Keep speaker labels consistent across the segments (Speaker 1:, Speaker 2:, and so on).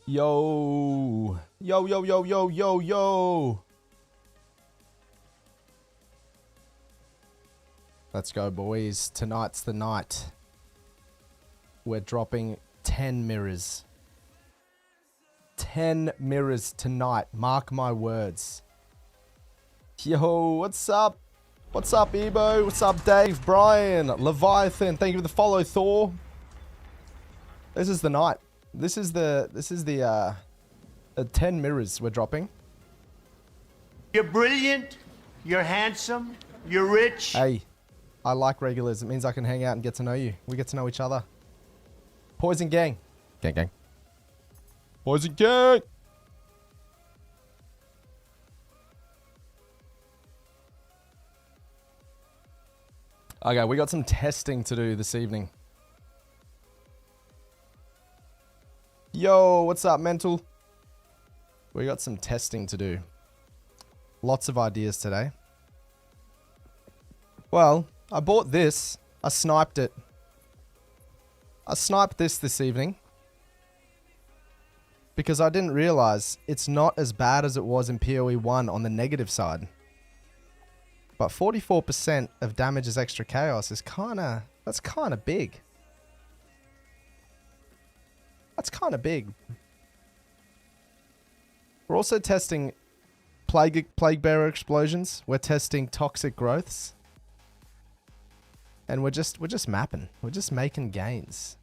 Speaker 1: Yo. Yo, yo, yo, yo, yo, yo. Let's go, boys. Tonight's the night. We're dropping 10 mirrors. 10 mirrors tonight. Mark my words. Yo, what's up? What's up, Ebo? What's up, Dave? Brian? Leviathan? Thank you for the follow, Thor. This is the night. This is the 10 mirrors we're dropping.
Speaker 2: You're brilliant. You're handsome. You're rich.
Speaker 1: Hey, I like regulars. It means I can hang out and get to know you. We get to know each other. Poison gang. Gang, gang. Poison gang. Okay, we got some testing to do this evening. Yo, what's up, Mental? We got some testing to do. Lots of ideas today. Well, I bought this. I sniped it. I sniped this evening. Because I didn't realize it's not as bad as it was in POE1 on the negative side. But 44% of damage as extra chaos is that's kinda big. That's kinda big. We're also testing plague bearer explosions. We're testing toxic growths. And we're just mapping. We're just making gains.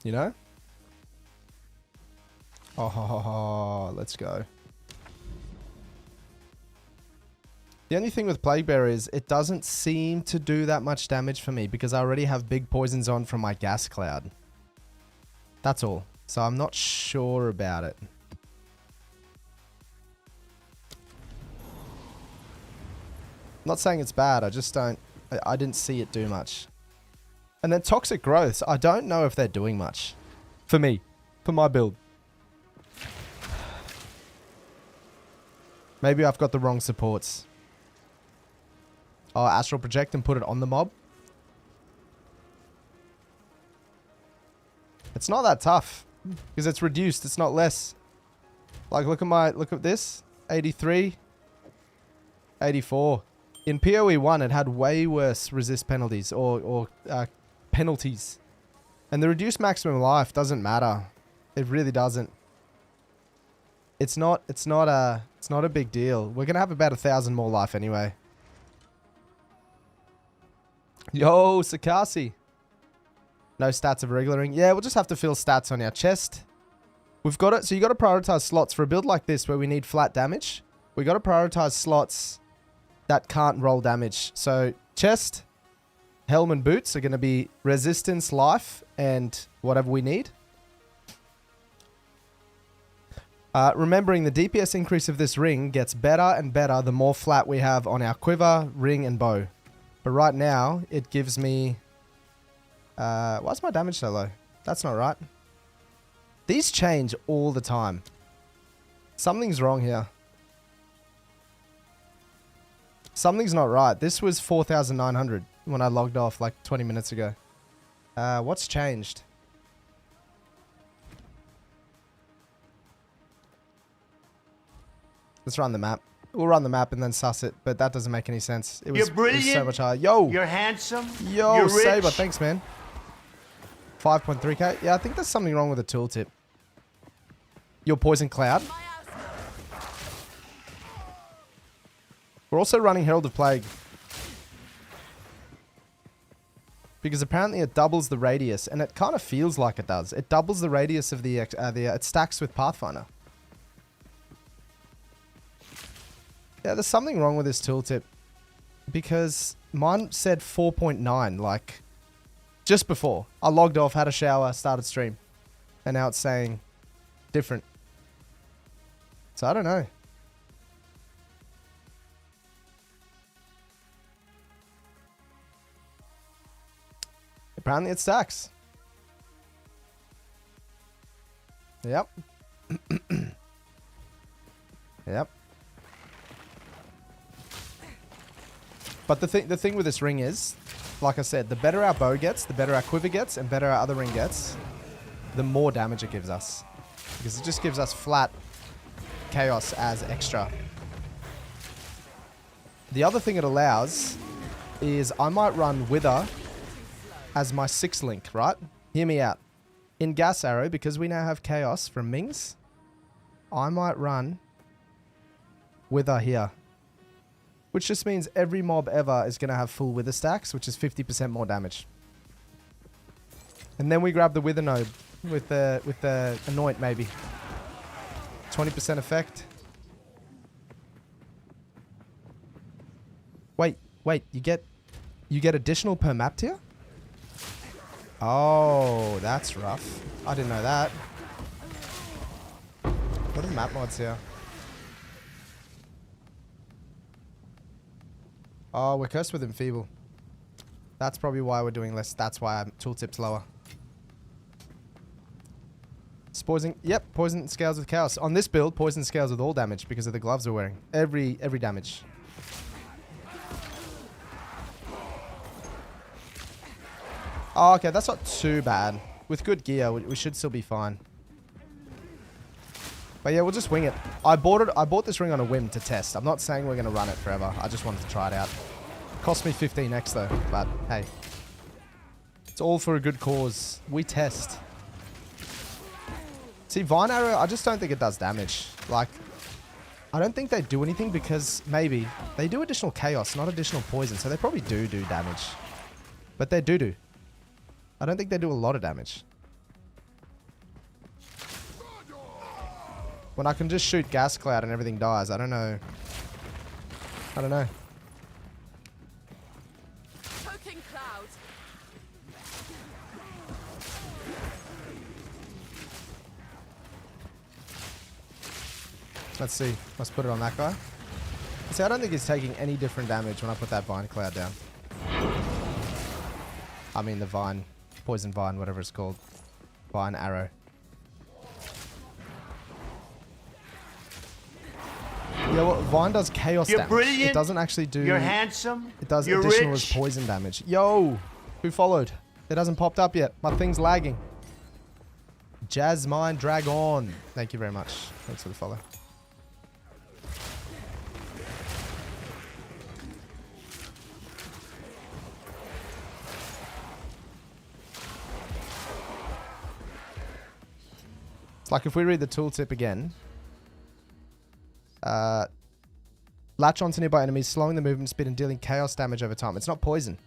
Speaker 1: You know? Oh, let's go. The only thing with Plague Bearer is it doesn't seem to do that much damage for me because I already have big poisons on from my gas cloud. That's all. So I'm not sure about it. I'm not saying it's bad. I just don't... I didn't see it do much. And then Toxic Growths, I don't know if they're doing much. For me. For my build. Maybe I've got the wrong supports. Oh, Astral Project and put it on the mob. It's not that tough. Because it's reduced. It's not less. Like, look at this. 83. 84. In POE1, it had way worse resist penalties or penalties. And the reduced maximum life doesn't matter. It really doesn't. It's not a big deal. We're going to have about 1,000 more life anyway. Yo, Sakasi. No stats of regularing. Yeah, we'll just have to fill stats on our chest. We've got it. So you got to prioritize slots for a build like this where we need flat damage. We got to prioritize slots that can't roll damage. So chest, helm and boots are going to be resistance, life, and whatever we need. Remembering the DPS increase of this ring gets better and better the more flat we have on our quiver, ring, and bow. But right now, it gives me... why's my damage so low? That's not right. These change all the time. Something's wrong here. Something's not right. This was 4,900 when I logged off like 20 minutes ago. What's changed? Let's run the map. We'll run the map and then suss it, but that doesn't make any sense. It was so much higher. Yo!
Speaker 2: You're handsome.
Speaker 1: Yo,
Speaker 2: you're
Speaker 1: Saber.
Speaker 2: rich.
Speaker 1: Thanks, man. 5.3k. Yeah, I think there's something wrong with the tooltip. Your Poison Cloud. We're also running Herald of Plague. Because apparently it doubles the radius, and it kind of feels like it does. It doubles the radius of the it stacks with Pathfinder. Yeah, there's something wrong with this tooltip. Because mine said 4.9, like, just before. I logged off, had a shower, started stream. And now it's saying different. So I don't know. Apparently it stacks. Yep. Yep. But the thing with this ring is, like I said, the better our bow gets, the better our quiver gets, and better our other ring gets, the more damage it gives us. Because it just gives us flat chaos as extra. The other thing it allows is I might run Wither as my 6th link, right? Hear me out. In Gas Arrow, because we now have Chaos from Mings, I might run Wither here. Which just means every mob ever is going to have full Wither stacks, which is 50% more damage. And then we grab the Wither node with the Anoint maybe. 20% effect. Wait, you get additional per map tier? Oh, that's rough. I didn't know that. What are the map mods here? Oh, we're cursed with Enfeeble. That's probably why we're doing less. That's why our tooltip's lower. It's poison. Yep, poison scales with chaos. On this build, poison scales with all damage because of the gloves we're wearing. Every damage. Oh, okay, that's not too bad. With good gear, we should still be fine. But yeah, we'll just wing it. I bought this ring on a whim to test. I'm not saying we're going to run it forever. I just wanted to try it out. Cost me 15x though, but hey. It's all for a good cause. We test. See, Vine Arrow, I just don't think it does damage. Like, I don't think they do anything because maybe they do additional chaos, not additional poison. So they probably do damage. But they do. I don't think they do a lot of damage. When I can just shoot gas cloud and everything dies, I don't know. Poking cloud. Let's see. Let's put it on that guy. See, I don't think he's taking any different damage when I put that vine cloud down. I mean the vine. Poison vine, whatever it's called. Vine arrow. Yeah, well, Vine does chaos damage.
Speaker 2: Brilliant.
Speaker 1: It doesn't actually do...
Speaker 2: You're handsome.
Speaker 1: It does
Speaker 2: You're
Speaker 1: additional
Speaker 2: rich.
Speaker 1: as poison damage. Yo! Who followed? It hasn't popped up yet. My thing's lagging. Jasmine Dragon. Thank you very much. Thanks for the follow. It's like if we read the tooltip again. Latch onto nearby enemies, slowing the movement speed and dealing chaos damage over time. It's not poison.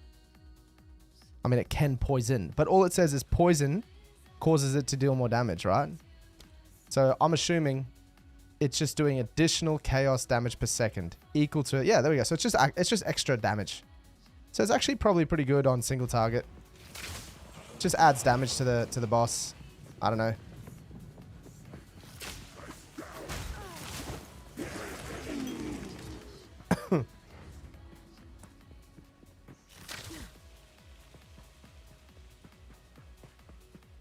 Speaker 1: I mean, it can poison. But all it says is poison causes it to deal more damage, right? So I'm assuming it's just doing additional chaos damage per second. Equal to... Yeah, there we go. So it's just extra damage. So it's actually probably pretty good on single target. Just adds damage to the boss. I don't know.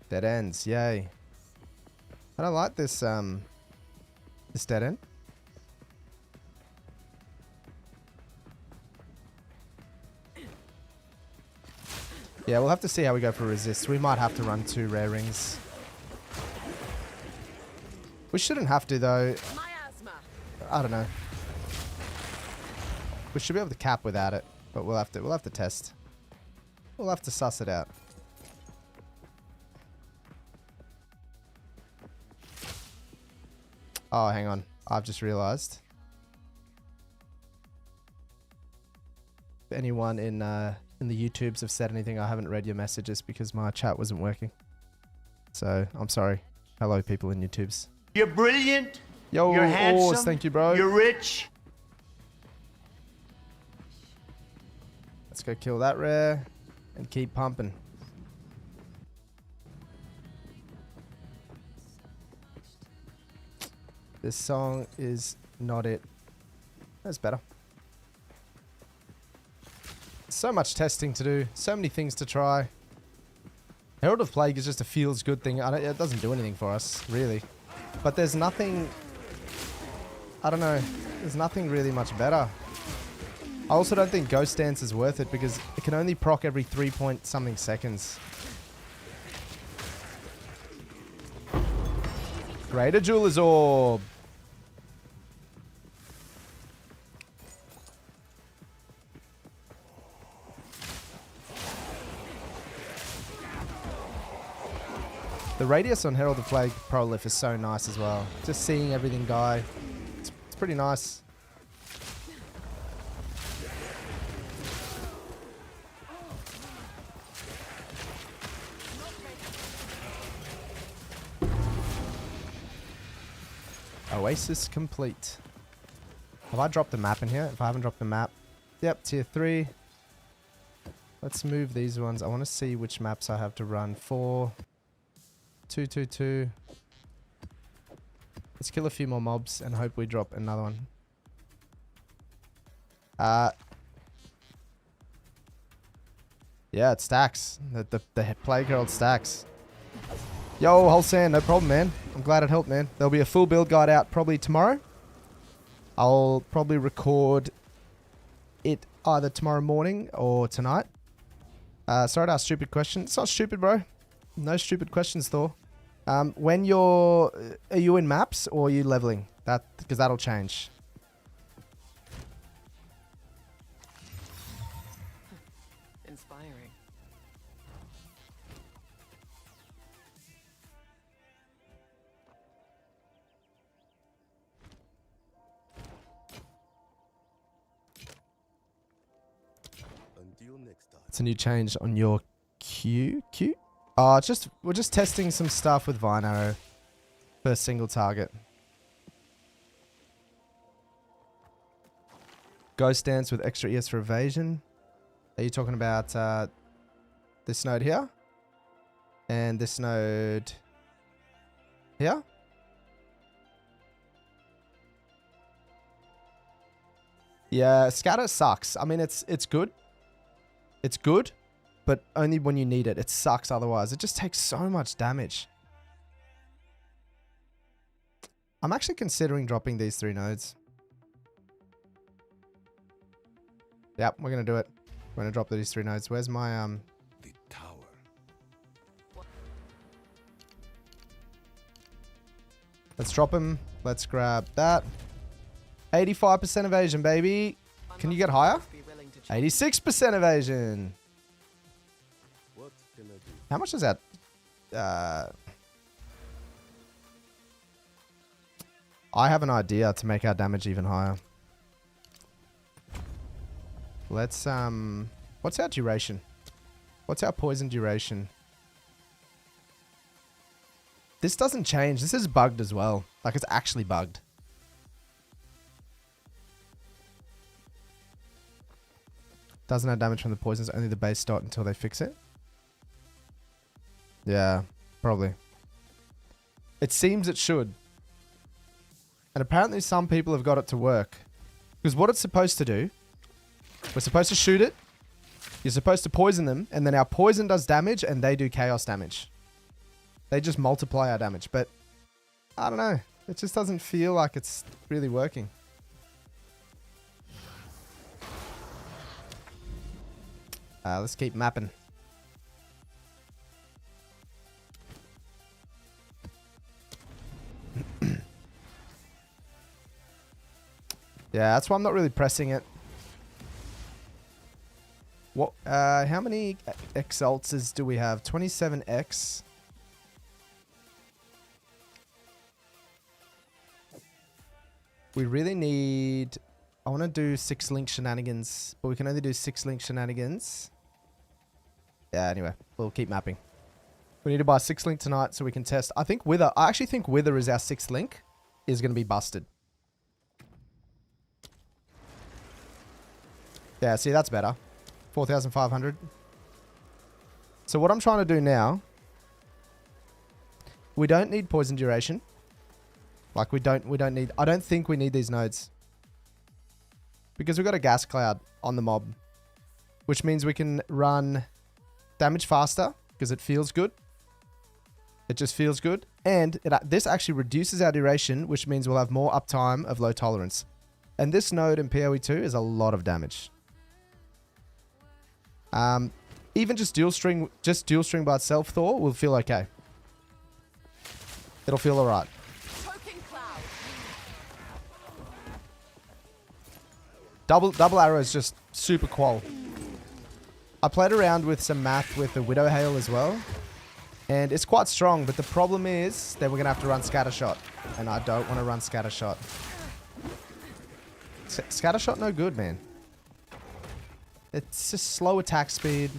Speaker 1: Dead ends, yay. I don't like this this dead end. Yeah, we'll have to see how we go for resist. We might have to run 2 rare rings. We shouldn't have to though. I don't know. We should be able to cap without it, but we'll have to test. We'll have to suss it out. Oh, hang on. I've just realized. If anyone in the YouTubes have said anything, I haven't read your messages because my chat wasn't working. So, I'm sorry. Hello, people in YouTubes.
Speaker 2: You're brilliant.
Speaker 1: Yo,
Speaker 2: you're handsome.
Speaker 1: Ors, thank you, bro.
Speaker 2: You're rich.
Speaker 1: Let's go kill that rare and keep pumping. This song is not it. That's better. So much testing to do. So many things to try. Herald of Plague is just a feels good thing. It doesn't do anything for us, really. But there's nothing... I don't know. There's nothing really much better. I also don't think Ghost Dance is worth it because it can only proc every 3 point something seconds. Greater Jeweler's Orb. The radius on Herald of Plague Prolif is so nice as well. Just seeing everything die. It's pretty nice. Oasis complete. Have I dropped the map in here? If I haven't dropped the map. Yep, tier 3. Let's move these ones. I want to see which maps I have to run. 4, 2, 2, 2. Let's kill a few more mobs and hope we drop another one. Yeah, it stacks. The Plague Herald stacks. Yo, whole sand, no problem, man. I'm glad it helped, man. There'll be a full build guide out probably tomorrow. I'll probably record it either tomorrow morning or tonight. Sorry to ask stupid questions. It's not stupid, bro. No stupid questions, Thor. When are you in maps or are you leveling? Because that'll change.
Speaker 3: Inspiring.
Speaker 4: Until next time.
Speaker 1: It's a new change on your Q. Oh, we're just testing some stuff with Vine Arrow per single target. Ghost Dance with extra ES for evasion. Are you talking about this node here? And this node here? Yeah, scatter sucks. I mean, it's good. It's good, but only when you need it. It sucks otherwise. It just takes so much damage. I'm actually considering dropping these 3 nodes. Yep, we're going to do it. We're going to drop these 3 nodes. Where's my...
Speaker 4: The tower.
Speaker 1: Let's drop them. Let's grab that. 85% evasion, baby. Can you get higher? 86% evasion.
Speaker 4: What can I do?
Speaker 1: How much is that? I have an idea to make our damage even higher. Let's, what's our duration? What's our poison duration? This doesn't change. This is bugged as well. Like, it's actually bugged. Doesn't have damage from the poisons, only the base dot until they fix it. Yeah, probably. It seems it should. And apparently some people have got it to work. Because what it's supposed to do, we're supposed to shoot it, you're supposed to poison them, and then our poison does damage and they do chaos damage. They just multiply our damage, but I don't know. It just doesn't feel like it's really working. Let's keep mapping. Yeah, that's why I'm not really pressing it. What? How many exalts do we have? 27x. We really need... I want to do 6 link shenanigans, but we can only do 6 link shenanigans. Yeah, anyway, we'll keep mapping. We need to buy 6 link tonight so we can test. I think Wither, I actually think Wither is our 6th link, is going to be busted. Yeah, see, that's better. 4,500. So what I'm trying to do now, we don't need poison duration. Like, we don't need, I don't think we need these nodes. Because we've got a gas cloud on the mob. Which means we can run damage faster because it feels good. It just feels good. And this actually reduces our duration, which means we'll have more uptime of low tolerance. And this node in POE2 is a lot of damage. Even just dual string by itself, Thor, will feel okay. It'll feel alright. Double arrow is just super qual. I played around with some math with the Widow Hail as well. And it's quite strong, but the problem is that we're going to have to run Scattershot. And I don't want to run Scattershot. Scattershot no good, man. It's just slow attack speed.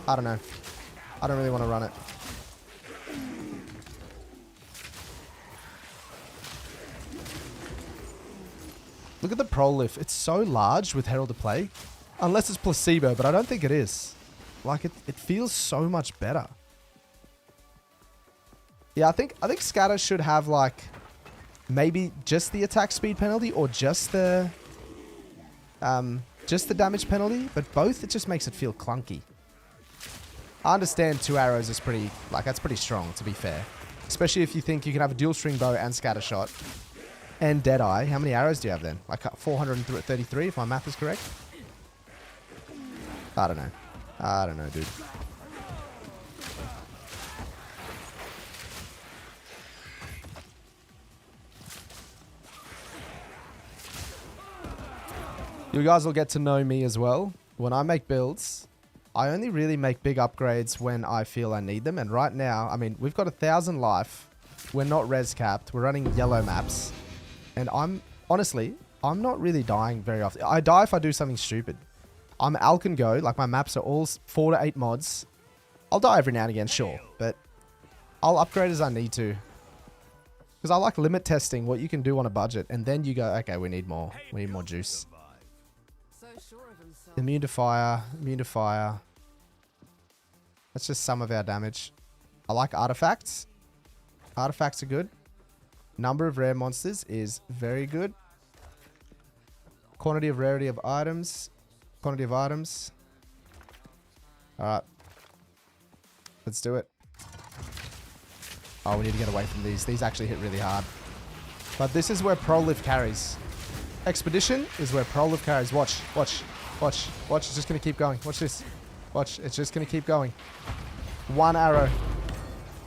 Speaker 1: I don't know. I don't really want to run it. Look at the prolif. It's so large with Herald to play. Unless it's placebo, but I don't think it is. Like, it feels so much better. Yeah, I think Scatter should have, like, maybe just the attack speed penalty or just the damage penalty. But both, it just makes it feel clunky. I understand 2 arrows is pretty, like, that's pretty strong, to be fair. Especially if you think you can have a dual string bow and scatter shot. And Deadeye. How many arrows do you have then? Like 433 if my math is correct? I don't know. I don't know, dude. You guys will get to know me as well. When I make builds, I only really make big upgrades when I feel I need them. And right now, I mean, we've got 1,000 life. We're not res capped. We're running yellow maps. And honestly, I'm not really dying very often. I die if I do something stupid. I'm Alk and Go. Like, my maps are all 4 to 8 mods. I'll die every now and again, sure. But I'll upgrade as I need to. Because I like limit testing what you can do on a budget. And then you go, okay, we need more. We need more juice. Immune to fire. Immune to fire. That's just some of our damage. I like artifacts. Artifacts are good. Number of rare monsters is very good. Quantity of rarity of items. Quantity of items. Alright. Let's do it. Oh, we need to get away from these. These actually hit really hard. But this is where Prolif carries. Expedition is where Prolif carries. Watch. Watch. Watch. Watch. It's just going to keep going. Watch this. Watch. It's just going to keep going. 1 arrow.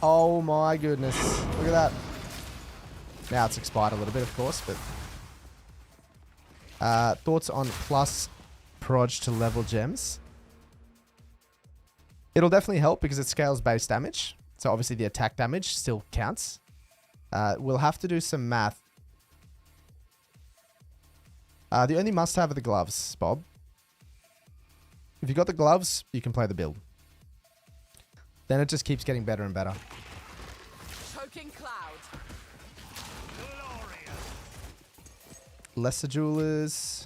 Speaker 1: Oh my goodness. Look at that. Now it's expired a little bit, of course, but... thoughts on plus proj to level gems? It'll definitely help because it scales base damage. So obviously the attack damage still counts. We'll have to do some math. The only must-have are the gloves, Bob. If you got the gloves, you can play the build. Then it just keeps getting better and better.
Speaker 3: Choking cloud.
Speaker 1: Lesser jewelers.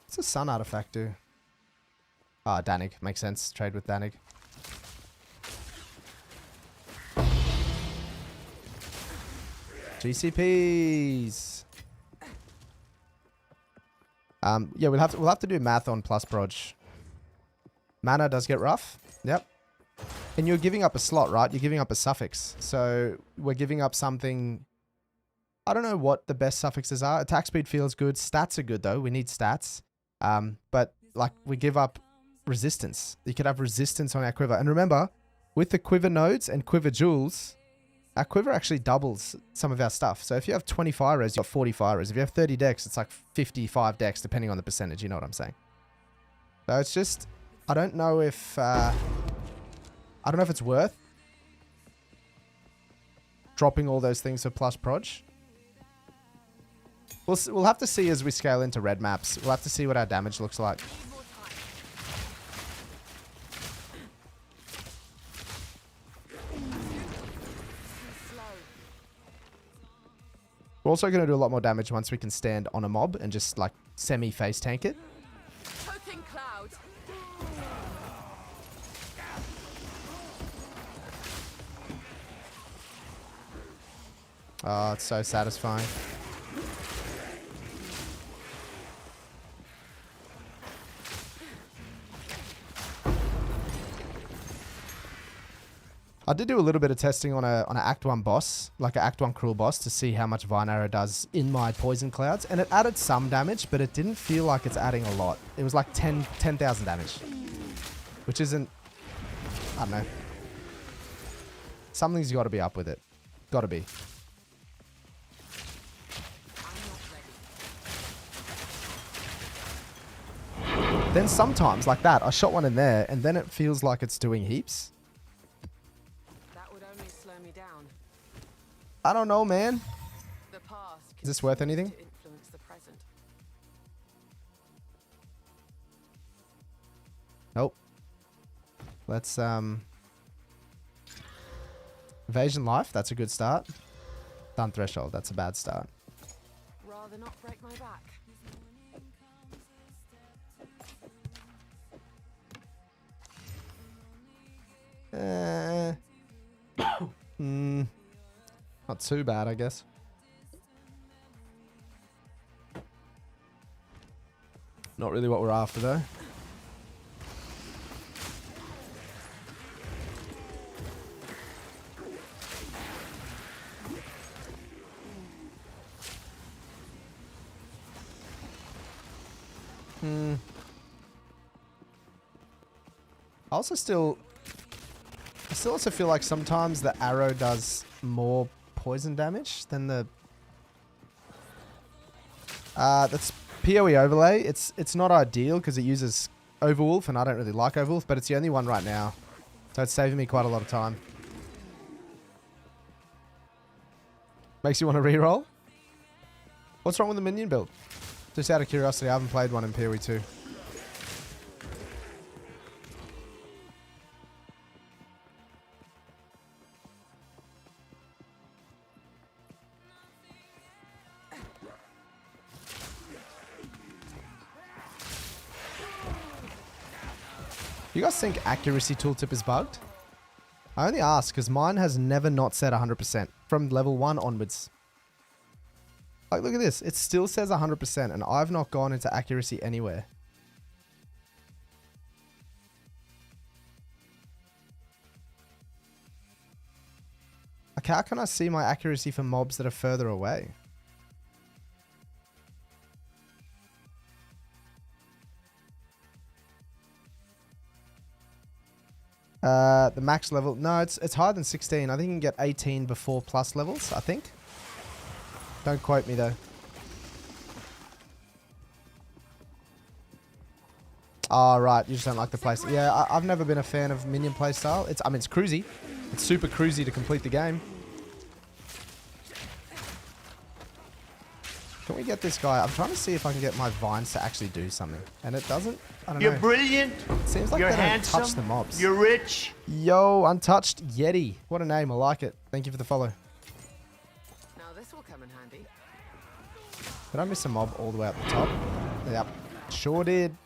Speaker 1: What's a sun artifact do? Ah, Danig. Makes sense. Trade with Danig. GCPs. Yeah, we'll have to do math on plus proj. Mana does get rough. Yep. And you're giving up a slot, right? You're giving up a suffix. So we're giving up something... I don't know what the best suffixes are. Attack speed feels good. Stats are good, though. We need stats. But, like, we give up resistance. You could have resistance on our quiver. And remember, with the quiver nodes and quiver jewels, our quiver actually doubles some of our stuff. So if you have 20 fire res, you've got 40 fire res. If you have 30 dex, it's like 55 dex, depending on the percentage. You know what I'm saying? So it's just... I don't know if... I don't know if it's worth dropping all those things for plus proj. We'll have to see as we scale into red maps. We'll have to see what our damage looks like. We're also going to do a lot more damage once we can stand on a mob and just like semi-face tank it. Oh, it's so satisfying. I did do a little bit of testing on an Act 1 boss, like an Act 1 Cruel boss, to see how much Vine Arrow does in my poison clouds, and it added some damage, but it didn't feel like it's adding a lot. It was like 10,000 damage, which isn't, I don't know. Something's got to be up with it. Got to be. Then sometimes, like that, I shot one in there, and then it feels like it's doing heaps.
Speaker 3: That would only slow me down.
Speaker 1: I don't know, man.
Speaker 3: The past
Speaker 1: Is this worth anything?
Speaker 3: to influence the present.
Speaker 1: Nope. Let's, Evasion Life, that's a good start. Done Threshold, that's a bad start.
Speaker 3: Rather not break my back.
Speaker 1: Not too bad, I guess. Not really what we're after, though. I still also feel like sometimes the arrow does more poison damage than the... that's POE overlay. It's not ideal because it uses Overwolf, and I don't really like Overwolf, but it's the only one right now. So it's saving me quite a lot of time. Makes you want to reroll? What's wrong with the minion build? Just out of curiosity, I haven't played one in POE2. You guys think accuracy tooltip is bugged? I only ask because mine has never not said 100% from level 1 onwards. Like, look at this. It still says 100% and I've not gone into accuracy anywhere. Like, how can I see my accuracy for mobs that are further away? The max level, no, it's higher than 16. I think you can get 18 before plus levels, I think. Don't quote me though. Oh, right, you just don't like the playstyle. Yeah, I've never been a fan of minion playstyle. I mean, it's cruisy. It's super cruisy to complete the game. Can we get this guy? I'm trying to see if I can get my vines to actually do something. And it doesn't. I don't know.
Speaker 2: You're brilliant.
Speaker 1: It seems like
Speaker 2: You're
Speaker 1: they don't
Speaker 2: handsome.
Speaker 1: touch the mobs.
Speaker 2: You're rich.
Speaker 1: Yo, Untouched Yeti. What a name. I like it. Thank you for the follow.
Speaker 3: Now this will come in handy.
Speaker 1: Did I miss a mob all the way up the top? Yep. Sure did.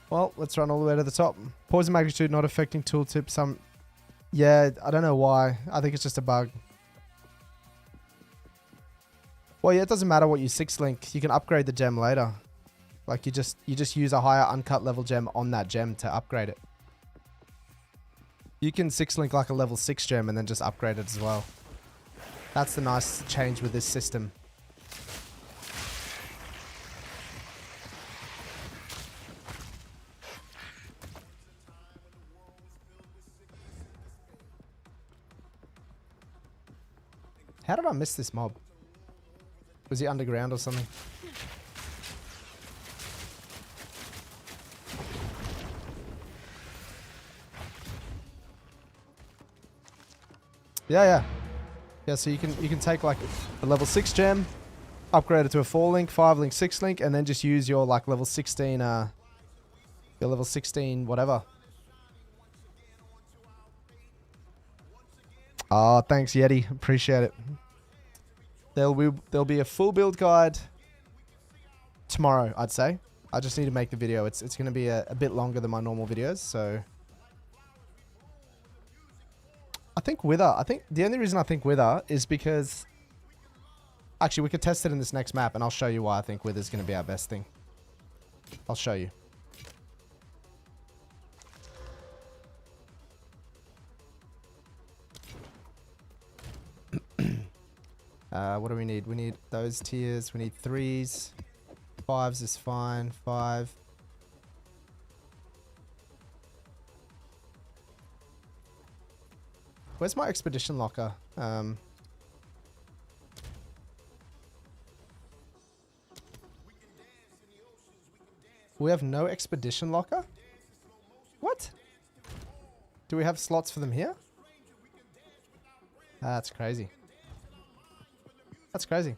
Speaker 1: Well, let's run all the way to the top. Poison magnitude not affecting tooltip. Yeah, I don't know why. I think it's just a bug. Well, yeah, it doesn't matter what you 6-link. You can upgrade the gem later. Like, you just use a higher uncut level gem on that gem to upgrade it. You can 6-link like a level 6 gem and then just upgrade it as well. That's the nice change with this system. How did I miss this mob? Was he underground or something? Yeah. Yeah, so you can take like a level 6 gem, upgrade it to a 4-link, 5-link, 6-link, and then just use your like level 16 your level 16 whatever. Oh, thanks Yeti. Appreciate it. There'll be a full build guide tomorrow, I'd say. I just need to make the video. It's going to be a bit longer than my normal videos, so I think Wither. I think the only reason I think Wither is because Actually, we could test it in this next map, and I'll show you why I think Wither's going to be our best thing. I'll show you. What do we need? We need those tiers. We need 3s. 5s is fine. 5. Where's my expedition locker? We have no expedition locker? What? Do we have slots for them here? That's crazy. That's crazy.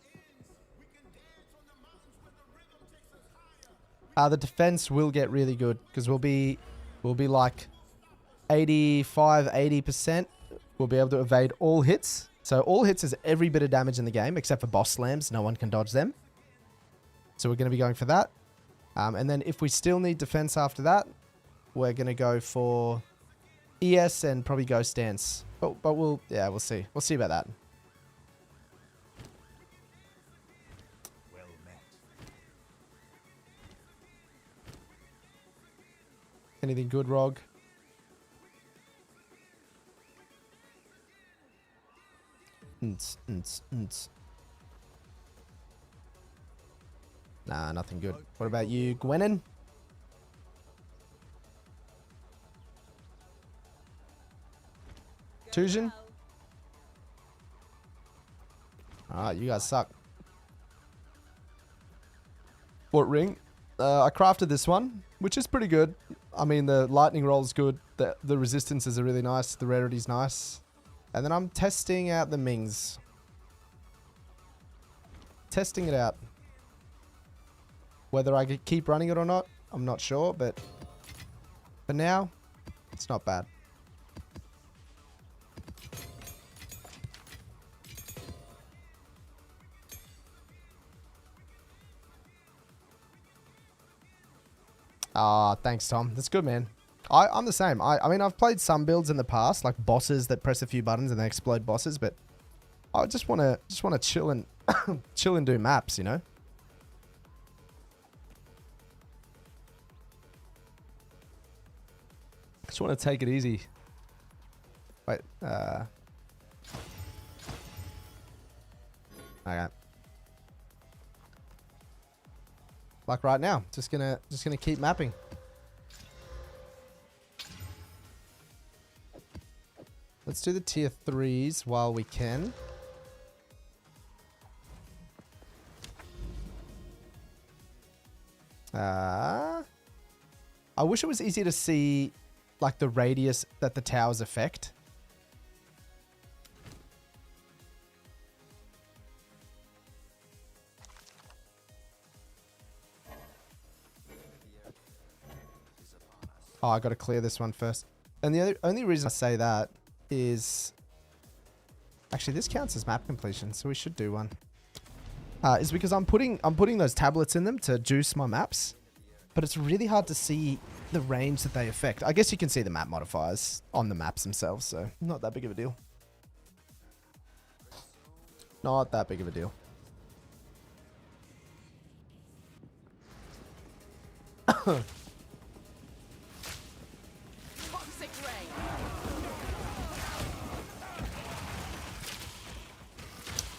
Speaker 1: The defense will get really good because we'll be like 85, 80%. We'll be able to evade all hits. So all hits is every bit of damage in the game except for boss slams. No one can dodge them. So we're going to be going for that. And then if we still need defense after that, we're going to go for ES and probably Ghost Stance. But we'll see. We'll see about that.
Speaker 2: Well met.
Speaker 1: Anything good, Rog? Nah, nothing good. What about you, Gwenin? Tujin? Alright, you guys suck. What ring? I crafted this one, which is pretty good. I mean, the lightning roll is good. The resistances are really nice. The rarity's nice. And then I'm testing out the Mings. Testing it out. Whether I could keep running it or not, I'm not sure, but for now, it's not bad. Thanks, Tom. That's good, man. I'm the same. I mean, I've played some builds in the past, like bosses that press a few buttons and they explode bosses, but I just want to chill and chill and do maps, you know? Just want to take it easy. Wait, okay. Like right now, just gonna keep mapping. Let's do the tier 3s while we can. I wish it was easier to see like the radius that the towers affect. Oh, I got to clear this one first. And the only reason I say that is actually this counts as map completion, so we should do one. Is because I'm putting those tablets in them to juice my maps, but it's really hard to see the range that they affect. I guess you can see the map modifiers on the maps themselves, so not that big of a deal. Not that big of a deal.
Speaker 3: Toxic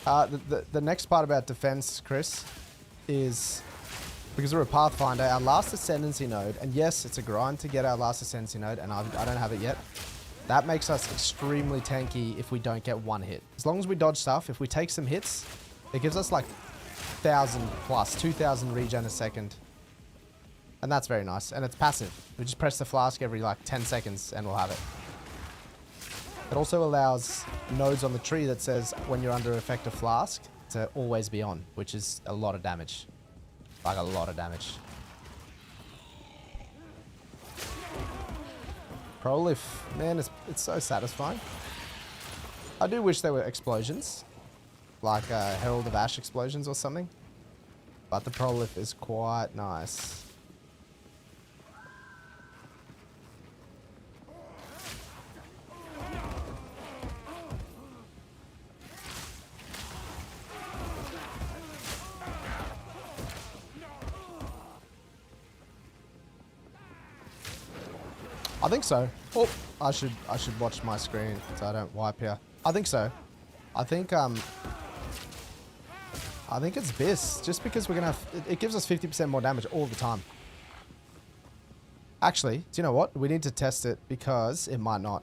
Speaker 3: ray.
Speaker 1: The next part about defense, Chris, is because we're a Pathfinder, our last ascendancy node, and yes, it's a grind to get our last ascendancy node, and I don't have it yet. That makes us extremely tanky if we don't get one hit. As long as we dodge stuff, if we take some hits, it gives us like 1,000 plus, 2,000 regen a second. And that's very nice. And it's passive. We just press the flask every like 10 seconds and we'll have it. It also allows nodes on the tree that says when you're under effect of flask to always be on, which is a lot of damage. Like a lot of damage. Prolif, man, it's so satisfying. I do wish there were explosions. Like Herald of Ash explosions or something. But the Prolif is quite nice. I think so. Oh, I should watch my screen so I don't wipe here. I think so. I think it's this. Just because we're gonna have, it gives us 50% more damage all the time. Actually, do you know what? We need to test it because it might not.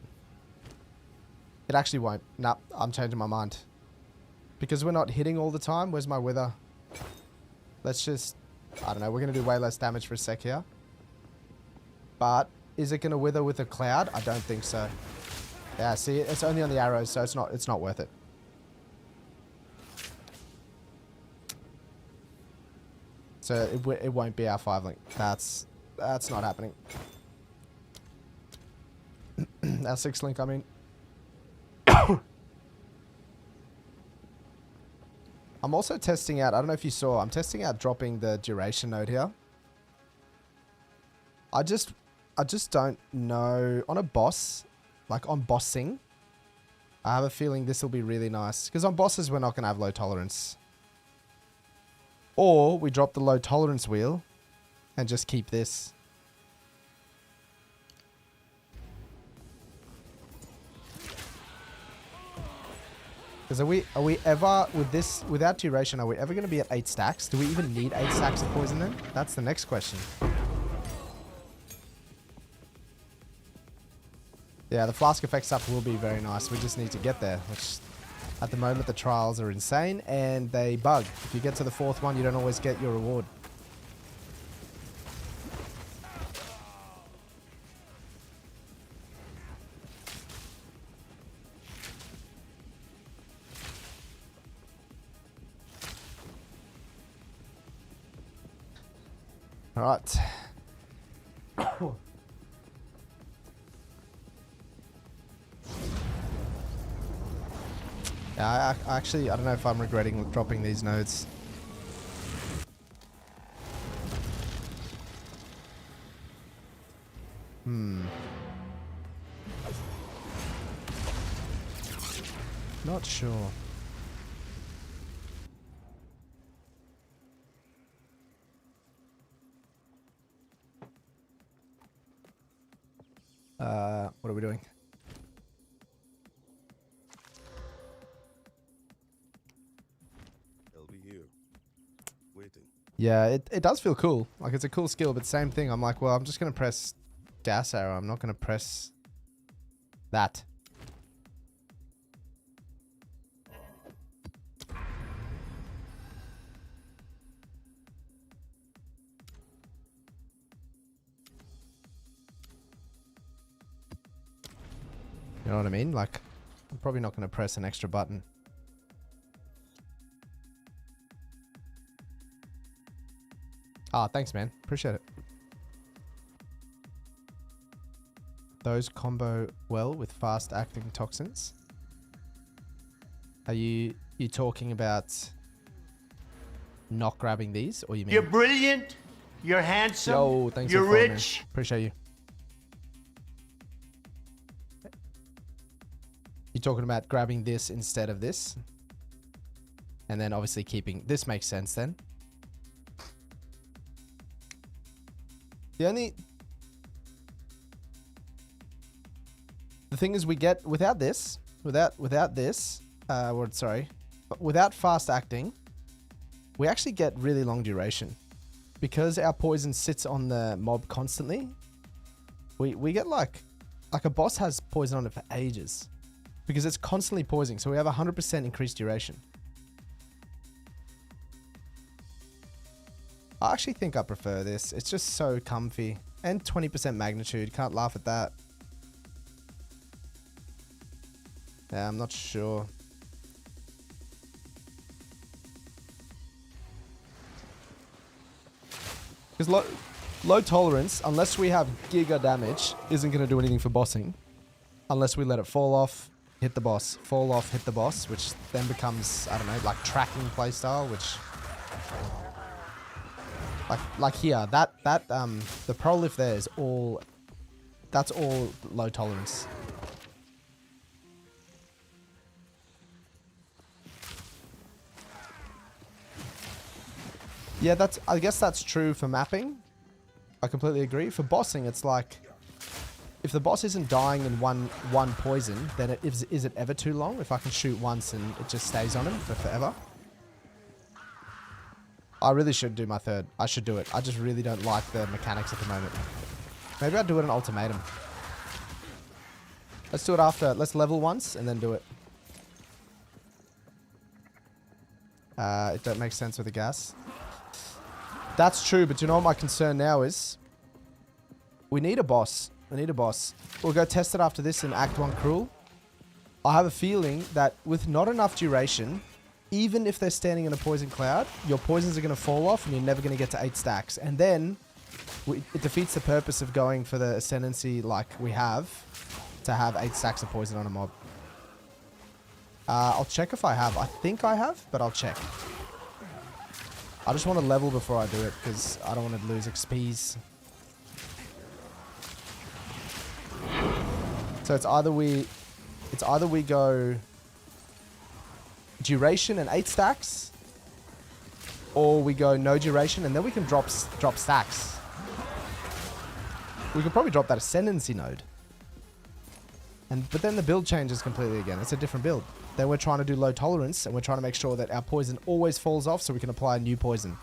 Speaker 1: It actually won't. Nah, I'm changing my mind. Because we're not hitting all the time. Where's my wither? Let's just, I don't know. We're gonna do way less damage for a sec here. But is it gonna wither with a cloud? I don't think so. Yeah, see, it's only on the arrows, so it's not worth it. So it won't be our 5 link. That's not happening. Our 6 link, I mean. I'm also testing out, I don't know if you saw, I'm testing out dropping the duration node here. I just don't know, on a boss, like on bossing, I have a feeling this will be really nice. Because on bosses, we're not going to have low tolerance. Or we drop the low tolerance wheel and just keep this. Because are we ever, with this, without duration, are we ever going to be at 8 stacks? Do we even need 8 stacks of poison then? That's the next question. Yeah, the flask effect stuff will be very nice. We just need to get there, which at the moment the trials are insane and they bug. If you get to the 4th one, you don't always get your reward. All right. Yeah, I actually, I don't know if I'm regretting dropping these nodes. Not sure. What are we doing?
Speaker 4: I'll be here, waiting.
Speaker 1: Yeah, it does feel cool. Like, it's a cool skill, but same thing. I'm like, well, I'm just going to press gas arrow. I'm not going to press that. You know what I mean? Like, I'm probably not going to press an extra button. Ah, thanks, man. Appreciate it. Those combo well with fast-acting toxins. Are you talking about not grabbing these, or you mean?
Speaker 5: You're brilliant. You're handsome.
Speaker 1: Yo, thanks
Speaker 5: you're
Speaker 1: for following,
Speaker 5: rich.
Speaker 1: man. Appreciate you. You're talking about grabbing this instead of this, and then obviously keeping this. Makes sense then. The thing is, we get without this, without fast acting, we actually get really long duration because our poison sits on the mob constantly. We get like a boss has poison on it for ages because it's constantly poisoning. So we have 100% increased duration. I actually think I prefer this. It's just so comfy. And 20% magnitude. Can't laugh at that. Yeah, I'm not sure. Because low tolerance, unless we have giga damage, isn't going to do anything for bossing. Unless we let it fall off, hit the boss. Fall off, hit the boss, which then becomes, I don't know, like tracking playstyle, which... Like here, the pro lift there is all, that's all low tolerance. Yeah, I guess that's true for mapping. I completely agree. For bossing, it's like, If the boss isn't dying in one poison, then is it ever too long? If I can shoot once and it just stays on him for forever? I really should do my third. I should do it. I just really don't like the mechanics at the moment. Maybe I'll do it an ultimatum. Let's do it after. Let's level once and then do it. It don't make sense with the gas. That's true, but you know what my concern now is? We need a boss. We need a boss. We'll go test it after this in Act 1 Cruel. I have a feeling that with not enough duration, even if they're standing in a poison cloud, your poisons are going to fall off and you're never going to get to 8 stacks. And then it defeats the purpose of going for the ascendancy like we have to have 8 stacks of poison on a mob. I'll check if I have. I think I have, but I'll check. I just want to level before I do it because I don't want to lose XPs. So it's either we go duration and 8 stacks, or we go no duration and then we can drop stacks. We could probably drop that ascendancy node. But then the build changes completely again. It's a different build. Then we're trying to do low tolerance and we're trying to make sure that our poison always falls off so we can apply new poison.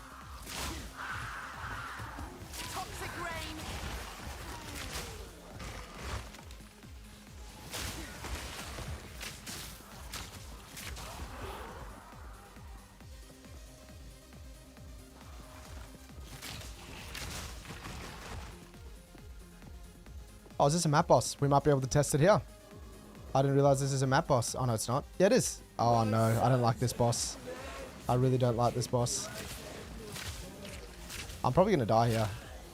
Speaker 3: Toxic rain.
Speaker 1: Oh, is this a map boss? We might be able to test it here. I didn't realize this is a map boss. Oh, no, it's not. Yeah, it is. Oh, no. I don't like this boss. I really don't like this boss. I'm probably going to die here.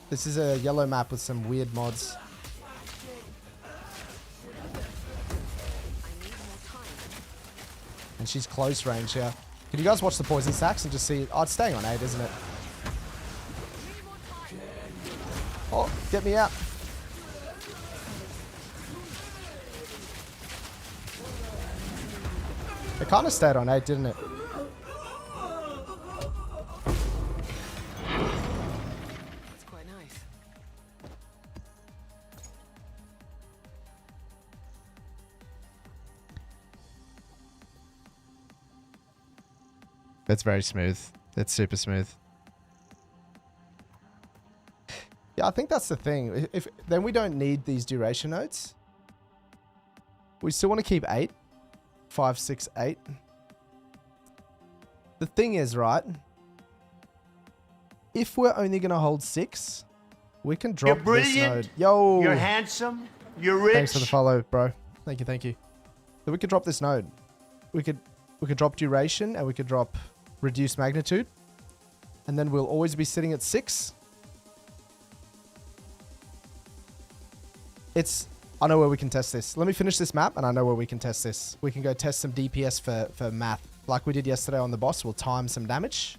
Speaker 1: This is a yellow map with some weird mods. And she's close range here. Can you guys watch the poison stacks and just see? Oh, it's staying on 8, isn't it? Oh, get me out. It kind of stayed on 8, didn't it?
Speaker 3: That's quite nice.
Speaker 1: It's very smooth. It's super smooth. Yeah, I think that's the thing. Then we don't need these duration nodes. We still want to keep 8. 5, 6, 8. The thing is, right? If we're only going to hold 6, we can drop
Speaker 5: You're brilliant.
Speaker 1: this node. Yo!
Speaker 5: You're handsome. You're rich.
Speaker 1: Thanks for the follow, bro. Thank you, thank you. So we could drop this node. We could drop duration and we could drop reduced magnitude. And then we'll always be sitting at 6. I know where we can test this. Let me finish this map and I know where we can test this. We can go test some DPS for math. Like we did yesterday on the boss, we'll time some damage.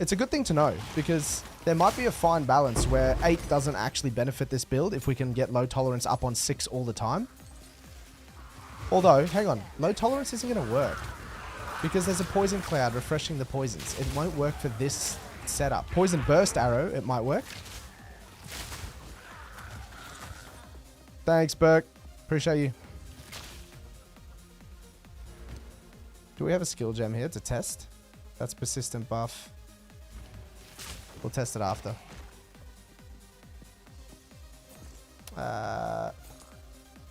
Speaker 1: It's a good thing to know because there might be a fine balance where 8 doesn't actually benefit this build if we can get low tolerance up on 6 all the time. Although, hang on, low tolerance isn't going to work because there's a poison cloud refreshing the poisons. It won't work for this setup. Poison burst arrow, it might work. Thanks, Burke. Appreciate you. Do we have a skill gem here to test? That's persistent buff. We'll test it after.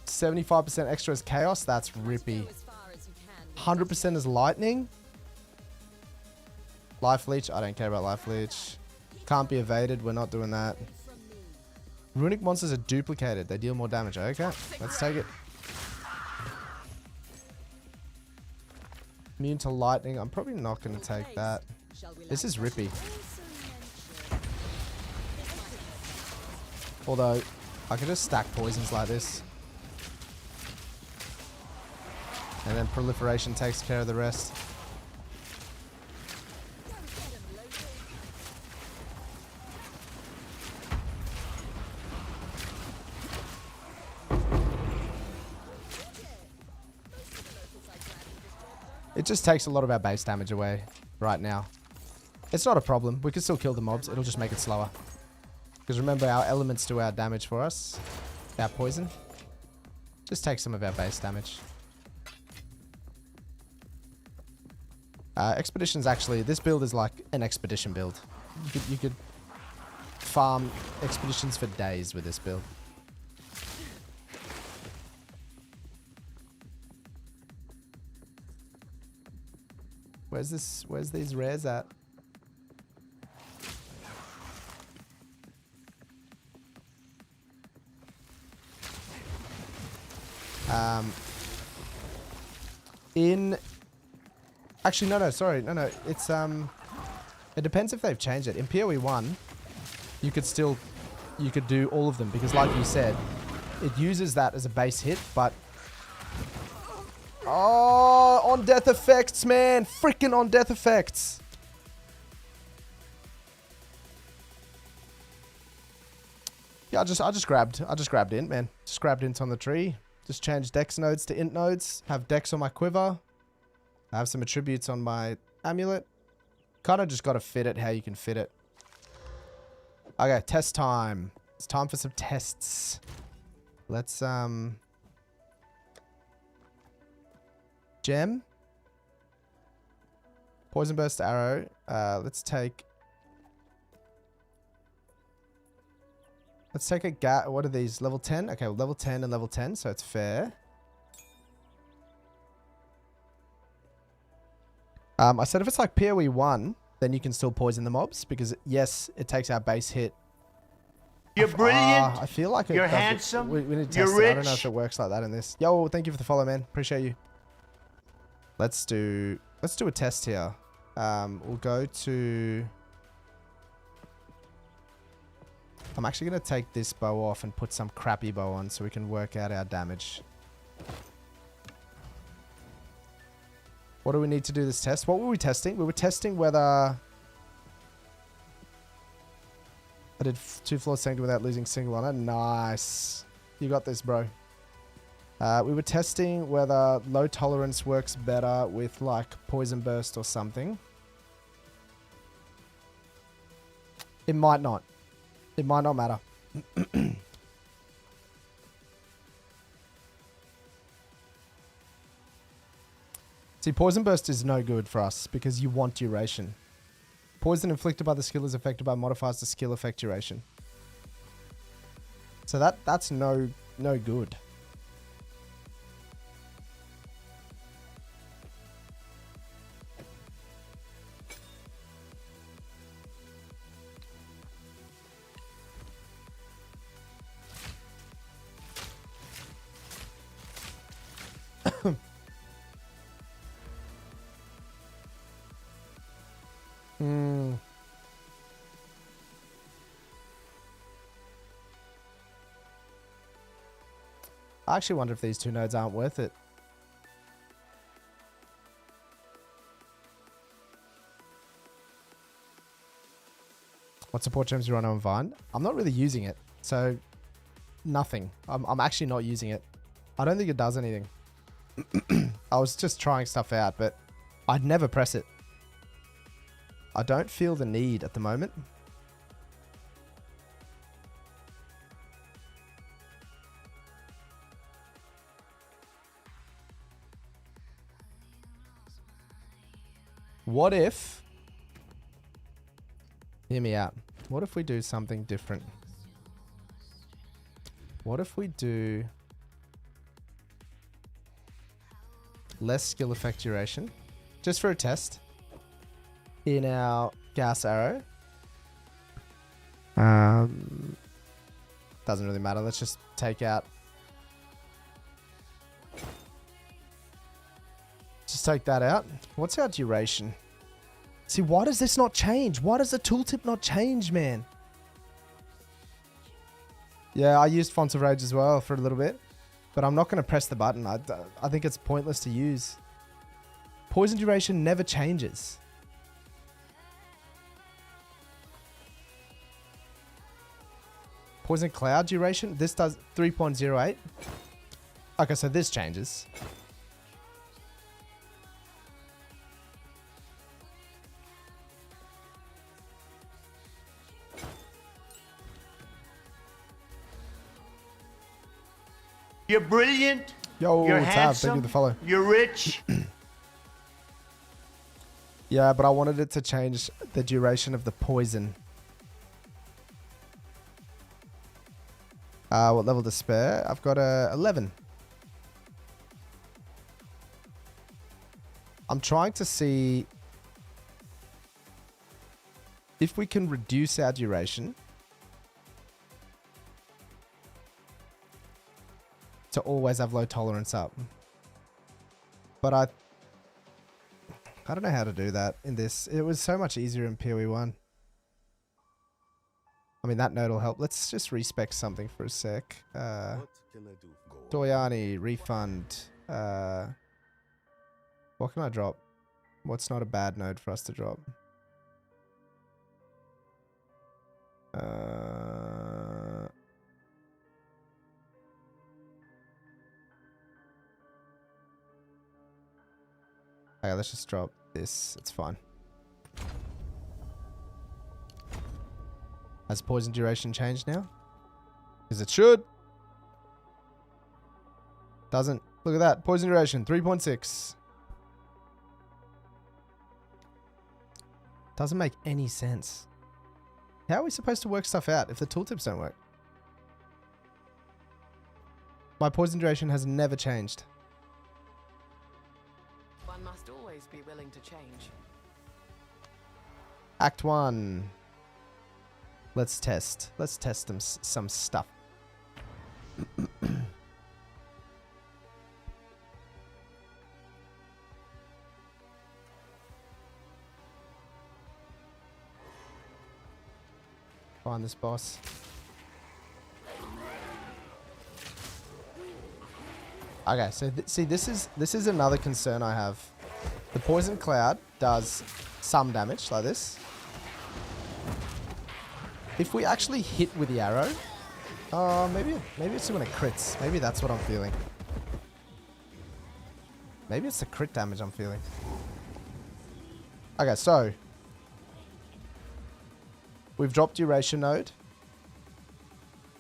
Speaker 1: 75% extra is chaos. That's rippy. 100% is lightning. Life leech. I don't care about life leech. Can't be evaded. We're not doing that. Runic monsters are duplicated. They deal more damage. Okay, let's take it. Immune to lightning. I'm probably not going to take that. This is rippy. Although, I could just stack poisons like this. And then proliferation takes care of the rest. It just takes a lot of our base damage away right now. It's not a problem. We can still kill the mobs. It'll just make it slower. Because remember, our elements do our damage for us. Our poison. Just take some of our base damage. Expeditions actually, this build is like an expedition build. You could farm expeditions for days with this build. Where's these rares at? Actually, no, sorry. No. It's, it depends if they've changed it. In POE1, you could do all of them because like you said, it uses that as a base hit, but... Oh, on death effects, man. Freaking on death effects. Yeah, I just grabbed int, man. Just grabbed int on the tree. Just changed dex nodes to int nodes. Have dex on my quiver. I have some attributes on my amulet. Kind of just got to fit it how you can fit it. Okay, test time. It's time for some tests. Let's, gem. Poison burst arrow. Let's take a what are these? Level 10? Okay, level 10 and level 10, so it's fair. I said if it's like PoE 1, then you can still poison the mobs because yes, it takes our base hit.
Speaker 5: You're brilliant.
Speaker 1: I feel like
Speaker 5: You're
Speaker 1: does
Speaker 5: handsome.
Speaker 1: We need to
Speaker 5: You're
Speaker 1: test
Speaker 5: rich.
Speaker 1: it. I don't know if it works like that in this. Yo, thank you for the follow, man. Appreciate you. Let's do a test here. We'll go to... I'm actually going to take this bow off and put some crappy bow on so we can work out our damage. What do we need to do this test? What were we testing? We were testing whether... I did 2 floors Sanctum without losing single on it. Nice. You got this, bro. We were testing whether low tolerance works better with like poison burst or something. It might not. It might not matter. See, poison burst is no good for us because you want duration. Poison inflicted by the skill is affected by modifiers to skill effect duration. So that's no good. I actually wonder if these 2 nodes aren't worth it. What support gems do you run on Vine? I'm not really using it, so nothing. I'm actually not using it. I don't think it does anything. I was just trying stuff out, but I'd never press it. I don't feel the need at the moment. What if... Hear me out. What if we do something different? What if we do... less skill effect duration? Just for a test. In our gas arrow. Doesn't really matter. Let's just take out... Just take that out. What's our duration? See, why does this not change? Why does the tooltip not change, man? Yeah, I used Fonts of Rage as well for a little bit. But I'm not going to press the button. I think it's pointless to use. Poison duration never changes. Poison cloud duration. This does 3.08. Okay, so this changes.
Speaker 5: You're brilliant.
Speaker 1: Yo,
Speaker 5: You're
Speaker 1: Tab,
Speaker 5: handsome.
Speaker 1: thank you for the follow.
Speaker 5: You're rich.
Speaker 1: Yeah, but I wanted it to change the duration of the poison. What level to spare? I've got a 11. I'm trying to see if we can reduce our duration to always have low tolerance up. But I don't know how to do that in this. It was so much easier in POE1. I mean, that node will help. Let's just respec something for a sec.
Speaker 4: What can I do? Go.
Speaker 1: Doyani, refund. What can I drop? What's not a bad node for us to drop? Okay, let's just drop this. It's fine. Has poison duration changed now? Because it should. Doesn't. Look at that. Poison duration, 3.6. Doesn't make any sense. How are we supposed to work stuff out if the tooltips don't work? My poison duration has never changed.
Speaker 3: One must always be willing to change.
Speaker 1: Act 1. Let's test. Let's test some stuff. Find this boss. Okay, so see, this is another concern I have. The poison cloud does some damage like this. If we actually hit with the arrow, maybe it's when it crits. Maybe that's what I'm feeling. Maybe it's the crit damage I'm feeling. Okay, so we've dropped duration node.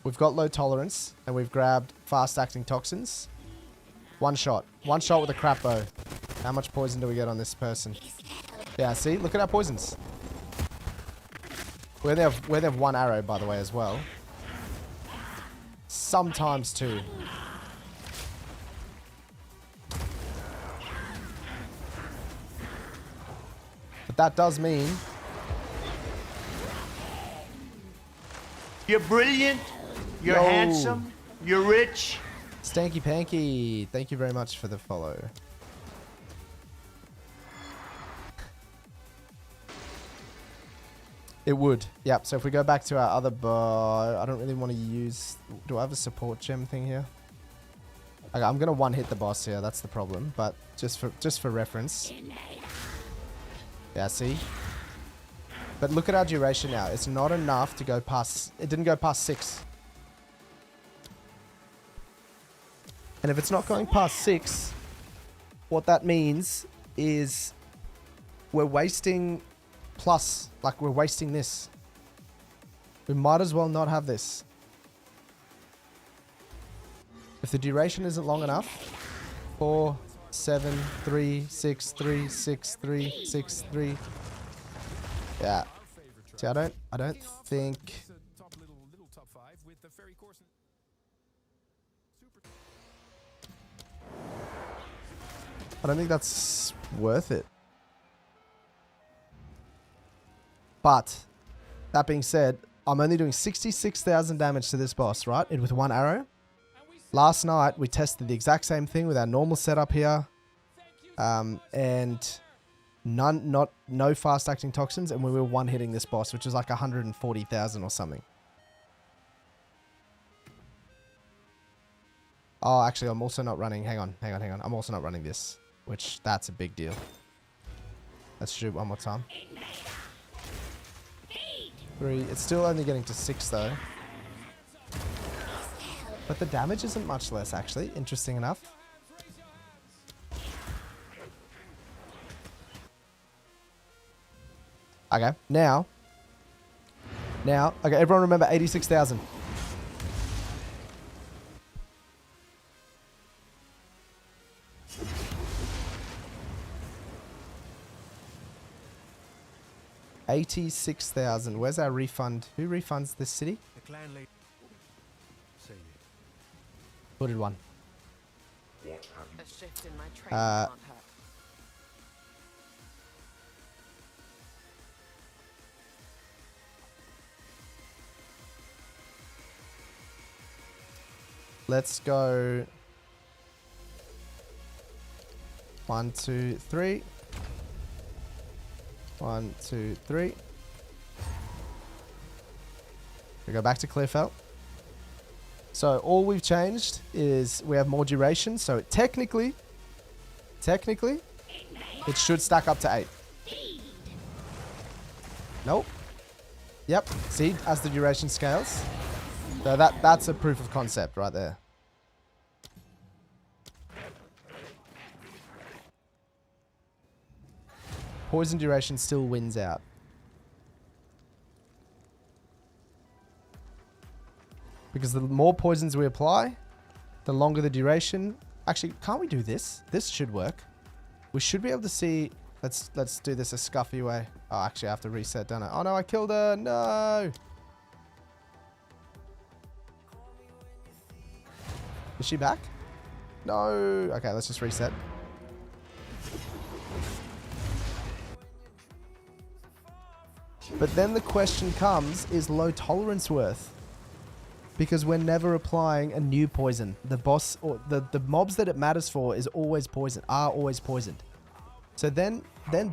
Speaker 1: We've got low tolerance, and we've grabbed fast-acting toxins. One shot with a crap bow. How much poison do we get on this person? Yeah, see, look at our poisons. We only have one arrow, by the way, as well. Sometimes two. But that does mean
Speaker 5: You're brilliant. You're
Speaker 1: Yo.
Speaker 5: handsome. You're rich.
Speaker 1: Stanky Panky, thank you very much for the follow. It would. Yep, so if we go back to our other bow, I don't really want to use... Do I have a support gem thing here? Okay, I'm going to one-hit the boss here, that's the problem. But just for reference. Yeah, see? But look at our duration now. It's not enough to go past... It didn't go past 6. And if it's not going past 6, what that means is we're wasting plus, like we're wasting this. We might as well not have this. If the duration isn't long enough, 4, 7, 3, 6, 3, 6, 3, 6, 3. Yeah. See, I don't think... I don't think that's worth it. But, that being said, I'm only doing 66,000 damage to this boss, right? And with one arrow. Last night, we tested the exact same thing with our normal setup here. And no fast-acting toxins, and we were one-hitting this boss, which is like 140,000 or something. Oh, actually, I'm also not running... Hang on. I'm also not running this. Which, that's a big deal. Let's shoot one more time. 3. It's still only getting to 6, though. But the damage isn't much less, actually. Interesting enough. Okay, now. Okay, everyone remember 86,000. 86,000. Where's our refund? Who refunds this city?
Speaker 2: The clan lady. Say it.
Speaker 1: Hooded one.
Speaker 3: A shift in my training
Speaker 1: Uh,
Speaker 3: can't hurt.
Speaker 1: Let's go. 1, 2, 3. 1, 2, 3. We go back to Clearfelt. So all we've changed is we have more duration. So technically, it should stack up to 8. Nope. Yep. See, as the duration scales. So that's a proof of concept right there. Poison duration still wins out. Because the more poisons we apply, the longer the duration. Actually, can't we do this? This should work. We should be able to see. Let's do this a scuffy way. Oh, actually, I have to reset, don't I? Oh no, I killed her. No. Is she back? No. Okay, let's just reset. But then the question comes, is low tolerance worth? Because we're never applying a new poison. The boss or the mobs that it matters for is always poison, are always poisoned. So then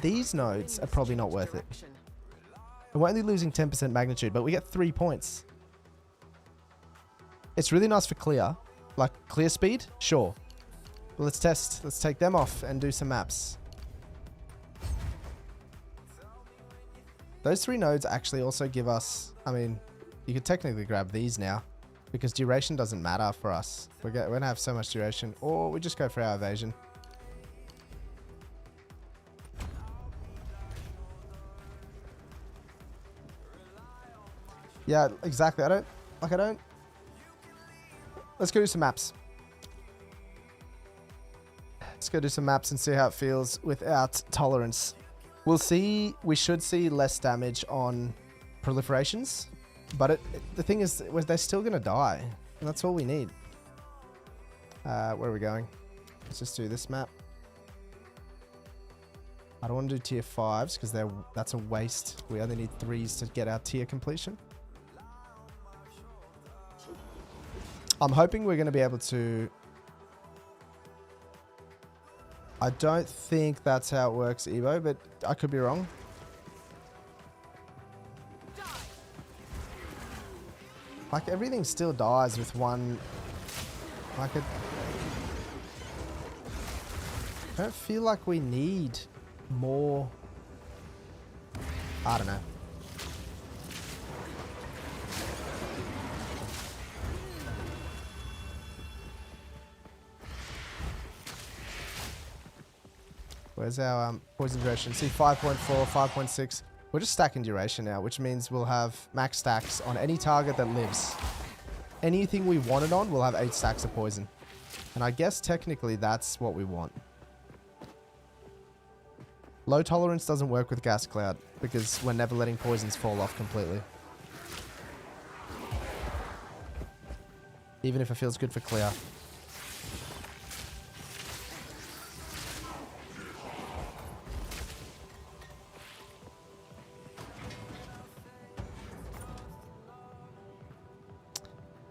Speaker 1: these nodes are probably not worth it. And we're only losing 10% magnitude, but we get 3 points. It's really nice for clear. Like clear speed? Sure. Well, let's test. Let's take them off and do some maps. Those 3 nodes actually also give us, I mean, you could technically grab these now because duration doesn't matter for us. We're going to have so much duration, or we just go for our evasion. Yeah, exactly. I don't. Let's go do some maps. Let's go do some maps and see how it feels without tolerance. We'll see. We should see less damage on proliferations, but the thing is, they're still gonna die, and that's all we need. Where are we going? Let's just do this map. I don't want to do tier 5s because that's a waste. We only need 3s to get our tier completion. I'm hoping we're going to be able to... I don't think that's how it works, Evo, but I could be wrong. Like, everything still dies with one... Like, I don't feel like we need more... I don't know. Where's our poison duration? See, 5.4, 5.6. We're just stacking duration now, which means we'll have max stacks on any target that lives. Anything we want it on, we'll have 8 stacks of poison. And I guess technically that's what we want. Low tolerance doesn't work with gas cloud because we're never letting poisons fall off completely. Even if it feels good for clear.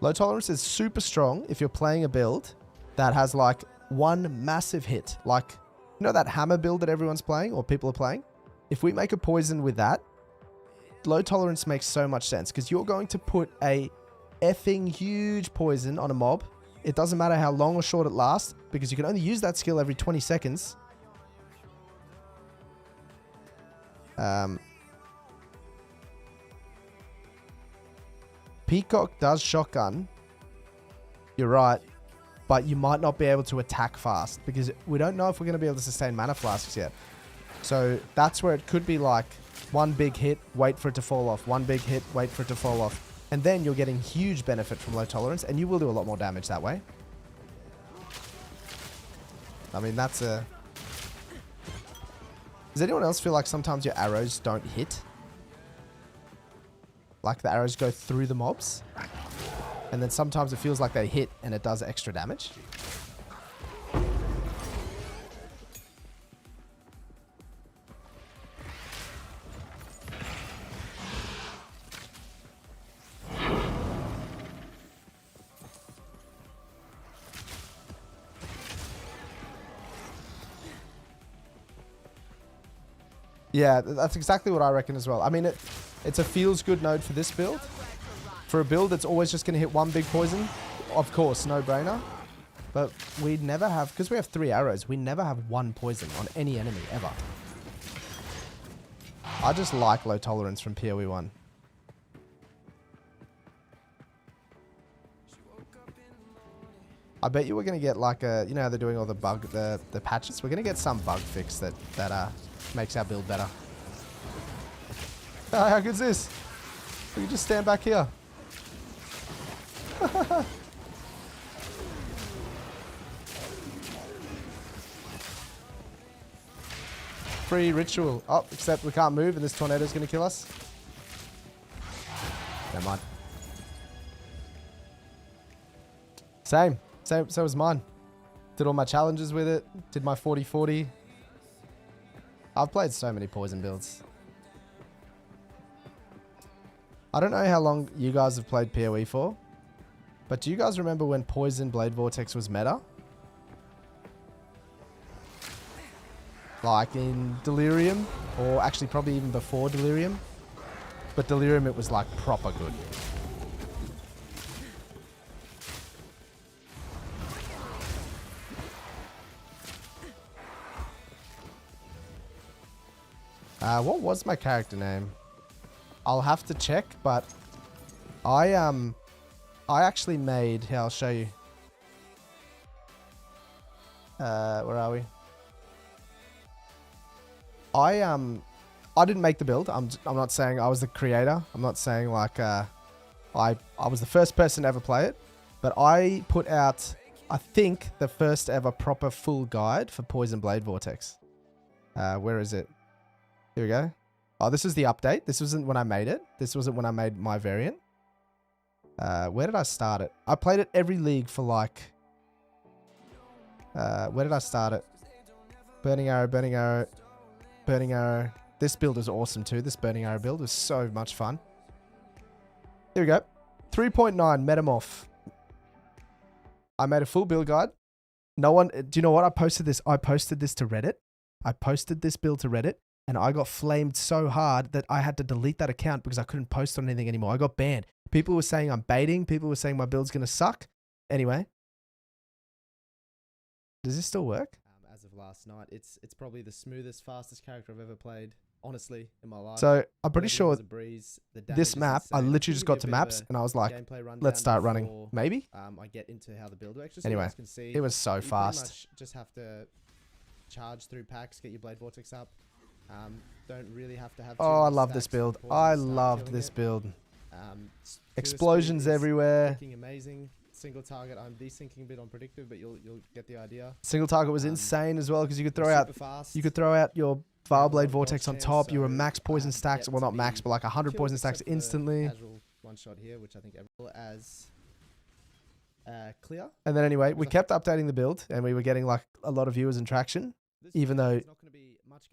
Speaker 1: Low tolerance is super strong if you're playing a build that has like one massive hit. Like, you know that hammer build that everyone's playing or people are playing? If we make a poison with that, low tolerance makes so much sense because you're going to put a effing huge poison on a mob. It doesn't matter how long or short it lasts because you can only use that skill every 20 seconds. Peacock does shotgun. You're right. But you might not be able to attack fast because we don't know if we're going to be able to sustain mana flasks yet. So that's where it could be like one big hit, wait for it to fall off. One big hit, wait for it to fall off. And then you're getting huge benefit from low tolerance and you will do a lot more damage that way. I mean, that's a... Does anyone else feel like sometimes your arrows don't hit? Like the arrows go through the mobs. And then sometimes it feels like they hit and it does extra damage. Yeah, that's exactly what I reckon as well. I mean, it's a feels good node for this build. For a build that's always just going to hit one big poison, of course, no brainer. But we never have, because we have 3 arrows, we never have 1 poison on any enemy, ever. I just like low tolerance from POE1. I bet you we're going to get like a, you know how they're doing all the bug, the patches? We're going to get some bug fix that makes our build better. Oh, how good's this? We can just stand back here. Free ritual. Oh, except we can't move and this tornado's going to kill us. Never mind. Same. So was mine. Did all my challenges with it. Did my 40-40. I've played so many poison builds. I don't know how long you guys have played PoE for. But do you guys remember when Poison Blade Vortex was meta? Like in Delirium. Or actually probably even before Delirium. But Delirium it was like proper good. What was my character name? I'll have to check, but I actually made, here I'll show you. Where are we? I didn't make the build. I'm not saying I was the creator. I'm not saying like I was the first person to ever play it, but I put out I think the first ever proper full guide for Poison Blade Vortex. Where is it? Here we go. Oh, this is the update. This wasn't when I made it. This wasn't when I made my variant. Where did I start it? I played it every league for like... where did I start it? Burning Arrow, Burning Arrow, Burning Arrow. This build is awesome too. This Burning Arrow build was so much fun. Here we go. 3.9 Metamorph. I made a full build guide. No one... Do you know what? I posted this to Reddit. I posted this build to Reddit. And I got flamed so hard that I had to delete that account because I couldn't post on anything anymore. I got banned. People were saying I'm baiting. People were saying my build's going to suck. Anyway. Does this still work? As of last night, it's probably the smoothest, fastest character I've ever played, honestly, in my life. So I'm pretty sure this map, I literally just got to maps and I was like, let's start running. Maybe? I get into how the build works. Anyway, it was so fast. Just have to charge through packs, get your Blade Vortex up. Don't really have to have. Oh, I love this build. I loved this build. Explosions everywhere. Amazing. Single target. I'm desyncing a bit on predictive, but you'll get the idea. Single target was insane as well because you could throw out your Fire Blade Vortex on top. You were max poison stacks. Well, not max, but like 100 poison stacks instantly. Casual one shot here, which I think as clear. And then anyway, we kept updating the build, and we were getting like a lot of viewers and traction, even though.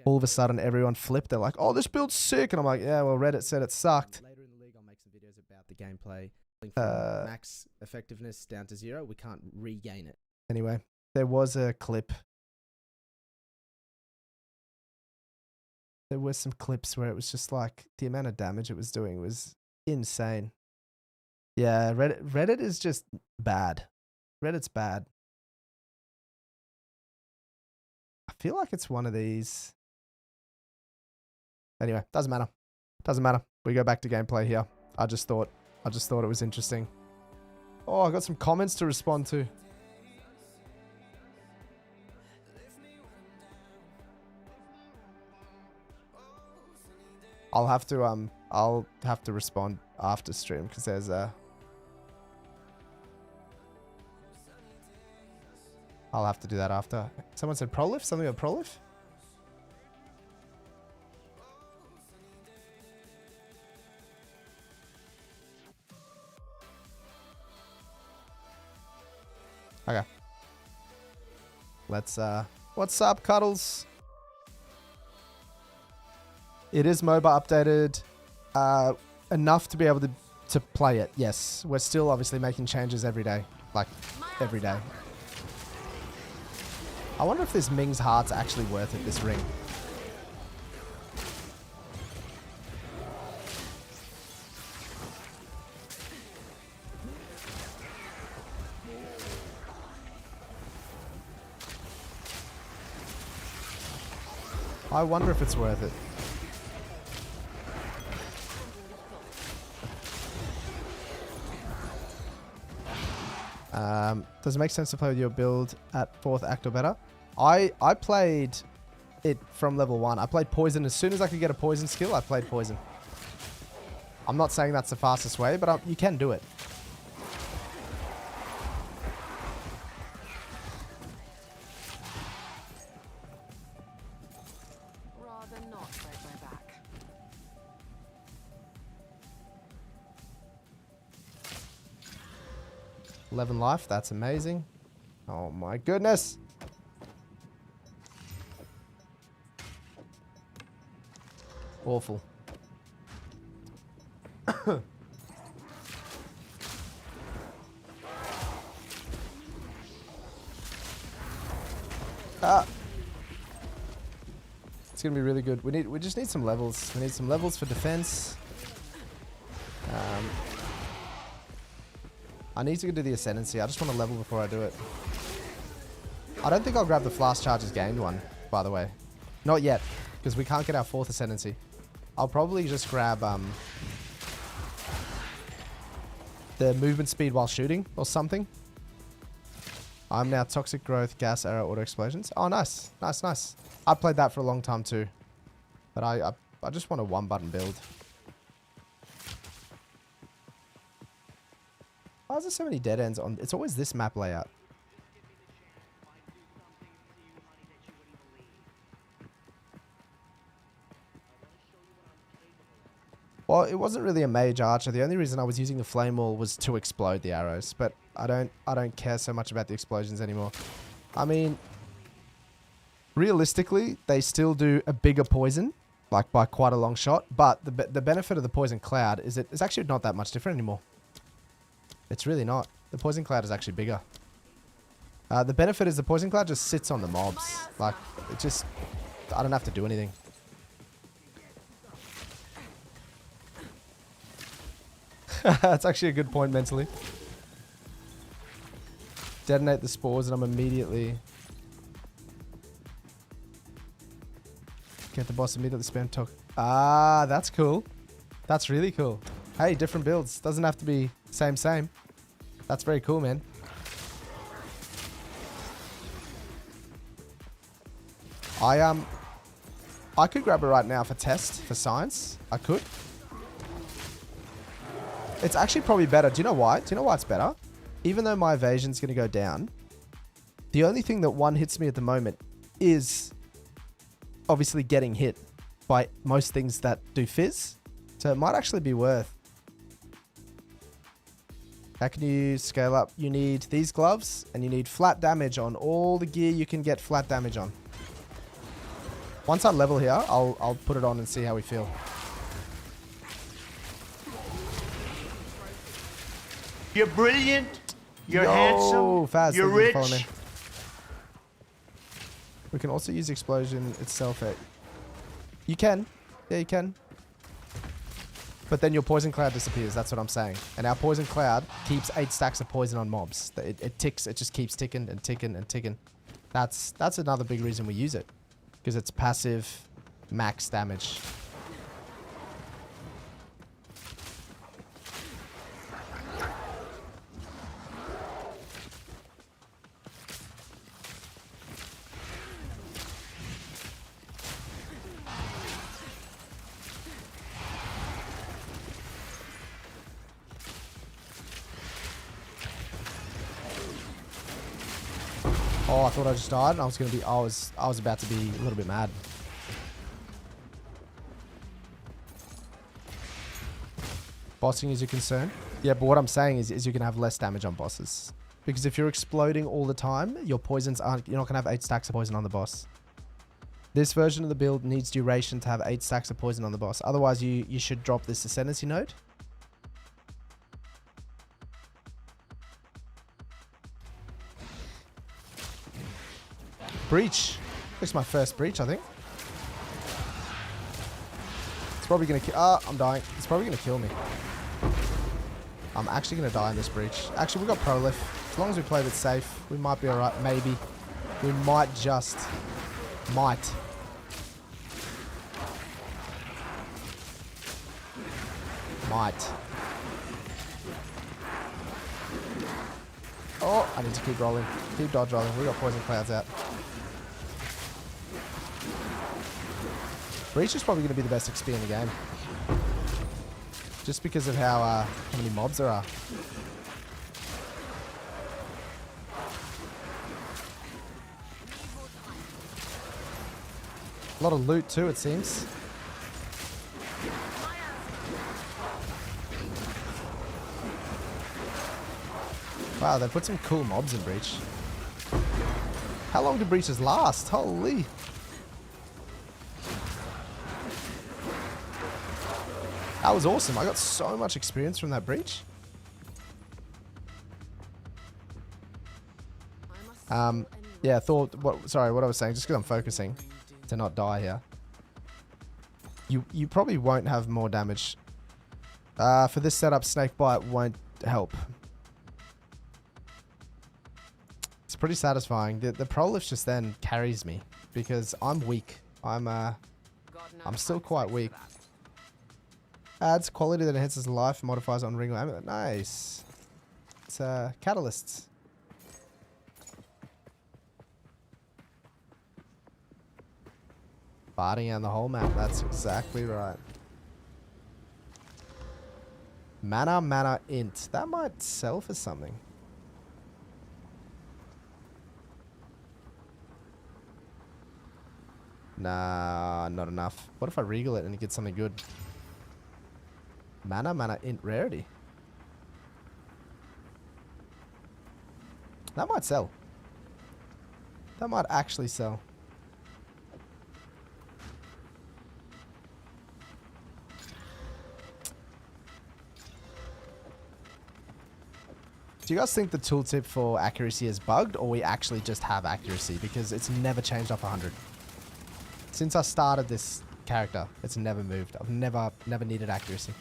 Speaker 1: All of a sudden, everyone flipped. They're like, oh, this build's sick. And I'm like, yeah, well, Reddit said it sucked. Later in the league, I'll make some videos about the gameplay. From max effectiveness down to 0. We can't regain it. Anyway, there was a clip. There were some clips where it was just like, the amount of damage it was doing was insane. Yeah, Reddit is just bad. Reddit's bad. I feel like it's one of these. Anyway, doesn't matter. Doesn't matter. We go back to gameplay here. I just thought it was interesting. Oh, I got some comments to respond to. I'll have to respond after stream because there's a. I'll have to do that after. Someone said Prolif? Something about Prolif? Okay. Let's, what's up, Cuddles? It is MOBA updated enough to be able to play it. Yes, we're still obviously making changes every day. Like, every day. I wonder if this Ming's Heart's actually worth it, this ring. I wonder if it's worth it. Does it make sense to play with your build at 4th act or better? I played it from level 1. I played poison as soon as I could get a poison skill. I played poison. I'm not saying that's the fastest way, but you can do it.
Speaker 3: Rather not break my back.
Speaker 1: $11 life. That's amazing. Oh my goodness. Awful. It's gonna be really good. We just need some levels. We need some levels for defense. I need to do the ascendancy. I just want to level before I do it. I don't think I'll grab the flask charges gained one, by the way. Not yet, because we can't get our 4th ascendancy. I'll probably just grab the movement speed while shooting or something. I'm now toxic growth, gas, arrow, auto explosions. Oh, nice. Nice, nice. I played that for a long time too. But I just want a 1-button build. Why is there so many dead ends on? It's always this map layout. Well, it wasn't really a mage archer. The only reason I was using the flame wall was to explode the arrows, but I don't care so much about the explosions anymore. I mean, realistically, they still do a bigger poison, like by quite a long shot, but the benefit of the poison cloud is it's actually not that much different anymore. It's really not. The poison cloud is actually bigger. The benefit is the poison cloud just sits on the mobs. Like, it just, I don't have to do anything. That's actually a good point mentally. Detonate the spores and I'm immediately... Get the boss immediately spam talk. Ah, that's cool. That's really cool. Hey, different builds. Doesn't have to be same. That's very cool, man. I could grab it right now for test, for science. I could. It's actually probably better. Do you know why? Do you know why it's better? Even though my evasion's going to go down, the only thing that one hits me at the moment is obviously getting hit by most things that do fizz. So it might actually be worth. How can you scale up? You need these gloves and you need flat damage on all the gear you can get flat damage on. Once I level here, I'll put it on and see how we feel.
Speaker 5: You're brilliant. You're handsome.
Speaker 1: Faz,
Speaker 5: you're
Speaker 1: thank you for following
Speaker 5: rich.
Speaker 1: me. We can also use explosion itself. You can. Yeah, you can. But then your poison cloud disappears. That's what I'm saying. And our poison cloud keeps 8 stacks of poison on mobs. It ticks. It just keeps ticking and ticking and ticking. That's another big reason we use it. Because it's passive max damage. Oh, I thought I just died. And I was about to be a little bit mad. Bossing is your concern? Yeah, but what I'm saying is you can have less damage on bosses. Because if you're exploding all the time, your poisons aren't... You're not going to have 8 stacks of poison on the boss. This version of the build needs duration to have 8 stacks of poison on the boss. Otherwise, you should drop this ascendancy node. Breach. This is my first breach, I think. It's probably going to kill... Ah, I'm dying. It's probably going to kill me. I'm actually going to die in this breach. Actually, we've got Prolif. As long as we play it safe, we might be alright. Maybe. We might just... Might. Oh, I need to keep rolling. Keep dodge rolling. We got poison clouds out. Breach is probably going to be the best XP in the game. Just because of how many mobs there are. A lot of loot too, it seems. Wow, they put some cool mobs in Breach. How long do breaches last? Holy. That was awesome. I got so much experience from that breach. Yeah, sorry, what I was saying, just because I'm focusing to not die here. You probably won't have more damage. For this setup, Snakebite won't help. It's pretty satisfying. The Prolif just then carries me because I'm weak. I'm still quite weak. Adds quality that enhances life, modifies on ring amulet. Nice. It's catalysts. Farting on the whole map. That's exactly right. Mana int. That might sell for something. Nah, not enough. What if I regal it and get something good? Mana int rarity. That might sell. That might actually sell. Do you guys think the tooltip for accuracy is bugged, or we actually just have accuracy? Because it's never changed off 100. Since I started this character, it's never moved. I've never needed accuracy.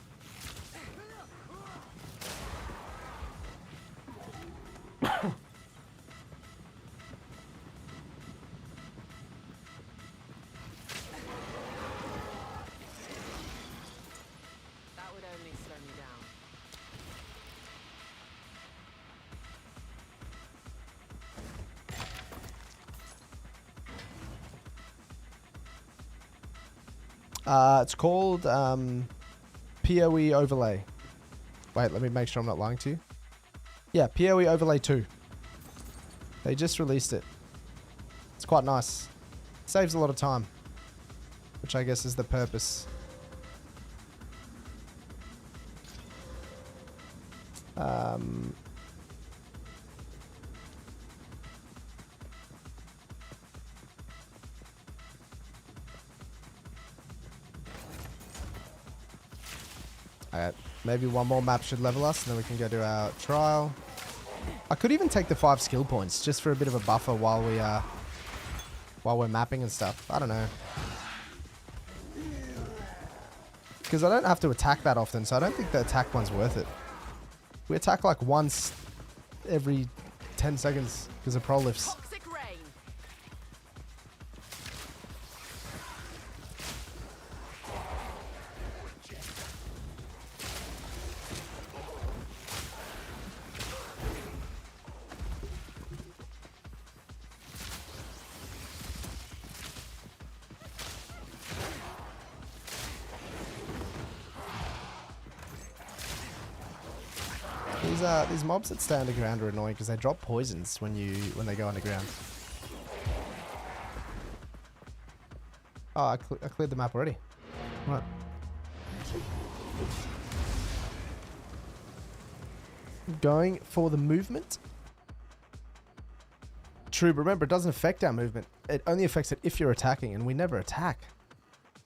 Speaker 3: That would only slow me down.
Speaker 1: It's called POE overlay. Wait, let me make sure I'm not lying to you. Yeah, POE overlay 2. They just released it. It's quite nice. Saves a lot of time, which I guess is the purpose. Alright, maybe one more map should level us, and then we can go to our trial. I could even take the 5 skill points just for a bit of a buffer while we're mapping and stuff. I don't know, because I don't have to attack that often, so I don't think the attack one's worth it. We attack like once every 10 seconds because of prolifs.
Speaker 3: Toxic rain.
Speaker 1: These mobs that stay underground are annoying because they drop poisons when they go underground. Oh, I cleared the map already. Right. Going for the movement. True, but remember, it doesn't affect our movement. It only affects it if you're attacking, and we never attack.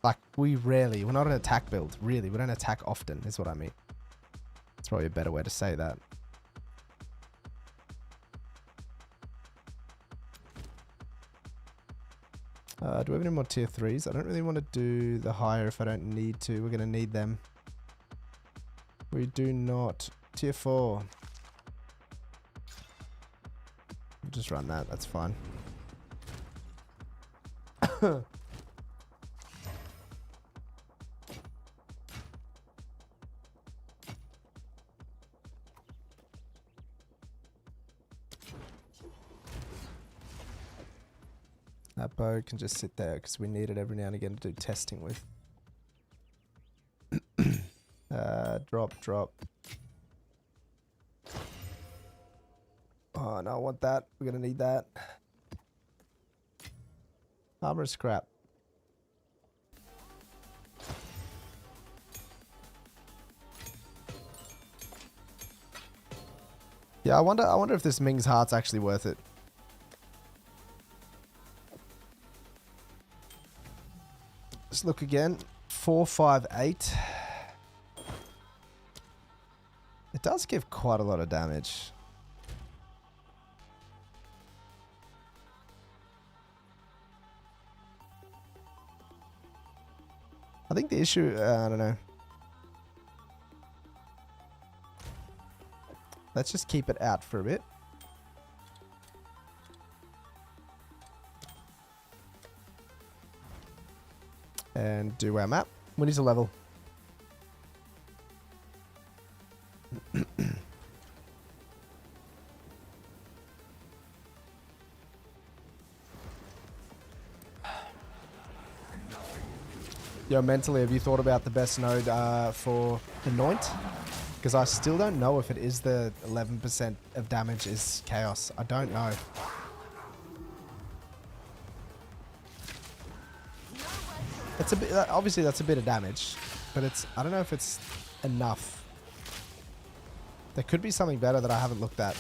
Speaker 1: Like, we're not an attack build, really. We don't attack often, is what I mean. That's probably a better way to say that. Do we have any more tier 3s? I don't really want to do the higher if I don't need to. We're going to need them. We do not. Tier 4. We'll just run that. That's fine. That bow can just sit there because we need it every now and again to do testing with. Drop. Oh, no, I want that. We're going to need that. Armor scrap. Yeah, I wonder if this Ming's Heart's actually worth it. Let's look again. 458. It does give quite a lot of damage. I think the issue, I don't know. Let's just keep it out for a bit. And do our map. We need to level. Yo, mentally, have you thought about the best node for Anoint? Because I still don't know if it is the 11% of damage is Chaos. I don't know. It's a bit, obviously that's a bit of damage, but I don't know if it's enough. There could be something better that I haven't looked at.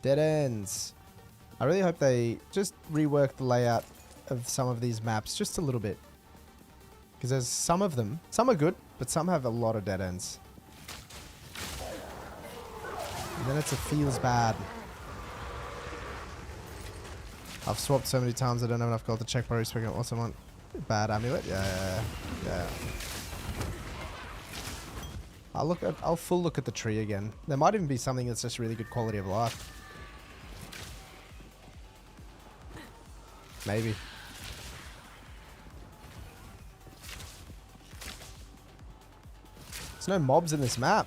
Speaker 1: Dead ends. I really hope they just rework the layout of some of these maps just a little bit. Because there's some of them. Some are good, but some have a lot of dead ends. And then it feels bad. I've swapped so many times I don't have enough gold to check my respec on what someone. Bad amulet? Yeah. I'll full look at the tree again. There might even be something that's just really good quality of life. Maybe. There's no mobs in this map.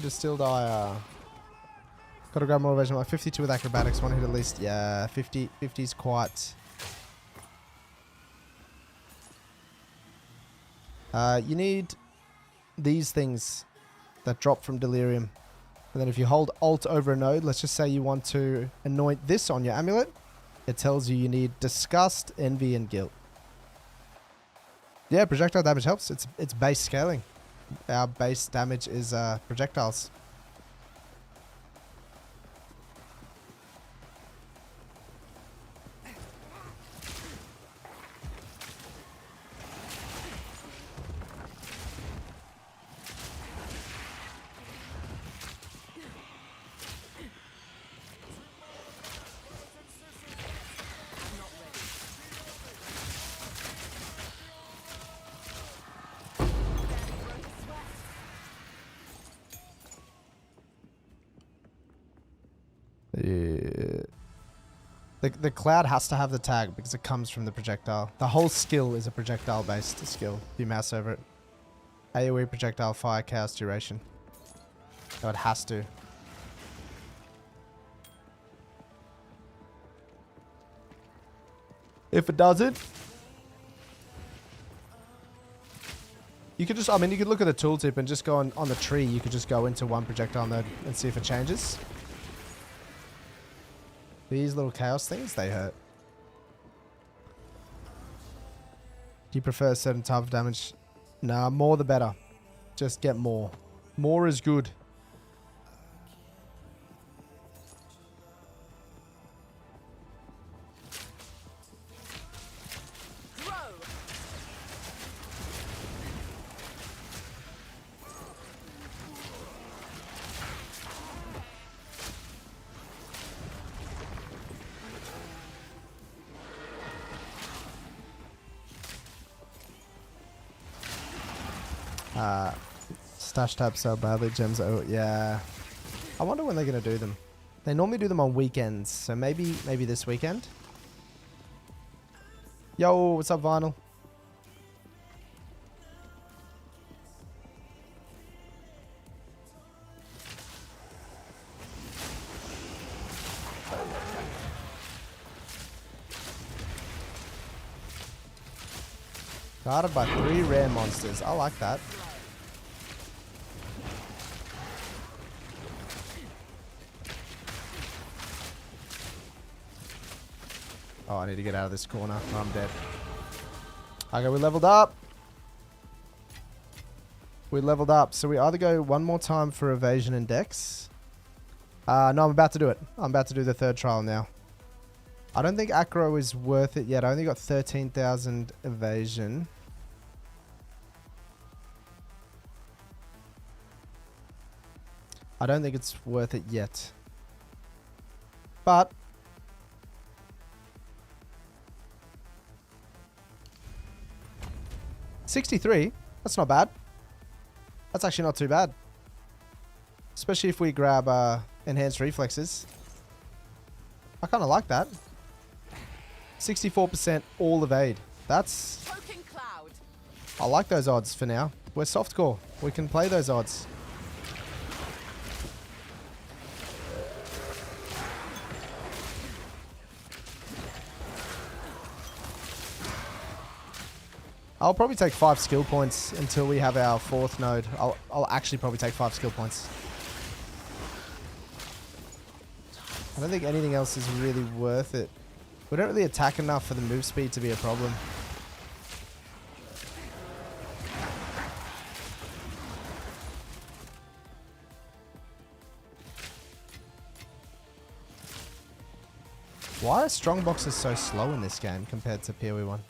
Speaker 1: Distilled ire. Gotta grab more evasion. Like 52 with acrobatics. One hit at least. Yeah, 50's quite. You need these things that drop from delirium. And then if you hold alt over a node, let's just say you want to anoint this on your amulet. It tells you need disgust, envy, and guilt. Yeah, projectile damage helps. It's base scaling. Our base damage is projectiles. The cloud has to have the tag because it comes from the projectile. The whole skill is a projectile based skill. If you mouse over it. AoE projectile fire chaos duration. No, it has to. If it doesn't, you could just, I mean, you could look at the tooltip and just go on the tree. You could just go into one projectile node and see if it changes. These little chaos things, they hurt. Do you prefer a certain type of damage? Nah, more the better. Just get more. More is good. Stash tab so badly, gems. Oh yeah. I wonder when they're gonna do them. They normally do them on weekends, so maybe this weekend. Yo, what's up, Vinyl? Guarded by 3 rare monsters. I like that. Oh, I need to get out of this corner. Oh, I'm dead. Okay, we leveled up. We leveled up. So we either go one more time for evasion and dex. No, I'm about to do it. I'm about to do the 3rd trial now. I don't think acro is worth it yet. I only got 13,000 evasion. I don't think it's worth it yet. But 63, that's not bad. That's actually not too bad. Especially if we grab enhanced reflexes. I kind of like that. 64% all evade. That's... I like those odds for now. We're softcore. We can play those odds. I'll probably take 5 skill points until we have our 4th node. I'll actually probably take 5 skill points. I don't think anything else is really worth it. We don't really attack enough for the move speed to be a problem. Why are strong boxes so slow in this game compared to POE1?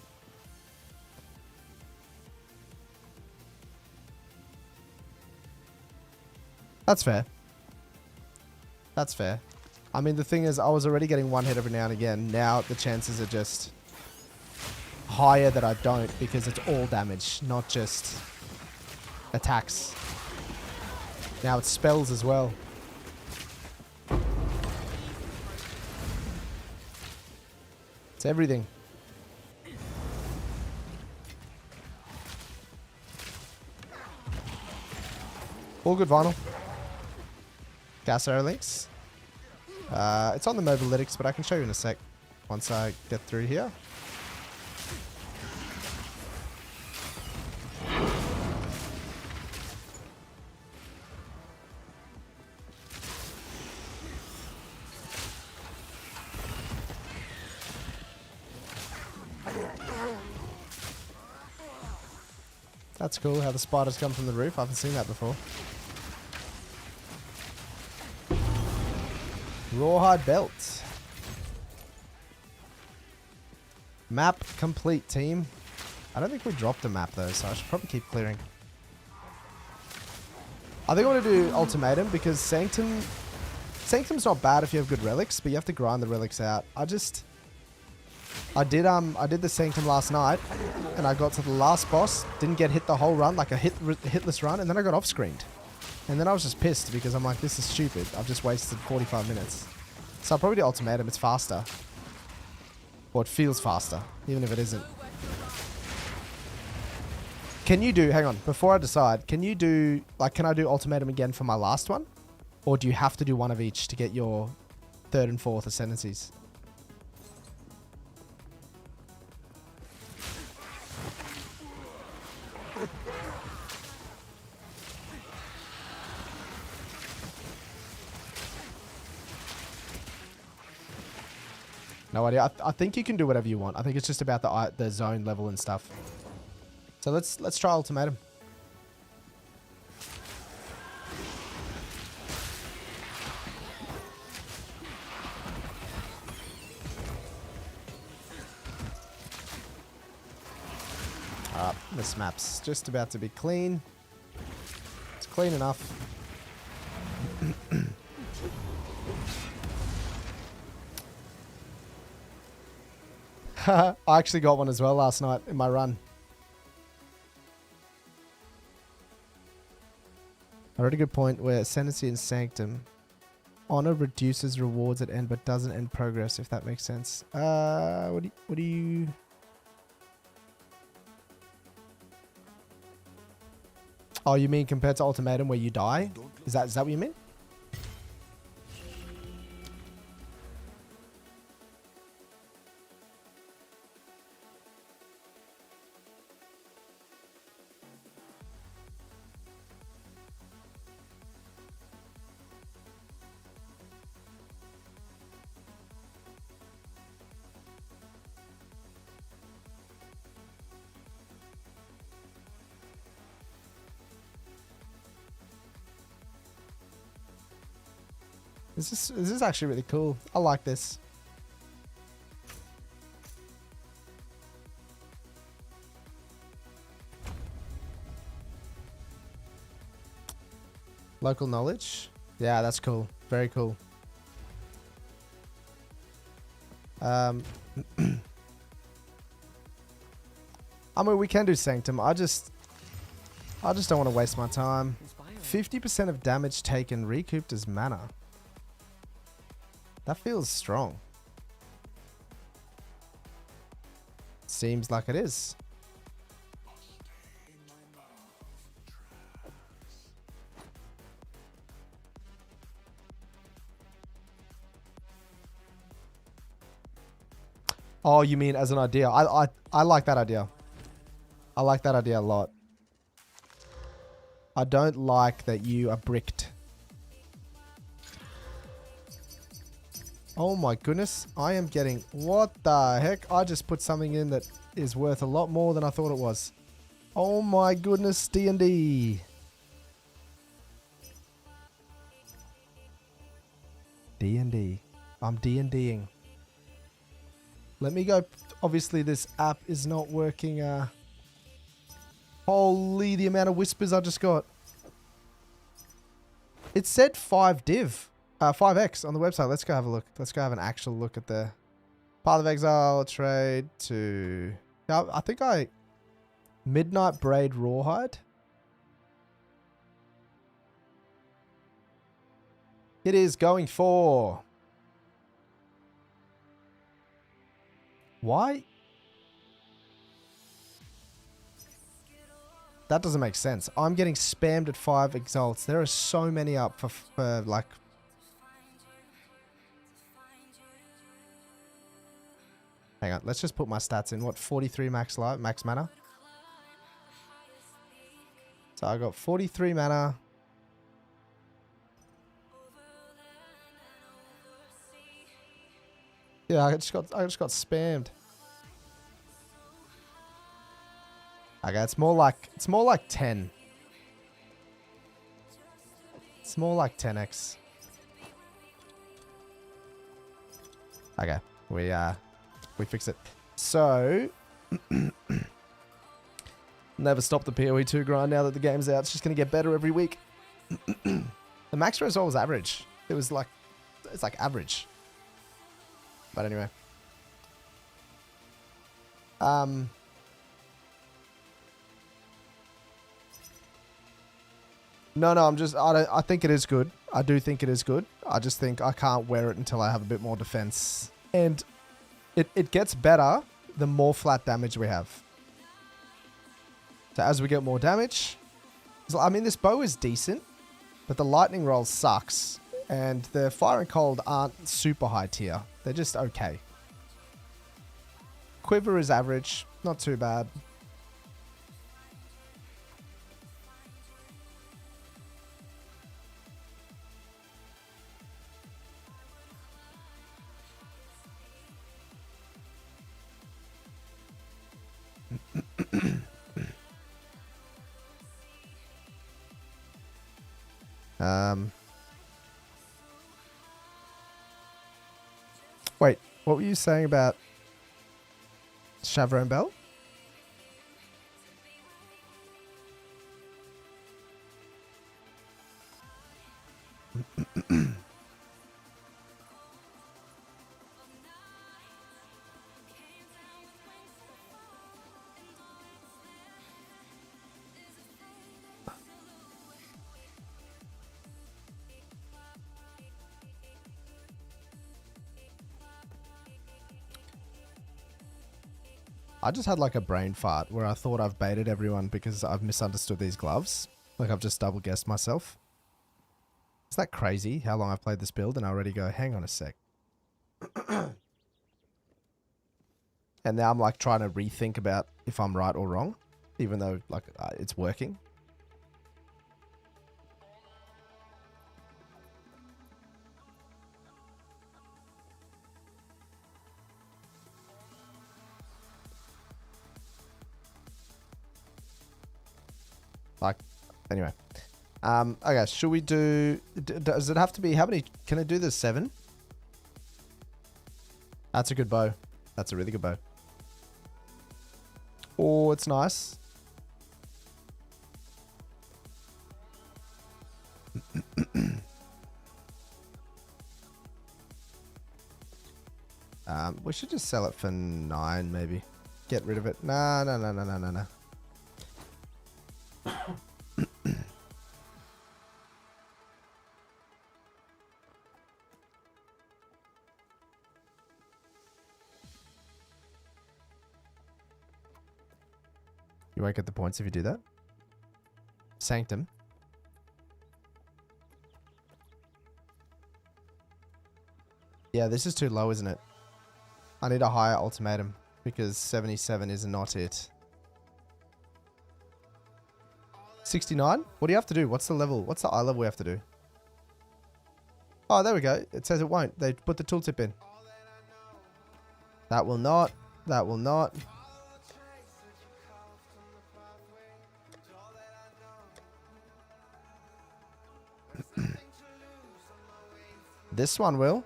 Speaker 1: That's fair. That's fair. I mean, the thing is, I was already getting 1 hit every now and again. Now the chances are just higher that I don't because it's all damage, not just attacks. Now it's spells as well. It's everything. All good, Vinyl. Gas arrow links. It's on the mobalytics, but I can show you in a sec once I get through here. That's cool how the spiders come from the roof. I haven't seen that before. Rawhide belt. Map complete, team. I don't think we dropped a map though, so I should probably keep clearing. I think I want to do ultimatum because Sanctum's not bad if you have good relics, but you have to grind the relics out. I did the Sanctum last night and I got to the last boss, didn't get hit the whole run, like a hitless run, and then I got off screened. And then I was just pissed because I'm like, this is stupid. I've just wasted 45 minutes. So I'll probably do ultimatum. It's faster. Or it feels faster, even if it isn't. Can you do, hang on, before I decide, can you do, like, can I do ultimatum again for my last one? Or do you have to do one of each to get your 3rd and 4th ascendancies? No idea. I think you can do whatever you want. I think it's just about the zone level and stuff. So let's try ultimatum. This map's just about to be clean. It's clean enough. I actually got one as well last night in my run. I read a good point where ascendancy and Sanctum honor reduces rewards at end but doesn't end progress, if that makes sense. What do you Oh, you mean compared to ultimatum where you die? Is that what you mean? This is actually really cool. I like this. Local knowledge. Yeah, that's cool. Very cool. I mean, we can do Sanctum. I just don't want to waste my time. 50% of damage taken recouped as mana. That feels strong. Seems like it is. Oh, you mean as an idea? I like that idea. I like that idea a lot. I don't like that you are bricked. Oh my goodness, I am getting... What the heck? I just put something in that is worth a lot more than I thought it was. Oh my goodness, D&D. D&D. I'm D&Ding. Let me go... Obviously this app is not working. Holy, the amount of whispers I just got. It said 5x on the website. Let's go have a look. Let's go have an actual look at the Path of Exile trade to... I think Midnight Braid Rawhide. It is going for... Why? That doesn't make sense. I'm getting spammed at 5 exalts. There are so many up for like... Hang on, let's just put my stats in. What, 43 max mana? So I got 43 mana. Yeah, I just got spammed. Okay, it's more like 10. It's more like 10x. Okay, we fix it. So never stop the POE2 grind now that the game's out. It's just gonna get better every week. The max result was average. It's like average. But anyway. No, I think it is good. I do think it is good. I just think I can't wear it until I have a bit more defense. And it gets better the more flat damage we have. So as we get more damage, I mean, this bow is decent, But the lightning roll sucks. And the fire and cold aren't super high tier. They're just okay. Quiver is average. Not too bad. Wait, what were you saying about Chavron Bell? I just had like a brain fart where I thought I've baited everyone because I've misunderstood these gloves. Like I've just double guessed myself. Is that crazy how long I've played this build and I already go, hang on a sec. And now I'm like trying to rethink about if I'm right or wrong, even though like it's working. Like, anyway. Okay, should we do... does it have to be... How many... Can it do this? 7? That's a good bow. That's a really good bow. Oh, it's nice. We should just sell it for 9, maybe. Get rid of it. No. You won't get the points if you do that. Sanctum. Yeah, this is too low, isn't it? I need a higher ultimatum because 77 is not it. 69? What do you have to do? What's the level? What's the eye level we have to do? Oh, there we go. It says it won't. They put the tooltip in. That will not. That will not. This one will.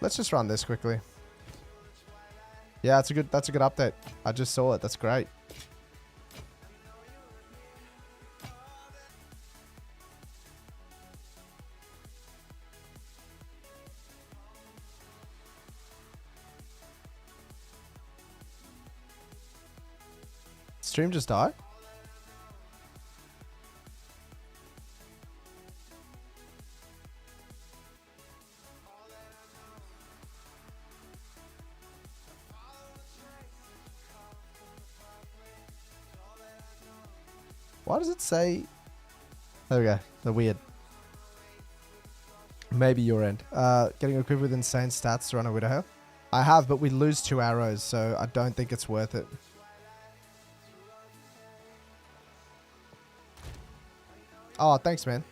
Speaker 1: Let's just run this quickly. Yeah, that's a good update. I just saw it. That's great. Stream just died? Why does it say... There we go. The weird. Maybe your end. Getting equipped with insane stats to run a Widowhair. I have, but we lose 2 arrows, so I don't think it's worth it. Oh, thanks, man.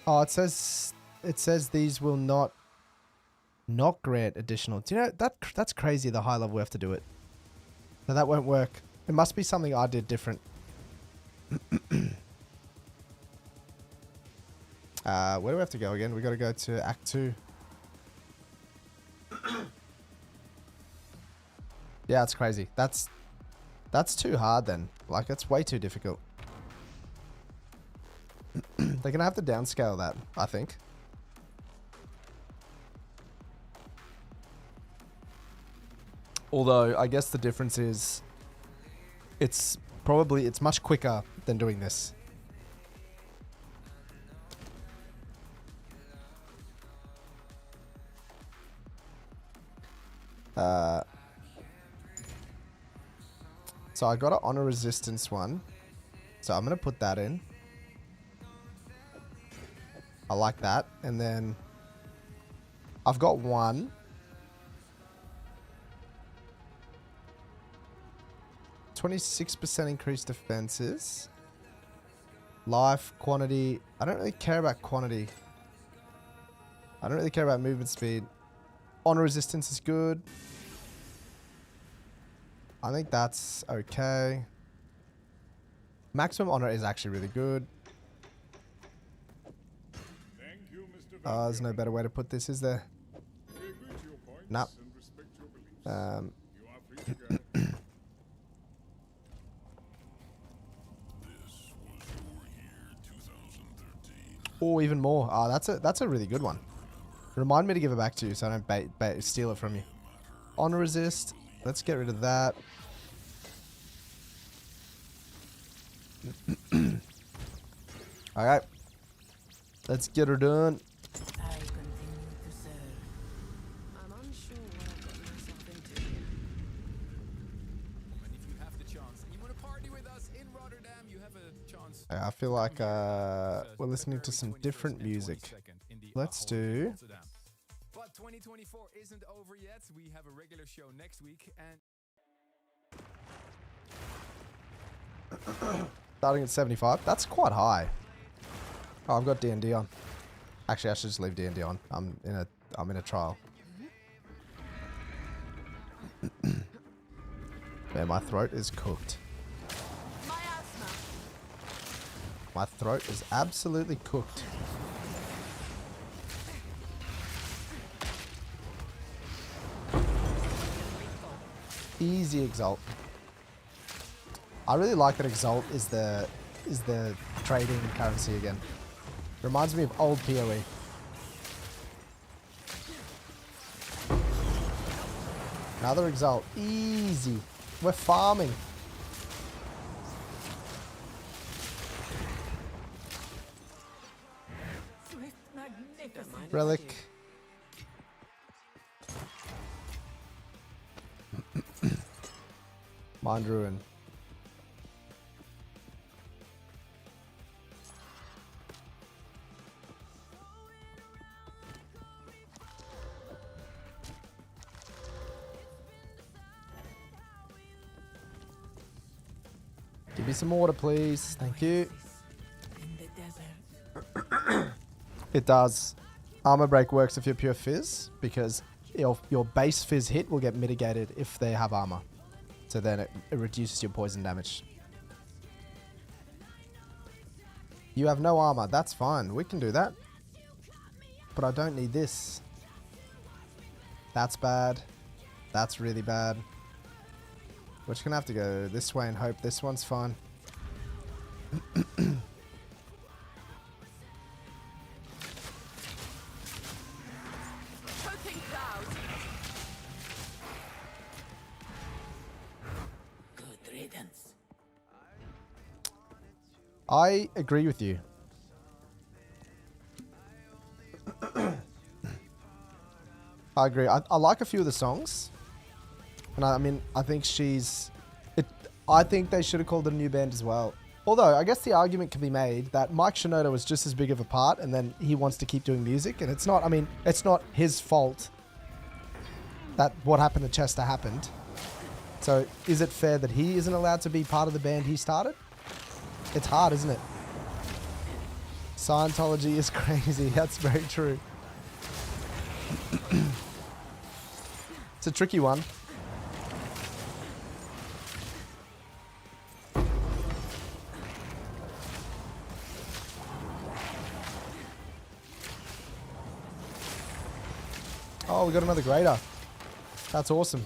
Speaker 1: Oh, it says these will not grant additional. Do you know that's crazy? The high level we have to do it. No, that won't work. It must be something I did different. Where do we have to go again? We got to go to Act 2. Yeah, it's crazy. That's too hard then. Like, it's way too difficult. They're going to have to downscale that, I think. Although, I guess the difference is it's much quicker than doing this. So I got an honor resistance one. So I'm going to put that in. I like that. And then I've got one. 26% increased defenses. Life, quantity. I don't really care about quantity. I don't really care about movement speed. Honor resistance is good. I think that's okay. Maximum honor is actually really good. There's no better way to put this, is there? Nope. Oh, even more. Ah, that's a really good one. Remind me to give it back to you so I don't steal it from you. Honor resist. Let's get rid of that. Alright. Let's get her done.
Speaker 3: I continue to serve. I'm unsure what I've got myself into here.
Speaker 6: And if you have the chance and you want to party with us in Rotterdam, you have a chance.
Speaker 1: I feel like we're listening to some different music. Let's do...
Speaker 6: But 2024 isn't over yet. We have a regular show next week and...
Speaker 1: Starting at 75. That's quite high. Oh, I've got D&D on. Actually, I should just leave D&D on. I'm in a trial. Man, my throat is cooked.
Speaker 3: My asthma.
Speaker 1: My throat is absolutely cooked. Easy exalt. I really like that exalt is the trading currency again. Reminds me of old POE. Another exalt. Easy. We're farming.
Speaker 3: Swift, magnificent.
Speaker 1: Relic. Mind Ruin. Give me some water, please. Thank you.
Speaker 3: In the desert.
Speaker 1: It does. Armor break works if you're pure fizz, because your base fizz hit will get mitigated if they have armor. So then it reduces your poison damage. You have no armor. That's fine. We can do that. But I don't need this. That's bad. That's really bad. We're just gonna have to go this way and hope this one's fine.
Speaker 3: Choking cloud. Good riddance.
Speaker 1: I agree with you. I agree. I like a few of the songs. And I mean, I think I think they should have called it a new band as well. Although, I guess the argument can be made that Mike Shinoda was just as big of a part, and then he wants to keep doing music, and it's not his fault that what happened to Chester happened. So, is it fair that he isn't allowed to be part of the band he started? It's hard, isn't it? Scientology is crazy. That's very true. It's a tricky one. Oh, we got another grader. That's awesome.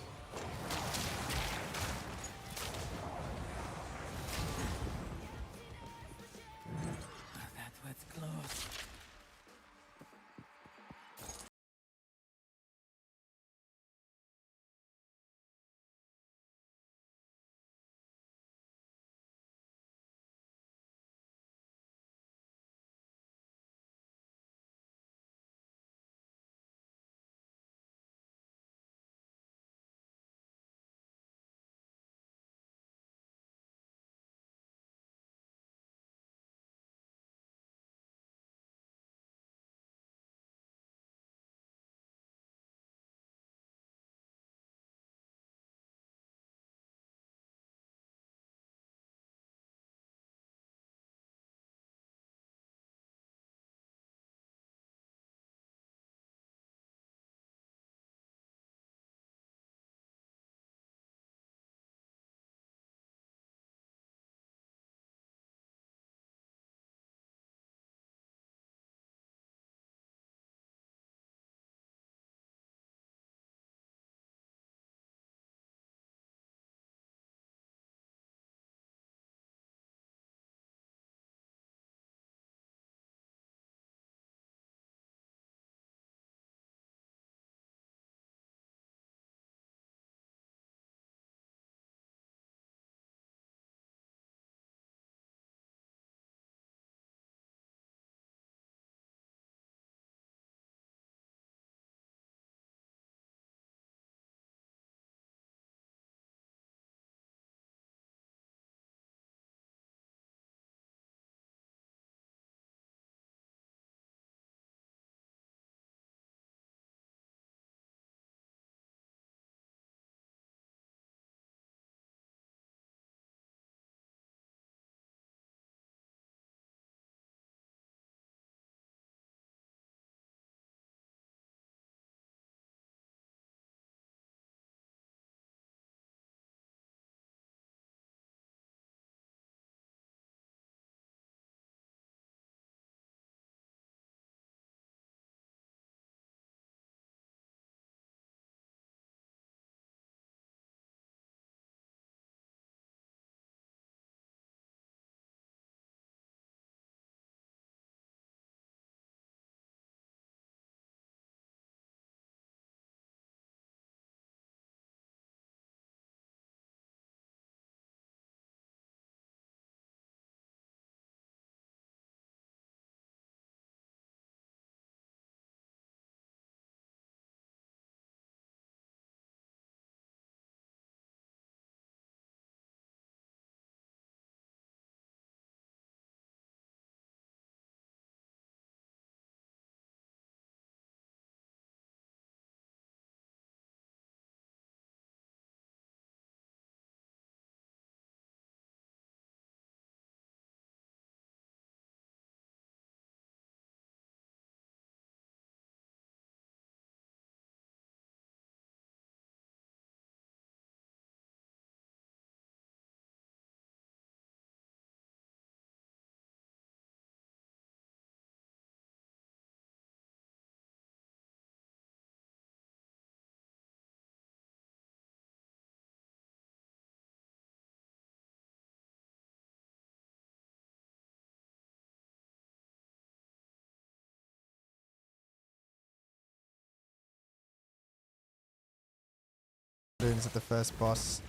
Speaker 1: things at the first boss.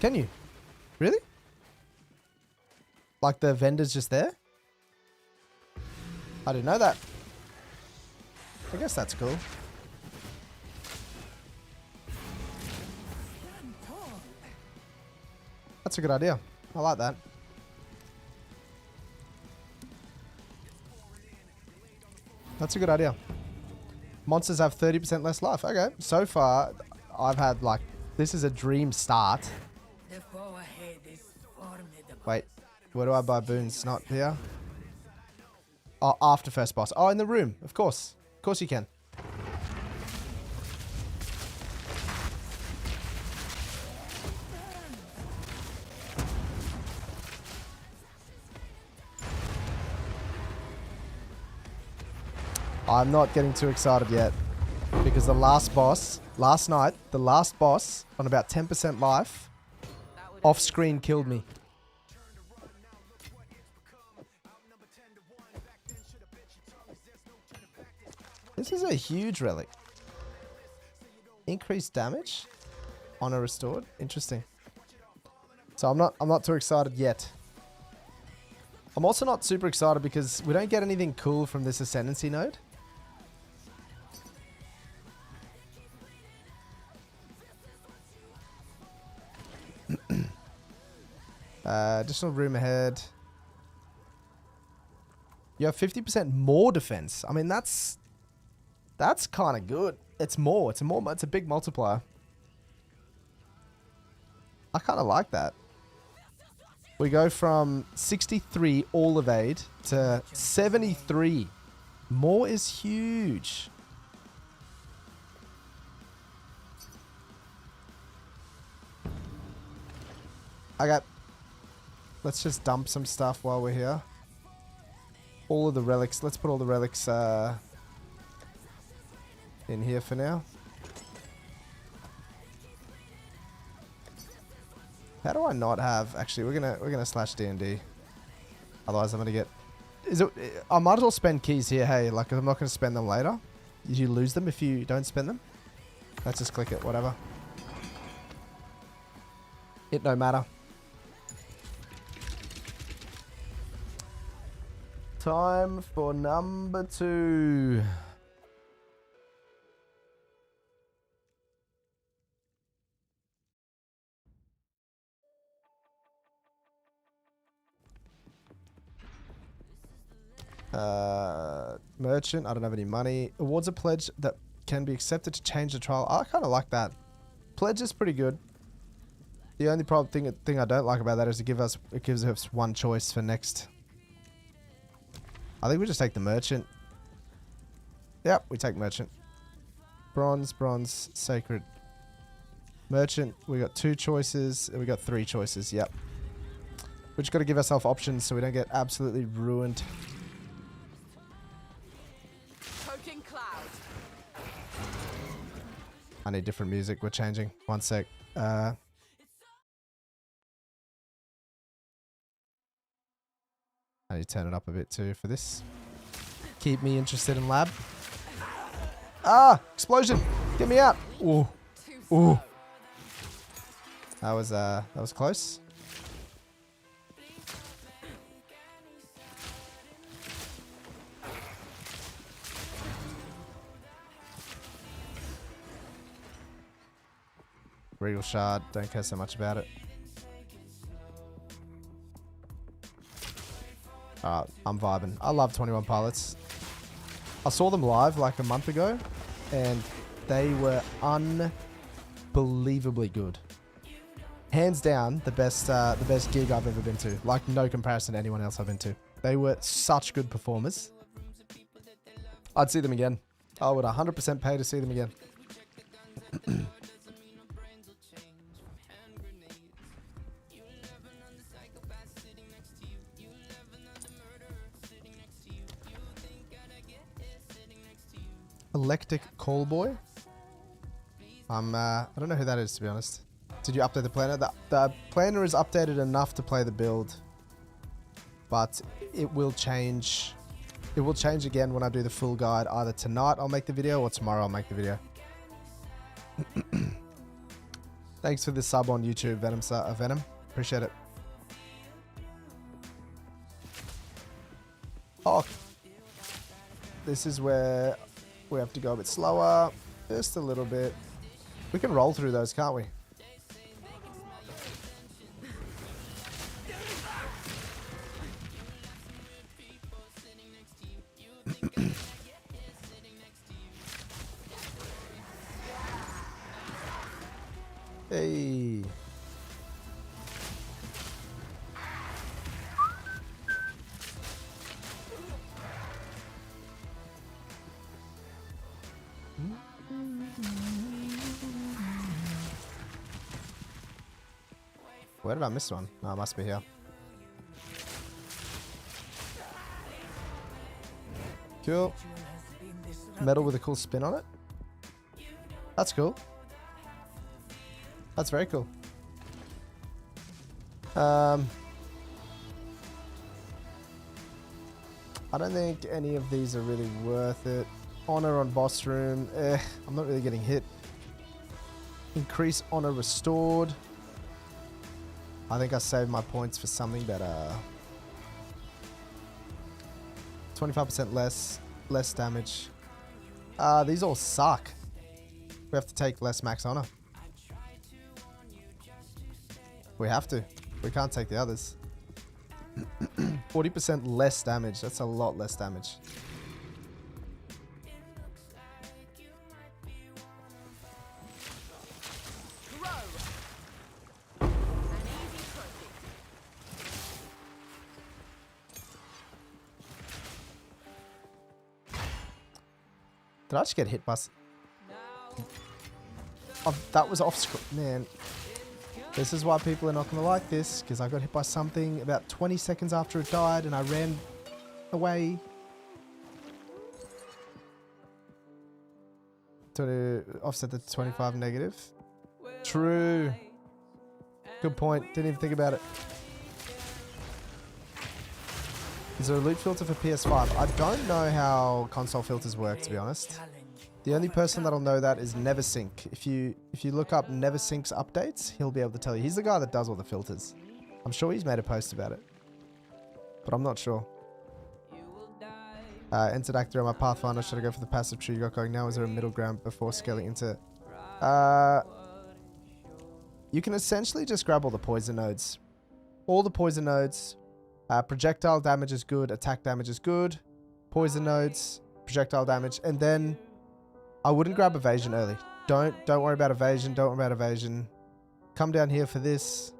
Speaker 1: Can you? Really? Like the vendor's just there? I didn't know that. I guess that's cool. That's a good idea. I like that. That's a good idea. Monsters have 30% less life. Okay. So far, I've had like... This is a dream start. Wait. Where do I buy boons? Not here. Oh, after first boss. Oh, in the room. Of course. Of course you can. I'm not getting too excited yet. Because the last boss, last night, the last boss on about 10% life, off screen killed me. This is a huge relic. Increased damage? Honor restored? Interesting. So I'm not too excited yet. I'm also not super excited because we don't get anything cool from this ascendancy node. Additional room ahead. You have 50% more defense. I mean, that's kind of good. It's more. It's a big multiplier. I kind of like that. We go from 63 all evade to 73. More is huge. Okay. Let's just dump some stuff while we're here. All of the relics. Let's put all the relics in here for now. How do I not have... Actually, we're gonna slash D&D. Otherwise, I'm gonna get... I might as well spend keys here. Hey, like I'm not gonna spend them later. You lose them if you don't spend them. Let's just click it. Whatever. It no matter. Time for number 2. Merchant, I don't have any money. Awards a pledge that can be accepted to change the trial. I kind of like that. Pledge is pretty good. The only thing I don't like about that is it gives us one choice for next. I think we just take the merchant. Yep, we take merchant. Bronze, bronze, sacred. Merchant, we got 2 choices. We got 3 choices, yep. We just got to give ourselves options so we don't get absolutely ruined.
Speaker 3: Poking cloud.
Speaker 1: I need different music. We're changing. One sec. I need to turn it up a bit too for this. Keep me interested in lab. Ah! Explosion! Get me out! Ooh. Ooh. That was close. Regal shard, don't care so much about it. I'm vibing. I love 21 Pilots. I saw them live like a month ago, and they were unbelievably good. Hands down, the best gig I've ever been to. Like no comparison to anyone else I've been to. They were such good performers. I'd see them again. I would 100% pay to see them again. Electric Callboy. I don't know who that is, to be honest. Did you update the planner? The planner is updated enough to play the build, but it will change. It will change again when I do the full guide. Either tonight I'll make the video or tomorrow I'll make the video. Thanks for the sub on YouTube, Venom. Appreciate it. Oh, this is where we have to go a bit slower, just a little bit. We can roll through those, can't we? Hey. Where did I miss one? No, it must be here. Cool. Metal with a cool spin on it. That's cool. That's very cool. I don't think any of these are really worth it. Honor on boss room. I'm not really getting hit. Increase honor restored. I think I saved my points for something better. 25% less damage. These all suck. We have to take less max honor. We have to. We can't take the others. 40% less damage. That's a lot less damage. Did I just get hit by... Oh, that was off screen. Man. This is why people are not going to like this, because I got hit by something about 20 seconds after it died and I ran away. To offset the 25 negative. True. Good point. Didn't even think about it. Is there a loot filter for PS5? I don't know how console filters work, to be honest. The only person that'll know that is Neversync. If you look up Neversync's updates, he'll be able to tell you. He's the guy that does all the filters. I'm sure he's made a post about it, but I'm not sure. Entered Act 3 on my Pathfinder. Should I go for the passive tree you got going now? Is there a middle ground before scaling into... You can essentially just grab all the poison nodes. All the poison nodes. Projectile damage is good. Attack damage is good. Poison nodes. Projectile damage. And then... I wouldn't grab evasion early. Don't worry about evasion. Don't worry about evasion. Come down here for this.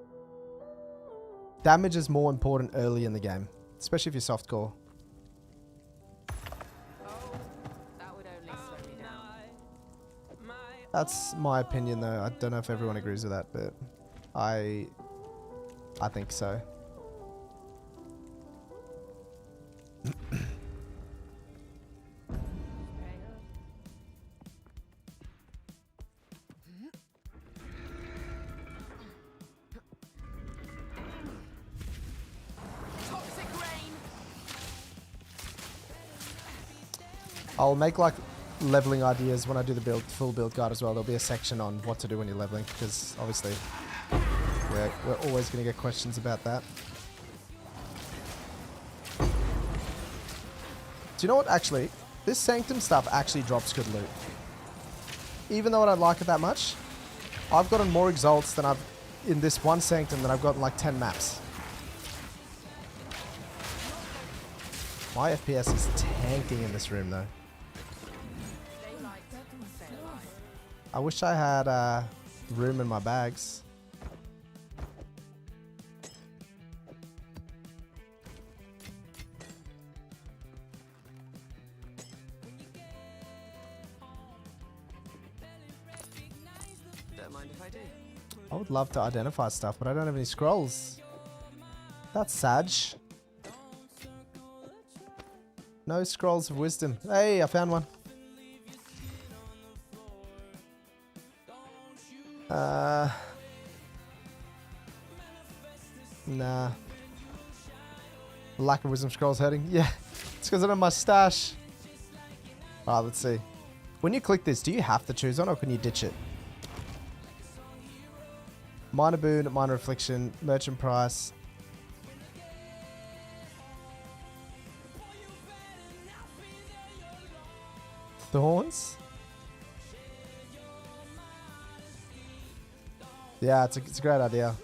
Speaker 1: Damage is more important early in the game, especially if you're softcore. That's my opinion, though. I don't know if everyone agrees with that, but I think so. I'll make like leveling ideas when I do the full build guide as well. There'll be a section on what to do when you're leveling, because obviously we're always going to get questions about that. Do you know what, actually? This Sanctum stuff actually drops good loot. Even though I don't like it that much, I've gotten more exalts than in this one Sanctum than I've gotten like 10 maps. My FPS is tanking in this room though. I wish I had room in my bags.
Speaker 3: Don't mind if I do.
Speaker 1: I would love to identify stuff, but I don't have any scrolls. That's sad. No scrolls of wisdom. Hey, I found one. Nah. Lack of wisdom scrolls hurting. Yeah, it's because I don't have my stash. Alright, let's see. When you click this, do you have to choose one or can you ditch it? Minor boon, minor affliction, merchant price. Thorns? Yeah, it's a great idea.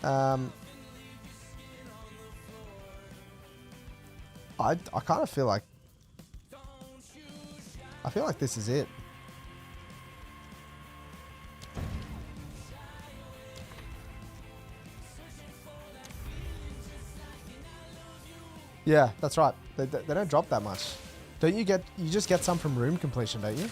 Speaker 1: I kind of feel like this is it. Yeah, that's right. They don't drop that much. Don't you get? You just get some from room completion, don't you?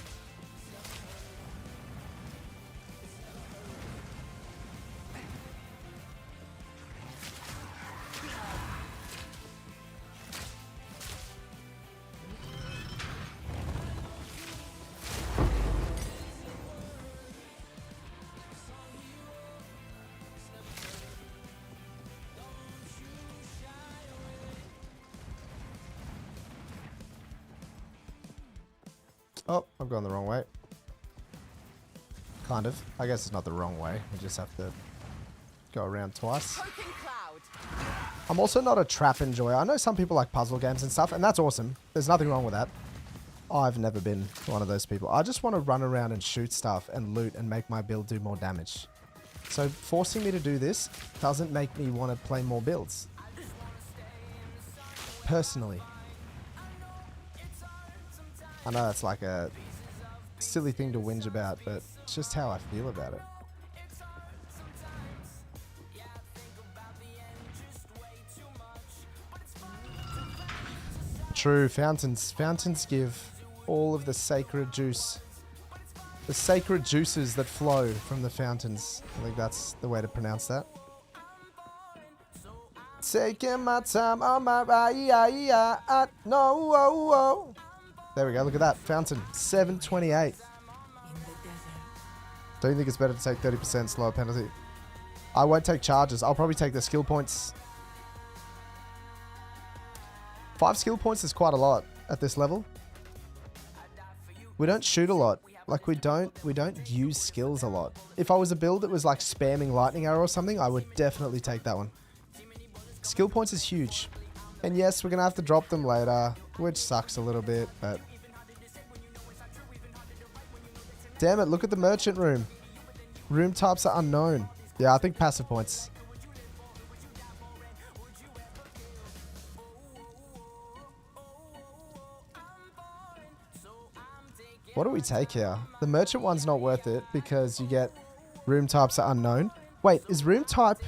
Speaker 1: Oh, I'm going the wrong way. Kind of. I guess it's not the wrong way. We just have to go around twice. I'm also not a trap enjoyer. I know some people like puzzle games and stuff, and that's awesome. There's nothing wrong with that. I've never been one of those people. I just want to run around and shoot stuff and loot and make my build do more damage. So forcing me to do this doesn't make me want to play more builds. Personally. I know it's like a silly thing to whinge about, but it's just how I feel about it. True, fountains. Fountains give all of the sacred juice. The sacred juices that flow from the fountains. I think that's the way to pronounce that. Taking my time on my ride. No. There we go, look at that. Fountain, 728. Don't you think it's better to take 30% slower penalty? I won't take charges. I'll probably take the skill points. 5 skill points is quite a lot at this level. We don't shoot a lot. Like we don't use skills a lot. If I was a build that was like spamming lightning arrow or something, I would definitely take that one. Skill points is huge. And yes, we're going to have to drop them later, which sucks a little bit, but... Damn it, look at the merchant room. Room types are unknown. Yeah, I think passive points. What do we take here? The merchant one's not worth it because you get room types are unknown. Wait, is room type...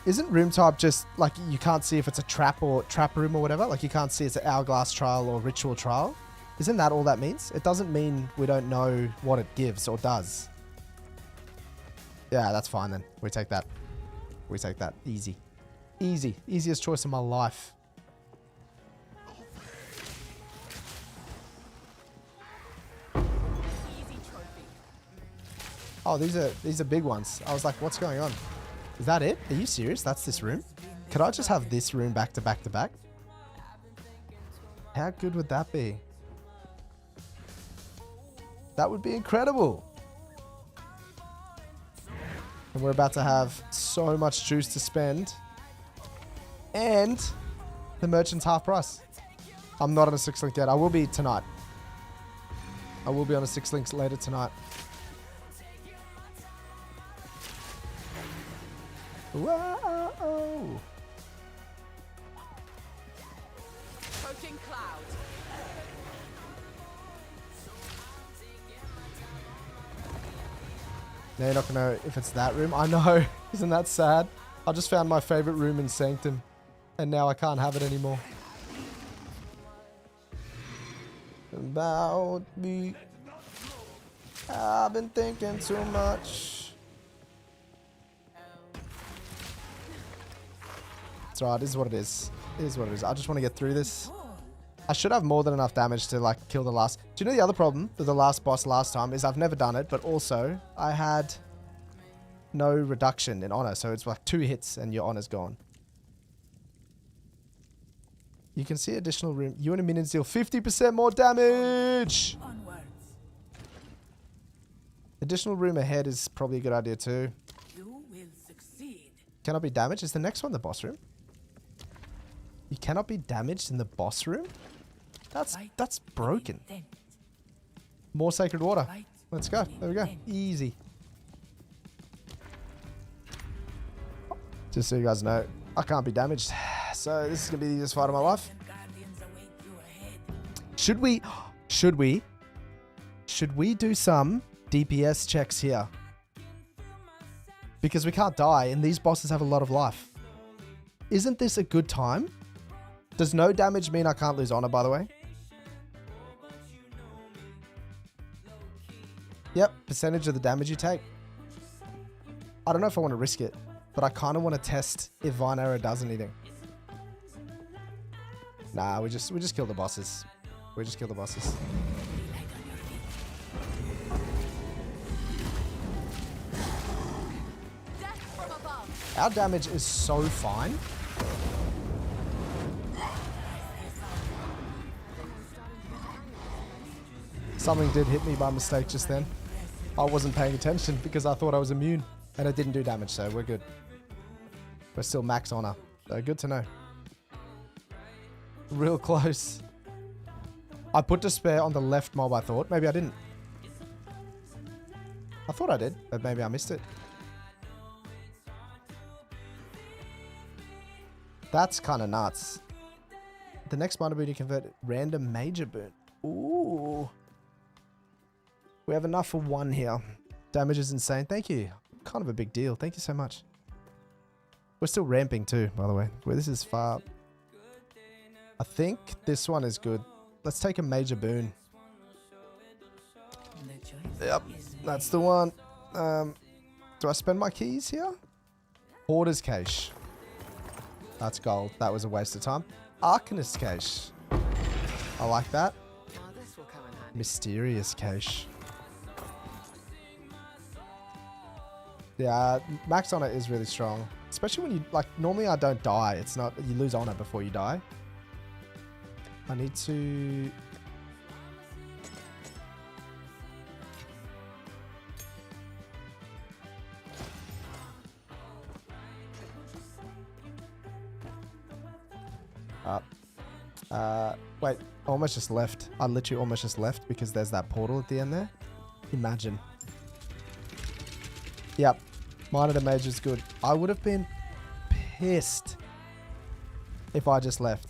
Speaker 1: Isn't room type just like you can't see if it's a trap room or whatever? Like you can't see it's an hourglass trial or ritual trial? Isn't that all that means? It doesn't mean we don't know what it gives or does. Yeah, that's fine then. We take that. We take that. Easy. Easy. Easiest choice of my life. Oh, these are big ones. I was like, what's going on? Is that it? Are you serious? That's this room? Could I just have this room back to back to back? How good would that be? That would be incredible. And we're about to have so much juice to spend. And the merchant's half price. I'm not on a 6-link yet. I will be tonight. I will be on a 6-link later tonight. Whoa!
Speaker 3: Poking cloud.
Speaker 1: Now you're not gonna know if it's that room. I know. Isn't that sad? I just found my favorite room in Sanctum, and now I can't have it anymore. About me, I've been thinking too much. It's alright, this is what it is. It is what it is. I just want to get through this. I should have more than enough damage to like kill the last... Do you know the other problem with the last boss last time is I've never done it, but also I had no reduction in honor. So it's like 2 hits and your honor's gone. You can see additional room. You and a minion deal 50% more damage! It Additional room ahead is probably a good idea too.
Speaker 3: You will succeed.
Speaker 1: Cannot be damaged. Is the next one the boss room? You cannot be damaged in the boss room? That's broken. More sacred water. Let's go. There we go. Easy. Just so you guys know, I can't be damaged. So this is going to be the easiest fight of my life. Should we do some DPS checks here? Because we can't die and these bosses have a lot of life. Isn't this a good time? Does no damage mean I can't lose honor, by the way? Yep, percentage of the damage you take. I don't know if I want to risk it, but I kind of want to test if Vine Arrow does anything. Nah, we just kill the bosses. We just kill the bosses. Our damage is so fine. Something did hit me by mistake just then. I wasn't paying attention because I thought I was immune and it didn't do damage, so we're good. We're still max honor, so good to know. Real close. I put despair on the left mob, I thought. Maybe I didn't. I thought I did, but maybe I missed it. That's kind of nuts. The next minor boon you convert random major boon. Ooh. We have enough for one here. Damage is insane. Thank you. Kind of a big deal. Thank you so much. We're still ramping too, by the way. Where this is far. I think this one is good. Let's take a major boon. Yep, that's the one. Do I spend my keys here? Hoarder's Cache. That's gold. That was a waste of time. Arcanist Cache. I like that. Mysterious Cache. Yeah, max honor is really strong. Especially when you, like, normally I don't die. It's not, you lose honor before you die. I need to... wait, I almost just left. I literally almost just left because there's that portal at the end there. Imagine. Yep. Minor to major is good. I would have been pissed if I just left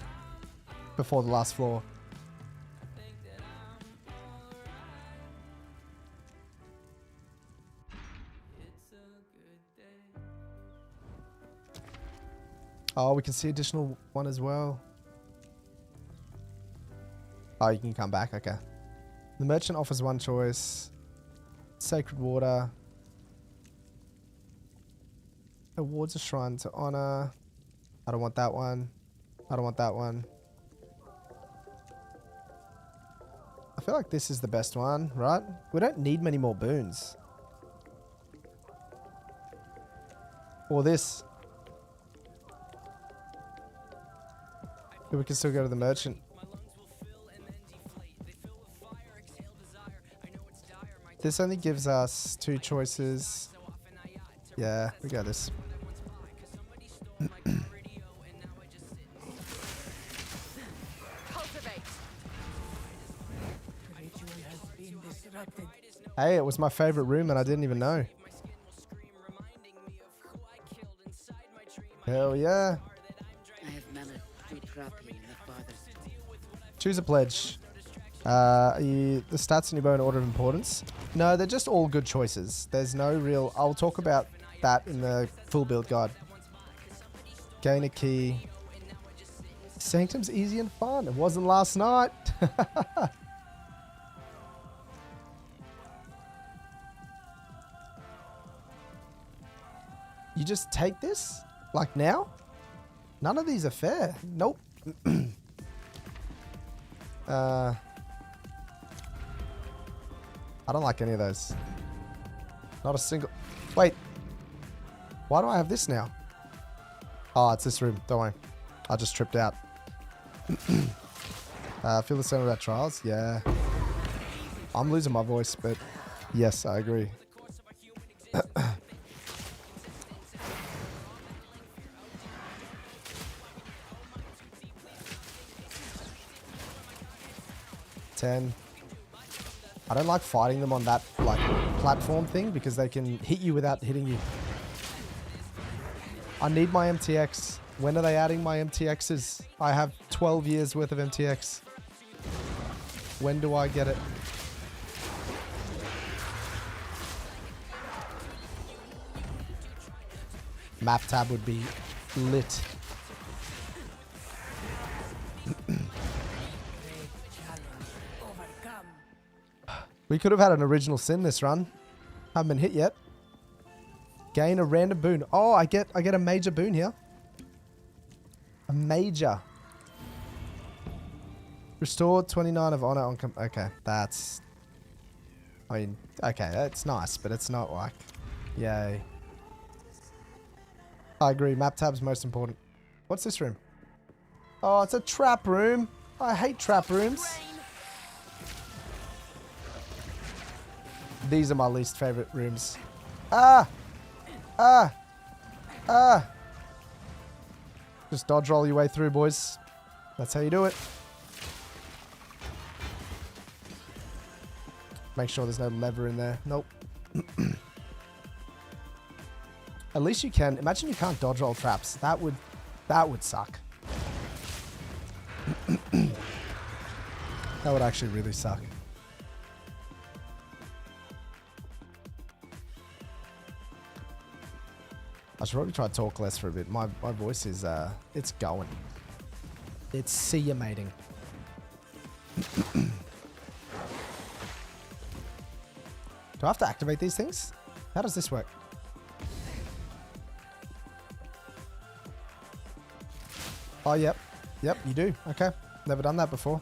Speaker 1: before the last floor. Oh, we can see additional one as well. Oh, you can come back. Okay. The merchant offers one choice. Sacred water. Awards a shrine to honor. I don't want that one. I don't want that one. I feel like this is the best one, right? We don't need many more boons. Or this. But we can still go to the merchant. This only gives us 2 choices. Yeah, we got this. Hey, it was my favorite room and I didn't even know. Hell yeah. Choose a pledge. The stats in your bow in order of importance. No, they're just all good choices. There's no real... I'll talk about that in the full build guide. Gain a key. Sanctum's easy and fun. It wasn't last night. You just take this? Like now? None of these are fair. Nope. I don't like any of those. Not a single... Wait. Why do I have this now? Oh, it's this room. Don't worry. I just tripped out. Feel the same about trials? Yeah. I'm losing my voice, but yes, I agree. $10. I don't like fighting them on that like platform thing because they can hit you without hitting you. I need my MTX. When are they adding my MTXs? I have 12 years worth of MTX. When do I get it? Map tab would be lit. We could have had an original sin this run. Haven't been hit yet. Gain a random boon. Oh, I get a major boon here. A major. Restore 29 of honor on... Okay, that's... I mean, okay, that's nice, but it's not like... Yay. I agree, map tab's most important. What's this room? Oh, it's a trap room. I hate trap rooms. These are my least favorite rooms. Ah! Ah! Ah! Just dodge roll your way through, boys. That's how you do it. Make sure there's no lever in there. Nope. At least you can. Imagine you can't dodge roll traps. That would suck. That would actually really suck. I should probably try to talk less for a bit. My voice is, it's going. It's see-ya-mating. Do I have to activate these things? How does this work? Oh, yep. Yep, you do. Okay. Never done that before.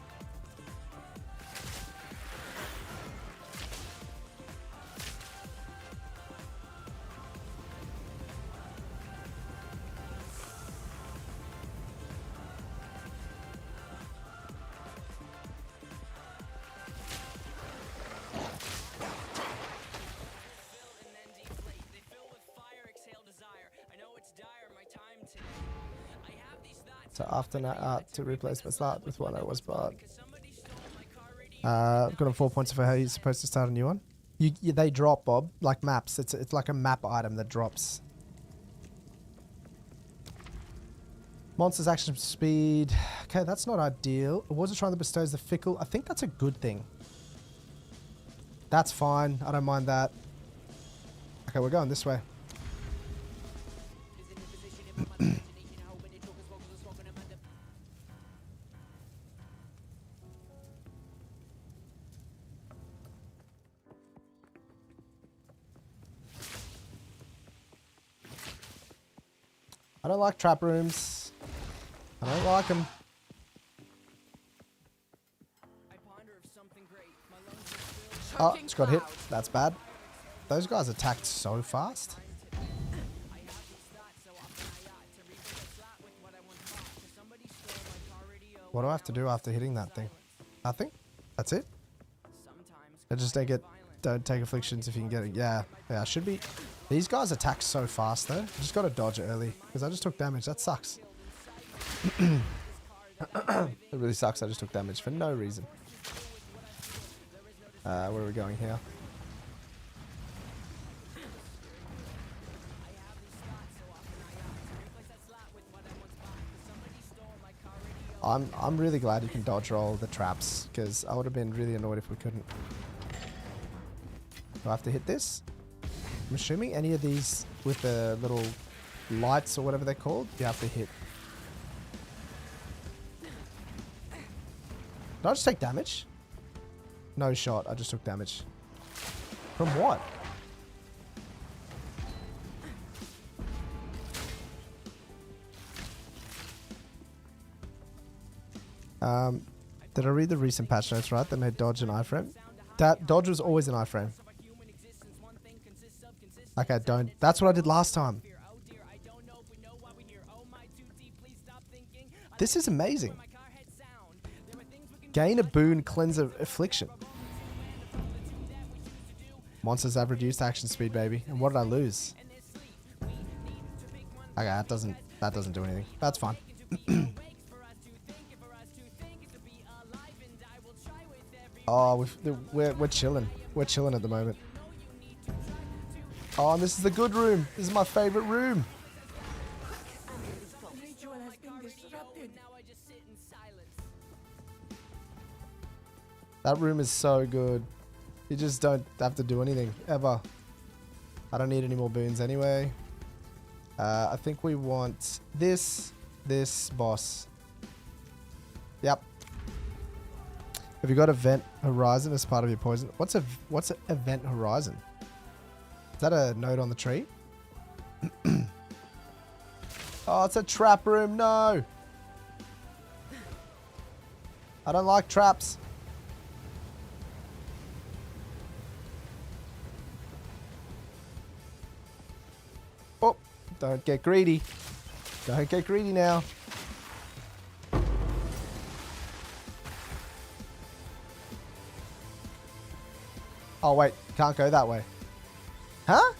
Speaker 1: So after that, to replace my start with one I was bought. Got on 4 points for how you're supposed to start a new one. They drop, Bob, like maps. It's like a map item that drops. Monsters action speed. Okay, that's not ideal. A water shrine that bestows the fickle. I think that's a good thing. That's fine. I don't mind that. Okay, we're going this way. I don't like trap rooms. I don't like them. Oh, just got hit. That's bad. Those guys attacked so fast. What do I have to do after hitting that thing? Nothing? That's it? I just don't take afflictions if you can get it. Yeah, I should be. These guys attack so fast though. I just got to dodge it early because I just took damage. That sucks. It really sucks. I just took damage for no reason. Where are we going here? I'm really glad you can dodge roll the traps because I would have been really annoyed if we couldn't. Do I have to hit this? I'm assuming any of these with the little lights or whatever they're called, you have to hit. Did I just take damage? No shot, I just took damage. From what? Did I read the recent patch notes right? That made dodge an iframe? That dodge was always an iframe. Okay, don't. That's what I did last time. This is amazing. Gain a boon, cleanse of affliction. Monsters have reduced action speed, baby. And what did I lose? Okay, that doesn't do anything. That's fine. Oh, we're chilling. We're chilling at the moment. Oh, and this is the good room. This is my favorite room. That room is so good. You just don't have to do anything, ever. I don't need any more boons anyway. I think we want this boss. Yep. Have you got Event Horizon as part of your poison? What's an Event Horizon? Is that a node on the tree? Oh, it's a trap room. No. I don't like traps. Oh, don't get greedy. Don't get greedy now. Oh, wait. Can't go that way. Huh?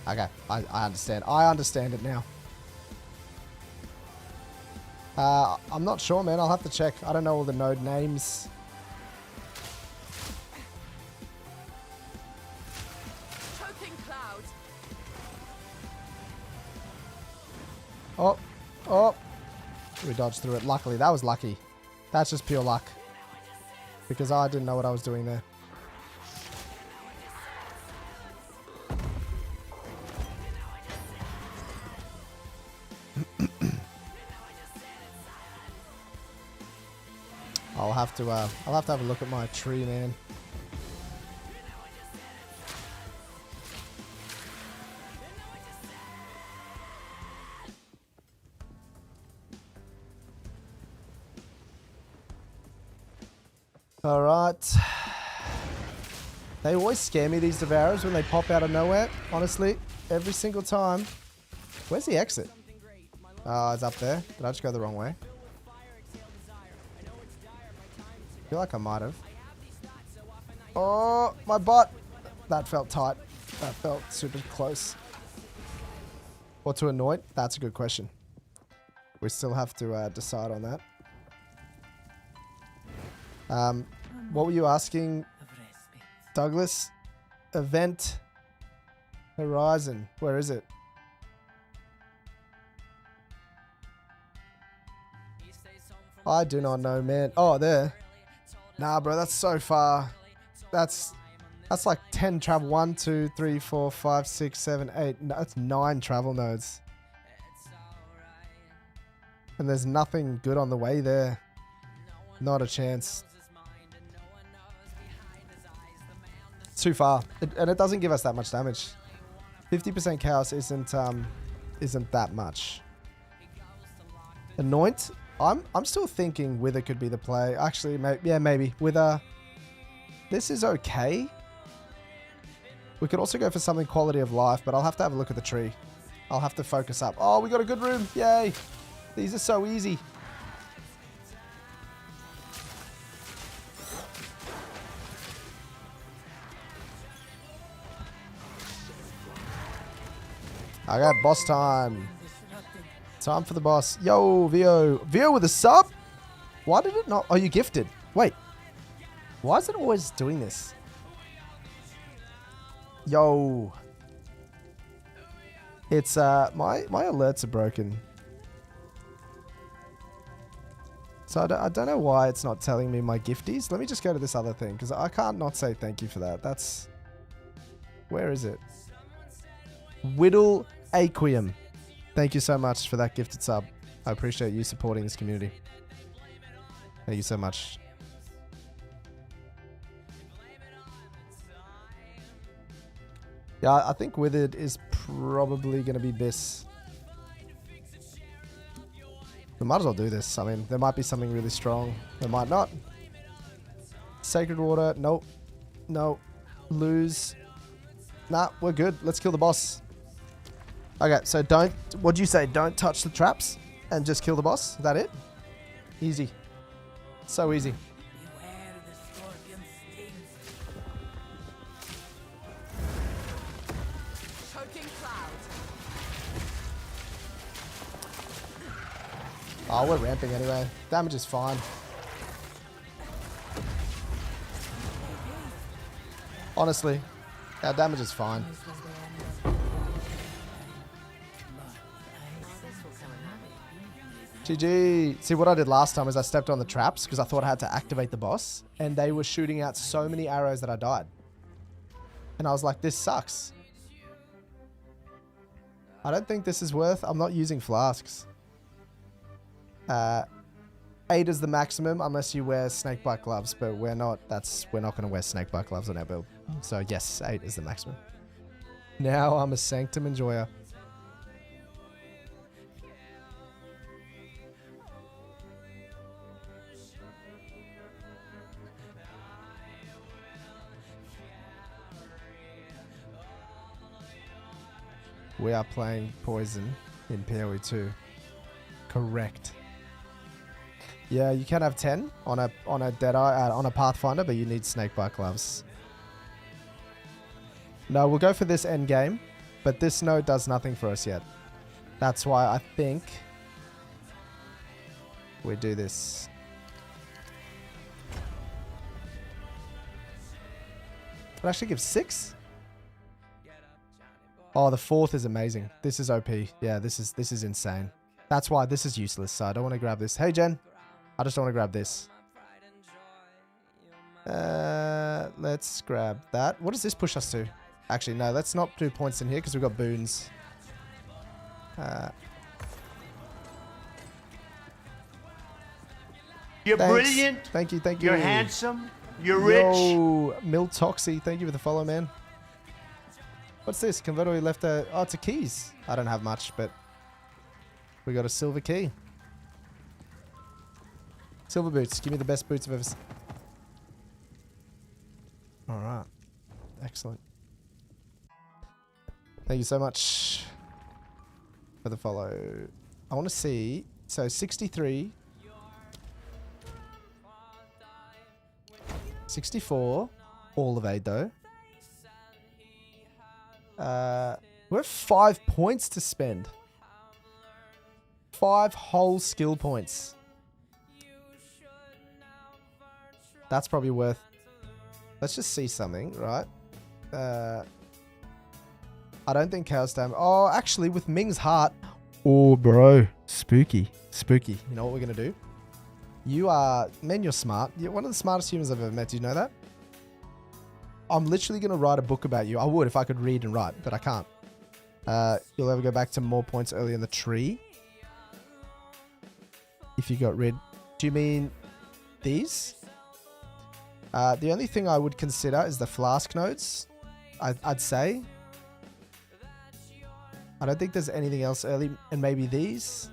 Speaker 1: Okay. I understand. I understand it now. I'm not sure, man. I'll have to check. I don't know all the node names. Oh. Oh. We dodged through it. Luckily. That was lucky. That's just pure luck. Because I didn't know what I was doing there. I'll have to have a look at my tree, man. Alright. They always scare me, these Devourers, when they pop out of nowhere. Honestly, every single time. Where's the exit? Oh, it's up there. Did I just go the wrong way? I feel like I might have. Oh, my butt. That felt tight. That felt super close. What to anoint? That's a good question. We still have to decide on that. What were you asking, Douglas? Event Horizon. Where is it? I do not know, man. Oh, there. Nah, bro, that's so far. That's like 10 travel. 1, 2, 3, 4, 5, 6, 7, 8. No, that's 9 travel nodes. And there's nothing good on the way there. Not a chance. Too far. And it doesn't give us that much damage. 50% chaos isn't that much. Anoint? I'm still thinking Wither could be the play. Actually, maybe. Wither. This is okay. We could also go for something quality of life, but I'll have to have a look at the tree. I'll have to focus up. Oh, we got a good room. Yay. These are so easy. I got boss time. Time for the boss. Yo, Vio. Vio with a sub? Why did it not? Oh, you gifted. Wait. Why is it always doing this? Yo. It's, my alerts are broken. So I don't know why it's not telling me my gifties. Let me just go to this other thing, because I can't not say thank you for that. That's... Where is it? Whittle Aquium. Thank you so much for that gifted sub. I appreciate you supporting this community. Thank you so much. Yeah, I think Withered is probably going to be this. We might as well do this. I mean, there might be something really strong. There might not. Sacred Water. Nope. No. Lose. Nah, we're good. Let's kill the boss. Okay, so don't... What'd you say? Don't touch the traps and just kill the boss? Is that it? Easy. So easy. Oh, we're ramping anyway. Damage is fine. Honestly, our damage is fine. GG. See, what I did last time is I stepped on the traps because I thought I had to activate the boss. And they were shooting out so many arrows that I died. And I was like, this sucks. I don't think this is worth... I'm not using flasks. 8 is the maximum unless you wear snakebite gloves. But we're not going to wear snakebite gloves on our build. So yes, 8 is the maximum. Now I'm a Sanctum enjoyer. We are playing Poison in POE2. Correct. Yeah, you can have 10 on a Deadeye on a Pathfinder, but you need snakebite gloves. No, we'll go for this end game, but this node does nothing for us yet. That's why I think we do this. It actually gives 6. Oh, the 4th is amazing. This is OP. Yeah, this is insane. That's why this is useless, so I don't want to grab this. Hey, Jen. I just don't want to grab this. Let's grab that. What does this push us to? Actually, no, let's not do points in here because we've got boons.
Speaker 5: You're
Speaker 1: Thanks.
Speaker 5: brilliant.
Speaker 1: Thank you.
Speaker 5: You're handsome. You're rich.
Speaker 1: Yo, Miltoxy, thank you for the follow, man. What's this? Convertible left a... Oh, it's a keys. I don't have much, but we got a silver key. Silver boots. Give me the best boots I've ever seen. All right. Excellent. Thank you so much for the follow. I want to see... So, 63. 64. All of 8, though. We have 5 points to spend. 5 whole skill points. That's probably worth... Let's just see something, right? I don't think Chaos Damage... Oh, actually, with Ming's Heart... Oh, bro. Spooky. Spooky. You know what we're going to do? You are... Man, you're smart. You're one of the smartest humans I've ever met. Do you know that? I'm literally going to write a book about you. I would if I could read and write, but I can't. You'll ever go back to more points early in the tree? If you got rid... Do you mean these? The only thing I would consider is the flask nodes. I'd say. I don't think there's anything else early. And maybe these.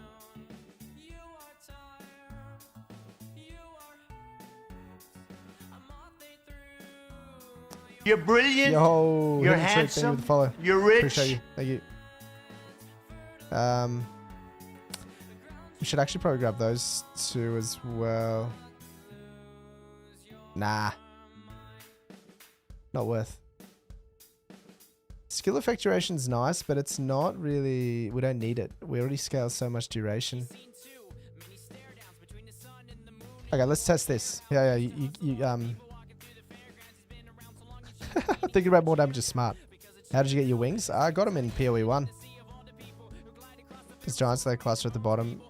Speaker 5: You're brilliant.
Speaker 1: Yo,
Speaker 5: You're
Speaker 1: Hidden Trick, thank you
Speaker 5: handsome.
Speaker 1: for the follow.
Speaker 5: You're rich.
Speaker 1: Appreciate you. Thank you. We should actually probably grab those two as well. Nah. Not worth. Skill effect duration's nice, but it's not really... We don't need it. We already scale so much duration. Okay, let's test this. Yeah, thinking about more damage is smart. How did you get your wings? I got them in POE1. There's Giant Slayer cluster at the bottom.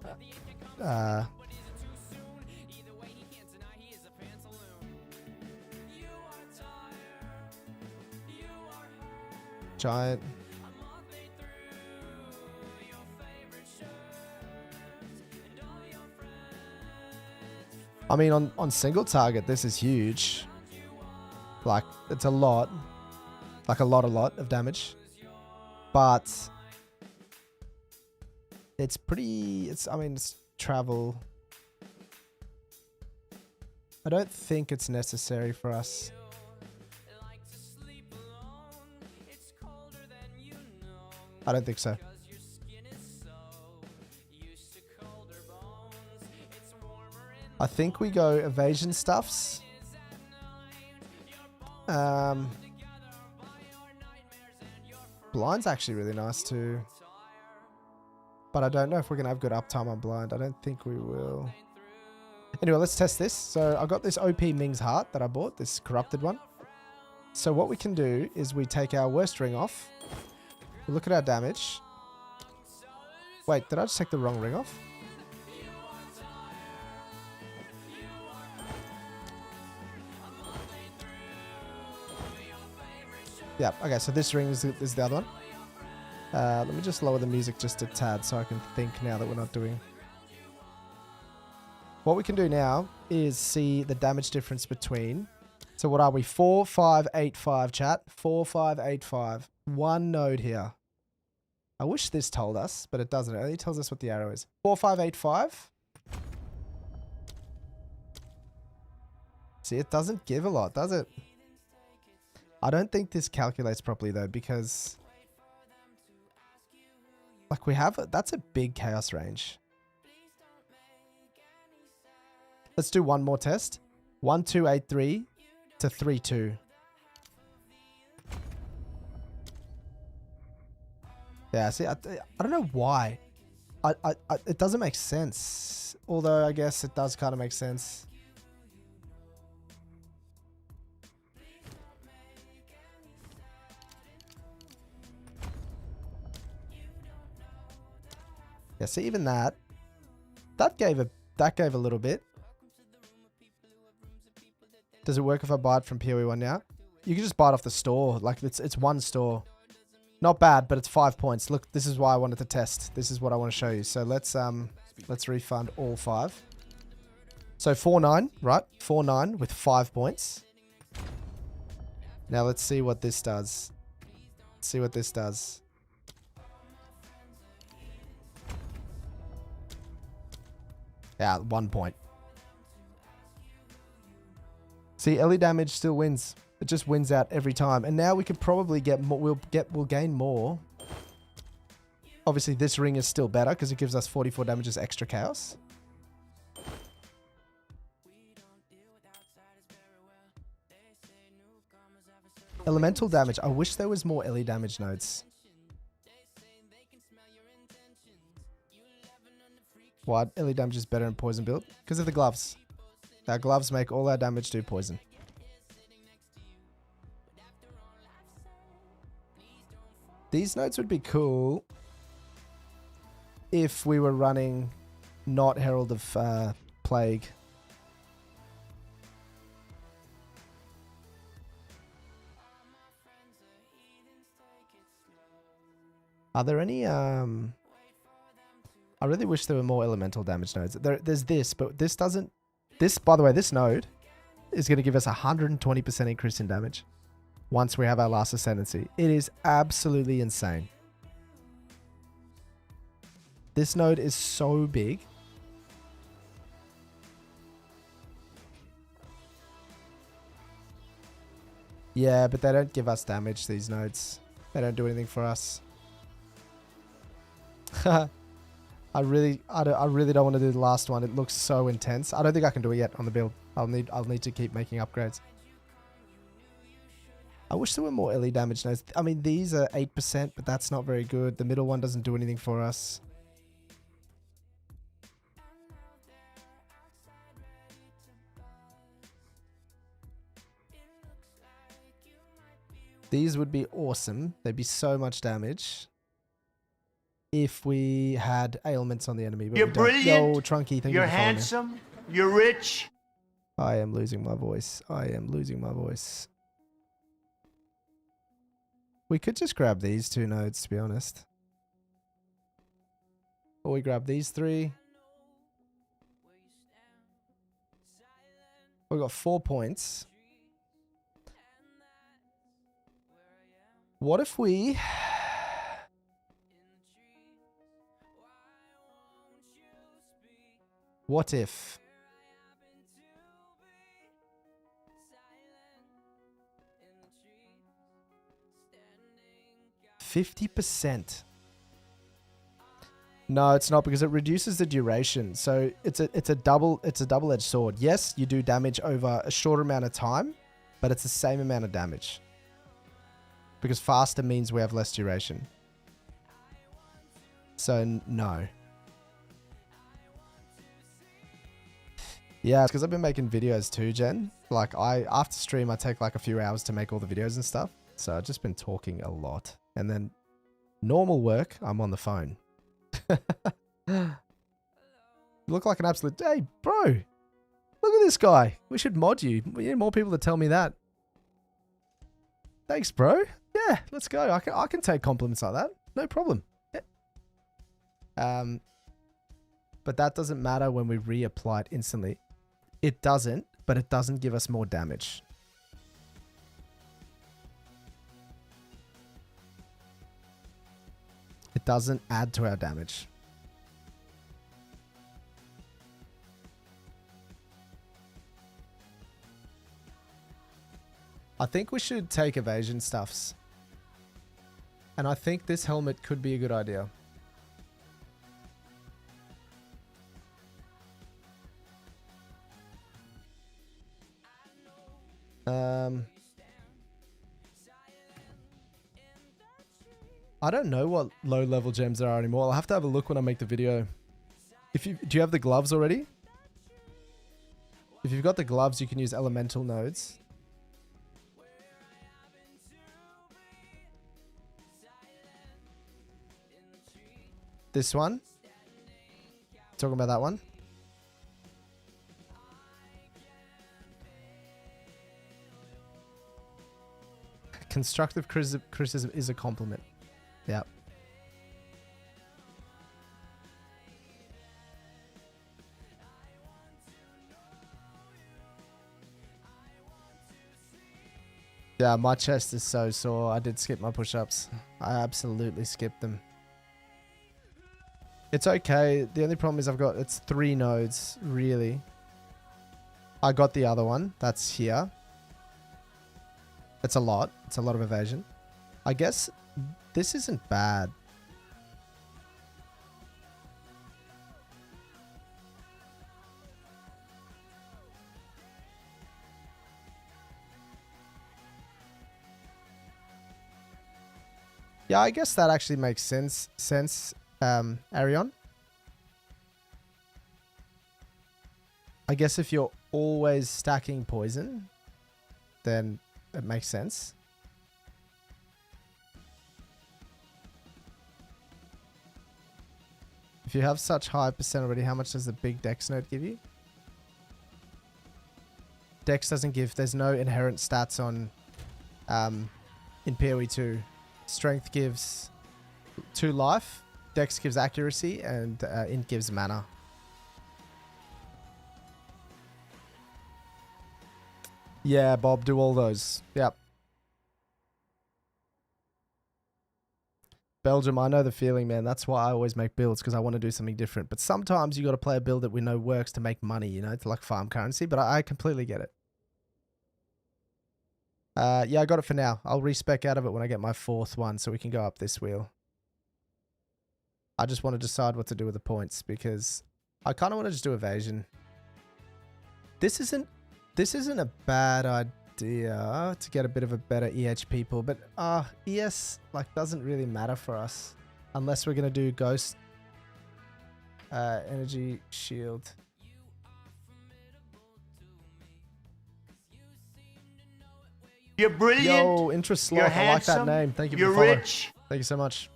Speaker 1: Giant. I mean, on single target, this is huge. Like, it's a lot. Like a lot of damage. But it's pretty... I mean, it's travel. I don't think it's necessary for us. I don't think so. I think we go evasion stuffs. Blind's actually really nice too. But I don't know if we're going to have good uptime on blind. I don't think we will. Anyway, let's test this. So I got this OP Ming's Heart that I bought, this corrupted one. So what we can do is we take our worst ring off. We look at our damage. Wait, did I just take the wrong ring off? Yeah, okay, so this ring is the other one. Let me just lower the music just a tad so I can think now that we're not doing... What we can do now is see the damage difference between... So what are we? 4, 5, 8, 5, chat. 4, 5, 8, 5. One node here. I wish this told us, but it doesn't. It only tells us what the arrow is. 4, 5, 8, 5. See, it doesn't give a lot, does it? I don't think this calculates properly though, because... Like we have... That's a big chaos range. Let's do one more test. 1, 2, 8, 3 to 3, 2. Yeah, see, I don't know why. It doesn't make sense. Although I guess it does kind of make sense. Yeah, see, even that gave a little bit. Does it work if I buy it from POE1 now? You can just buy it off the store. Like it's one store. Not bad, but it's 5 points. Look, this is why I wanted to test. This is what I want to show you. So let's refund all 5. So 4-9, right? 4-9 with 5 points. Now let's see what this does. Let's see what this does. Yeah, 1 point. See, LE damage still wins. It just wins out every time. And now we could probably get more. We'll gain more. Obviously, this ring is still better because it gives us 44 damages extra chaos. Elemental damage. I wish there was more LE damage nodes. What? LE damage is better in poison build? Because of the gloves. Our gloves make all our damage do poison. These nodes would be cool if we were running not Herald of Plague. Are there any... I really wish there were more elemental damage nodes. There's this, but this doesn't... This, by the way, this node is going to give us 120% increase in damage once we have our last ascendancy. It is absolutely insane. This node is so big. Yeah, but they don't give us damage, these nodes. They don't do anything for us. I really don't want to do the last one. It looks so intense. I don't think I can do it yet on the build. I'll need to keep making upgrades. I wish there were more LE damage nodes. I mean, these are 8%, but that's not very good. The middle one doesn't do anything for us. These would be awesome. They'd be so much damage if we had ailments on the enemy. But
Speaker 5: You're
Speaker 1: we don't.
Speaker 5: brilliant.
Speaker 1: Yo, Trunky, thank you
Speaker 5: You're
Speaker 1: for following me.
Speaker 5: handsome. You're rich.
Speaker 1: I am losing my voice. I am losing my voice. We could just grab these 2 nodes, to be honest. Or we grab these 3. We've got 4 points. What if we... What if... 50%. No, it's not, because it reduces the duration. So it's a double-edged sword. Yes, you do damage over a short amount of time, but it's the same amount of damage. Because faster means we have less duration. So, no. Yeah, it's because I've been making videos too, Jen. Like, after stream, I take like a few hours to make all the videos and stuff. So, I've just been talking a lot. And then, normal work, I'm on the phone. You look like an absolute... Hey, bro! Look at this guy. We should mod you. We need more people to tell me that. Thanks, bro. Yeah, let's go. I can take compliments like that. No problem. Yeah. But that doesn't matter when we reapply it instantly. It doesn't, but it doesn't give us more damage. It doesn't add to our damage. I think we should take evasion stuffs. And I think this helmet could be a good idea. I don't know what low level gems there are anymore. I'll have to have a look when I make the video. Do you have the gloves already? If you've got the gloves, you can use elemental nodes. This one? Talking about that one? Constructive criticism is a compliment. Yep. Yeah, my chest is so sore. I did skip my push-ups. I absolutely skipped them. It's okay. The only problem is it's 3 nodes, really. I got the other one. That's here. It's a lot. It's a lot of evasion. I guess this isn't bad. Yeah, I guess that actually makes sense, Arion. I guess if you're always stacking poison, then it makes sense. If you have such high percent already, how much does the big dex node give you? Dex doesn't give, there's no inherent stats on in POE2. Strength gives 2 life, Dex gives accuracy, and Int gives mana. Yeah, Bob, do all those. Yep. Belgium, I know the feeling, man. That's why I always make builds, because I want to do something different. But sometimes you got to play a build that we know works to make money, you know, to like farm currency. But I completely get it. Yeah, I got it for now. I'll respec out of it when I get my 4th one, so we can go up this wheel. I just want to decide what to do with the points, because I kind of want to just do evasion. This isn't a bad idea to get a bit of a better EH pool, but ES like doesn't really matter for us unless we're gonna do ghost energy shield.
Speaker 5: You're brilliant.
Speaker 1: Yo, interest slot. I like that name. Thank you for the follow.
Speaker 5: You're rich.
Speaker 1: Thank you so much.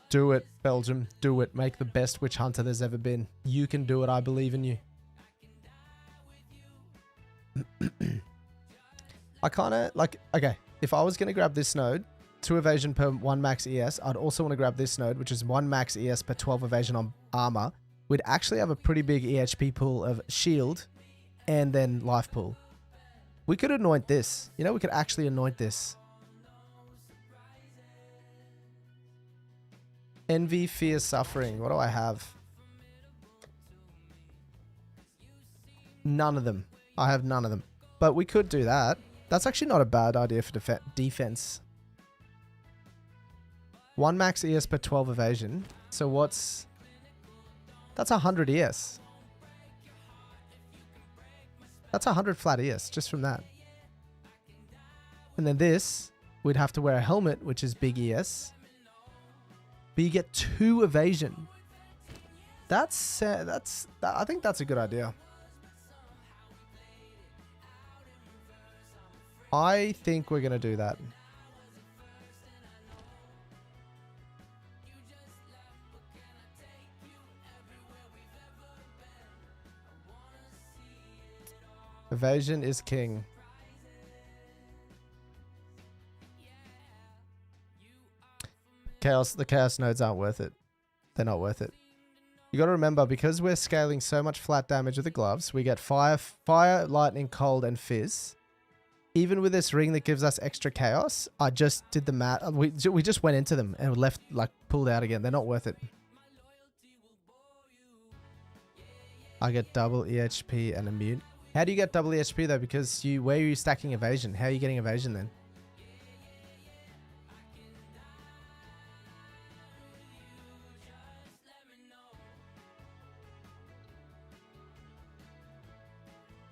Speaker 1: Do it, Belgium. Do it. Make the best witch hunter there's ever been. You can do it. I believe in you. I kind of like, okay, if I was going to grab this node, 2 evasion per 1 max ES, I'd also want to grab this node, which is 1 max ES per 12 evasion on armor. We'd actually have a pretty big EHP pool of shield and then life pool. We could anoint this. You know, we could actually anoint this. Envy, fear, suffering. What do I have? None of them. I have none of them. But we could do that. That's actually not a bad idea for defense. 1 max ES per 12 evasion. So what's... That's 100 ES. That's 100 flat ES just from that. And then this, we'd have to wear a helmet, which is big ES. But you get 2 evasion. I think that's a good idea. I think we're going to do that. Evasion is king. The chaos nodes aren't worth it. They're not worth it. You got to remember, because we're scaling so much flat damage with the gloves, we get fire, lightning, cold, and fizz. Even with this ring that gives us extra chaos, I just did the math. We just went into them and left, like, pulled out again. They're not worth it. I get double EHP and immune. How do you get double EHP though? Because where are you stacking evasion? How are you getting evasion then?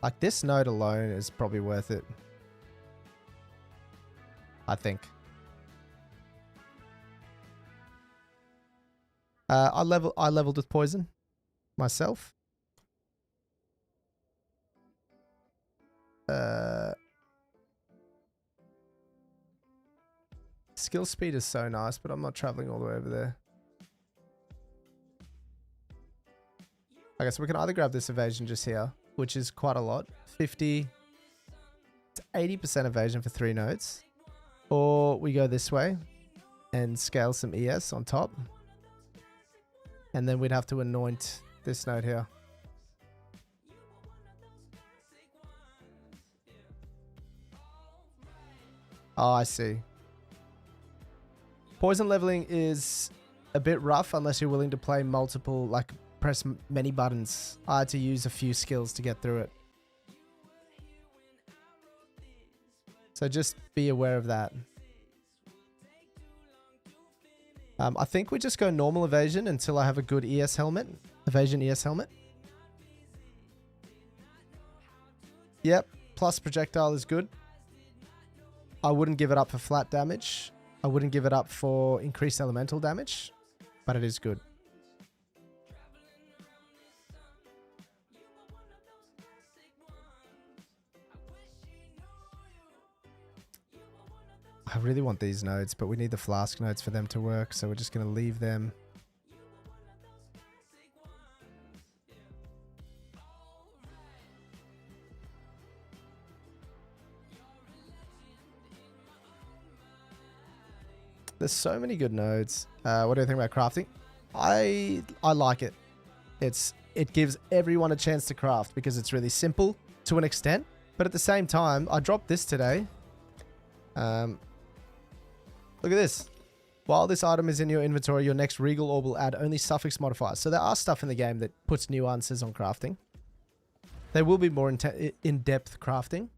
Speaker 1: Like, this node alone is probably worth it. I think. I leveled with poison myself. Skill speed is so nice, but I'm not traveling all the way over there. Okay, so we can either grab this evasion just here, which is quite a lot. 50 to 80% evasion for 3 nodes. Or we go this way and scale some ES on top. And then we'd have to anoint this node here. Oh, I see. Poison leveling is a bit rough unless you're willing to play multiple, like press many buttons. I had to use a few skills to get through it. So just be aware of that. I think we just go normal evasion until I have a good ES helmet. Evasion ES helmet. Yep, plus projectile is good. I wouldn't give it up for flat damage. I wouldn't give it up for increased elemental damage, but it is good. I really want these nodes, but we need the flask nodes for them to work, so we're just going to leave them. There's so many good nodes. What do you think about crafting? I like it. It gives everyone a chance to craft because it's really simple to an extent, but at the same time, I dropped this today. Look at this. While this item is in your inventory, your next regal orb will add only suffix modifiers. So there are stuff in the game that puts nuances on crafting. There will be more in-depth crafting.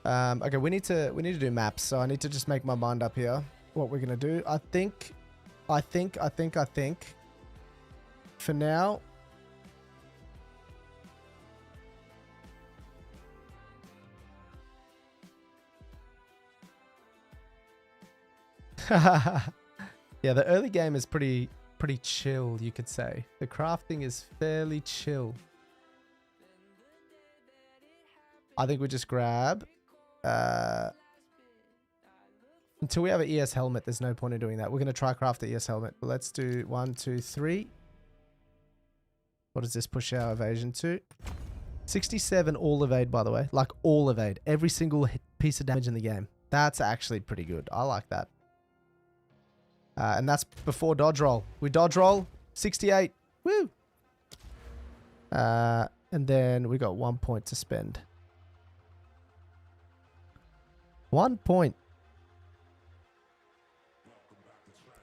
Speaker 1: Okay, we need to do maps, so I need to just make my mind up here what we're gonna do. I think for now, yeah, the early game is pretty chill, you could say. The crafting is fairly chill. I think we just grab until we have an ES helmet. There's no point in doing that. We're going to try craft the ES helmet. But let's do 1, 2, 3. What does this push our evasion to? 67 all evade, by the way. Like all evade. Every single piece of damage in the game. That's actually pretty good. I like that. And that's before dodge roll. We dodge roll. 68. Woo! And then we got 1 point to spend. 1 point.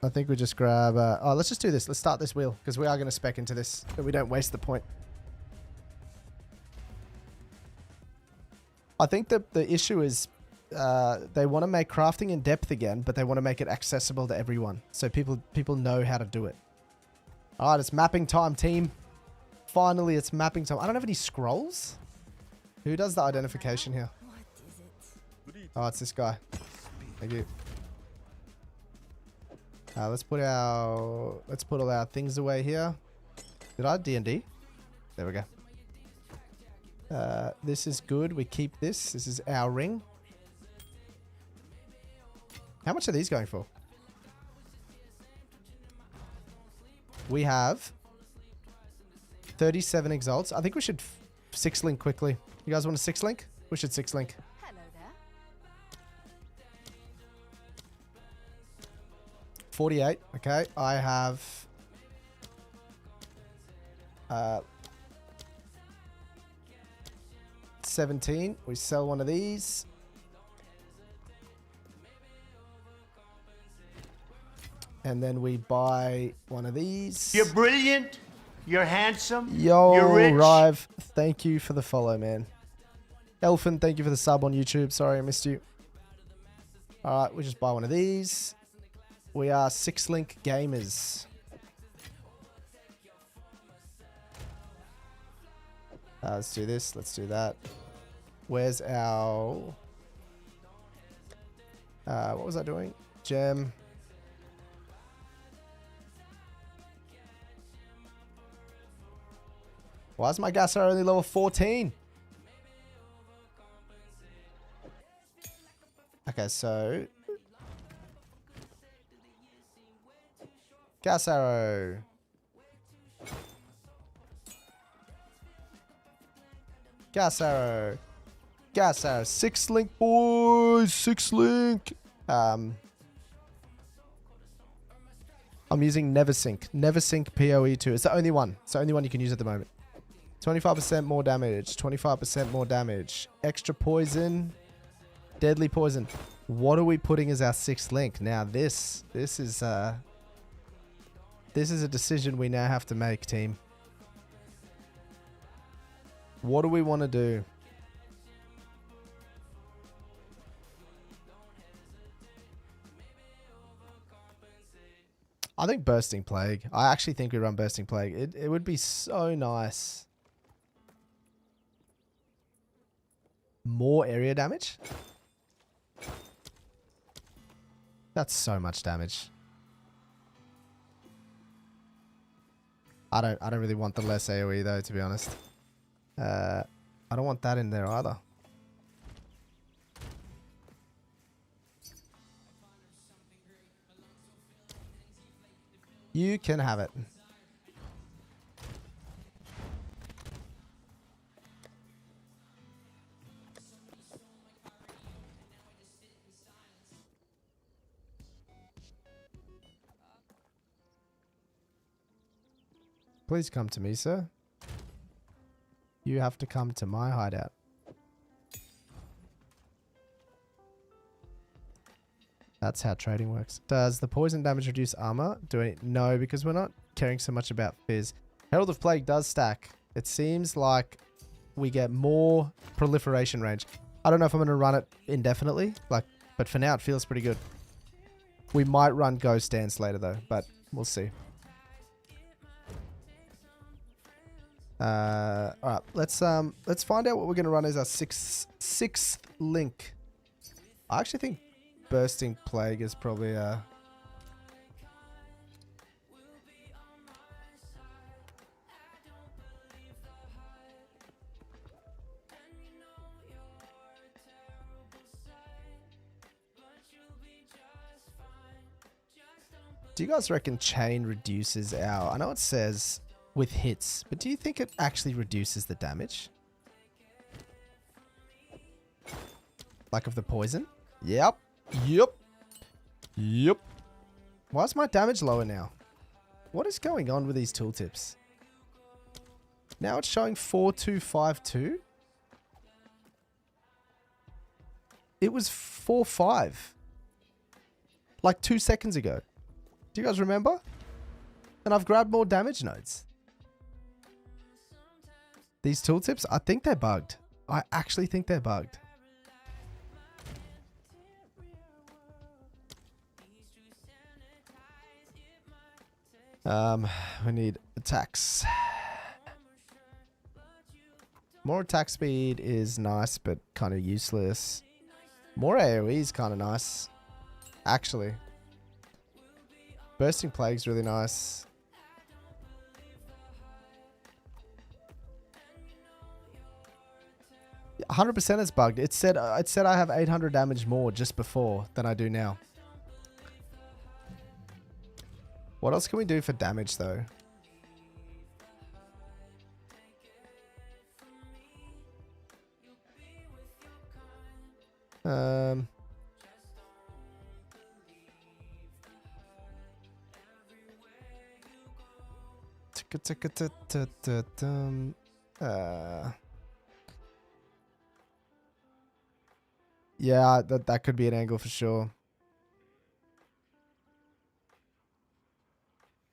Speaker 1: I think we just grab... oh, let's just do this. Let's start this wheel, because we are going to spec into this, so we don't waste the point. I think that the issue is they want to make crafting in depth again, but they want to make it accessible to everyone, so people know how to do it. All right, it's mapping time, team. Finally, it's mapping time. I don't have any scrolls. Who does the identification here?
Speaker 3: What is it?
Speaker 1: Oh, it's this guy. Thank you. Let's put all our things away here. Did I D&D? There we go. This is good. We keep this. This is our ring. How much are these going for? We have 37 exalts. I think we should 6-link quickly. You guys want a 6-link? We should 6-link.
Speaker 3: Hello there.
Speaker 1: 48. Okay. I have 17. We sell one of these. And then we buy one of these.
Speaker 5: You're brilliant. You're handsome.
Speaker 1: Yo,
Speaker 5: You're rich.
Speaker 1: Rive, thank you for the follow, man. Elfin, thank you for the sub on YouTube. Sorry I missed you. All right, we just buy one of these. We are 6-link gamers. Let's do this. Let's do that. Where's our... what was I doing? Gem. Why is my gas only level 14? Okay, so... Gas arrow. Gas arrow. Gas arrow. 6-link, boys. 6-link. I'm using NeverSync. NeverSync POE2. It's the only one. It's the only one you can use at the moment. 25% more damage. 25% more damage. Extra poison. Deadly poison. What are we putting as our 6th link? Now this is a decision we now have to make, team. What do we want to do? I think Bursting Plague. I actually think we run Bursting Plague. It would be so nice. More area damage? That's so much damage. I don't really want the less AoE though, to be honest. I don't want that in there either. You can have it. Please come to me, sir. You have to come to my hideout. That's how trading works. Does the poison damage reduce armor? No, because we're not caring so much about fizz. Herald of Plague does stack. It seems like we get more proliferation range. I don't know if I'm going to run it indefinitely, but for now it feels pretty good. We might run Ghost Dance later though, but we'll see. Alright, let's find out what we're gonna run as our sixth link. I actually think Bursting Plague is probably Do you guys reckon chain reduces our... I know it says with hits, but do you think it actually reduces the damage? Like of the poison? Yep. Why is my damage lower now? What is going on with these tooltips? Now it's showing 4252. It was 45. Like 2 seconds ago. Do you guys remember? And I've grabbed more damage nodes. These tooltips, I think they're bugged. I actually think they're bugged. We need attacks. More attack speed is nice, but kind of useless. More AoE is kind of nice, actually. Bursting Plague's really nice. Yeah, 100% it's bugged. It said I have 800 damage more just before than I do now. What else can we do for damage though? Yeah, that could be an angle for sure.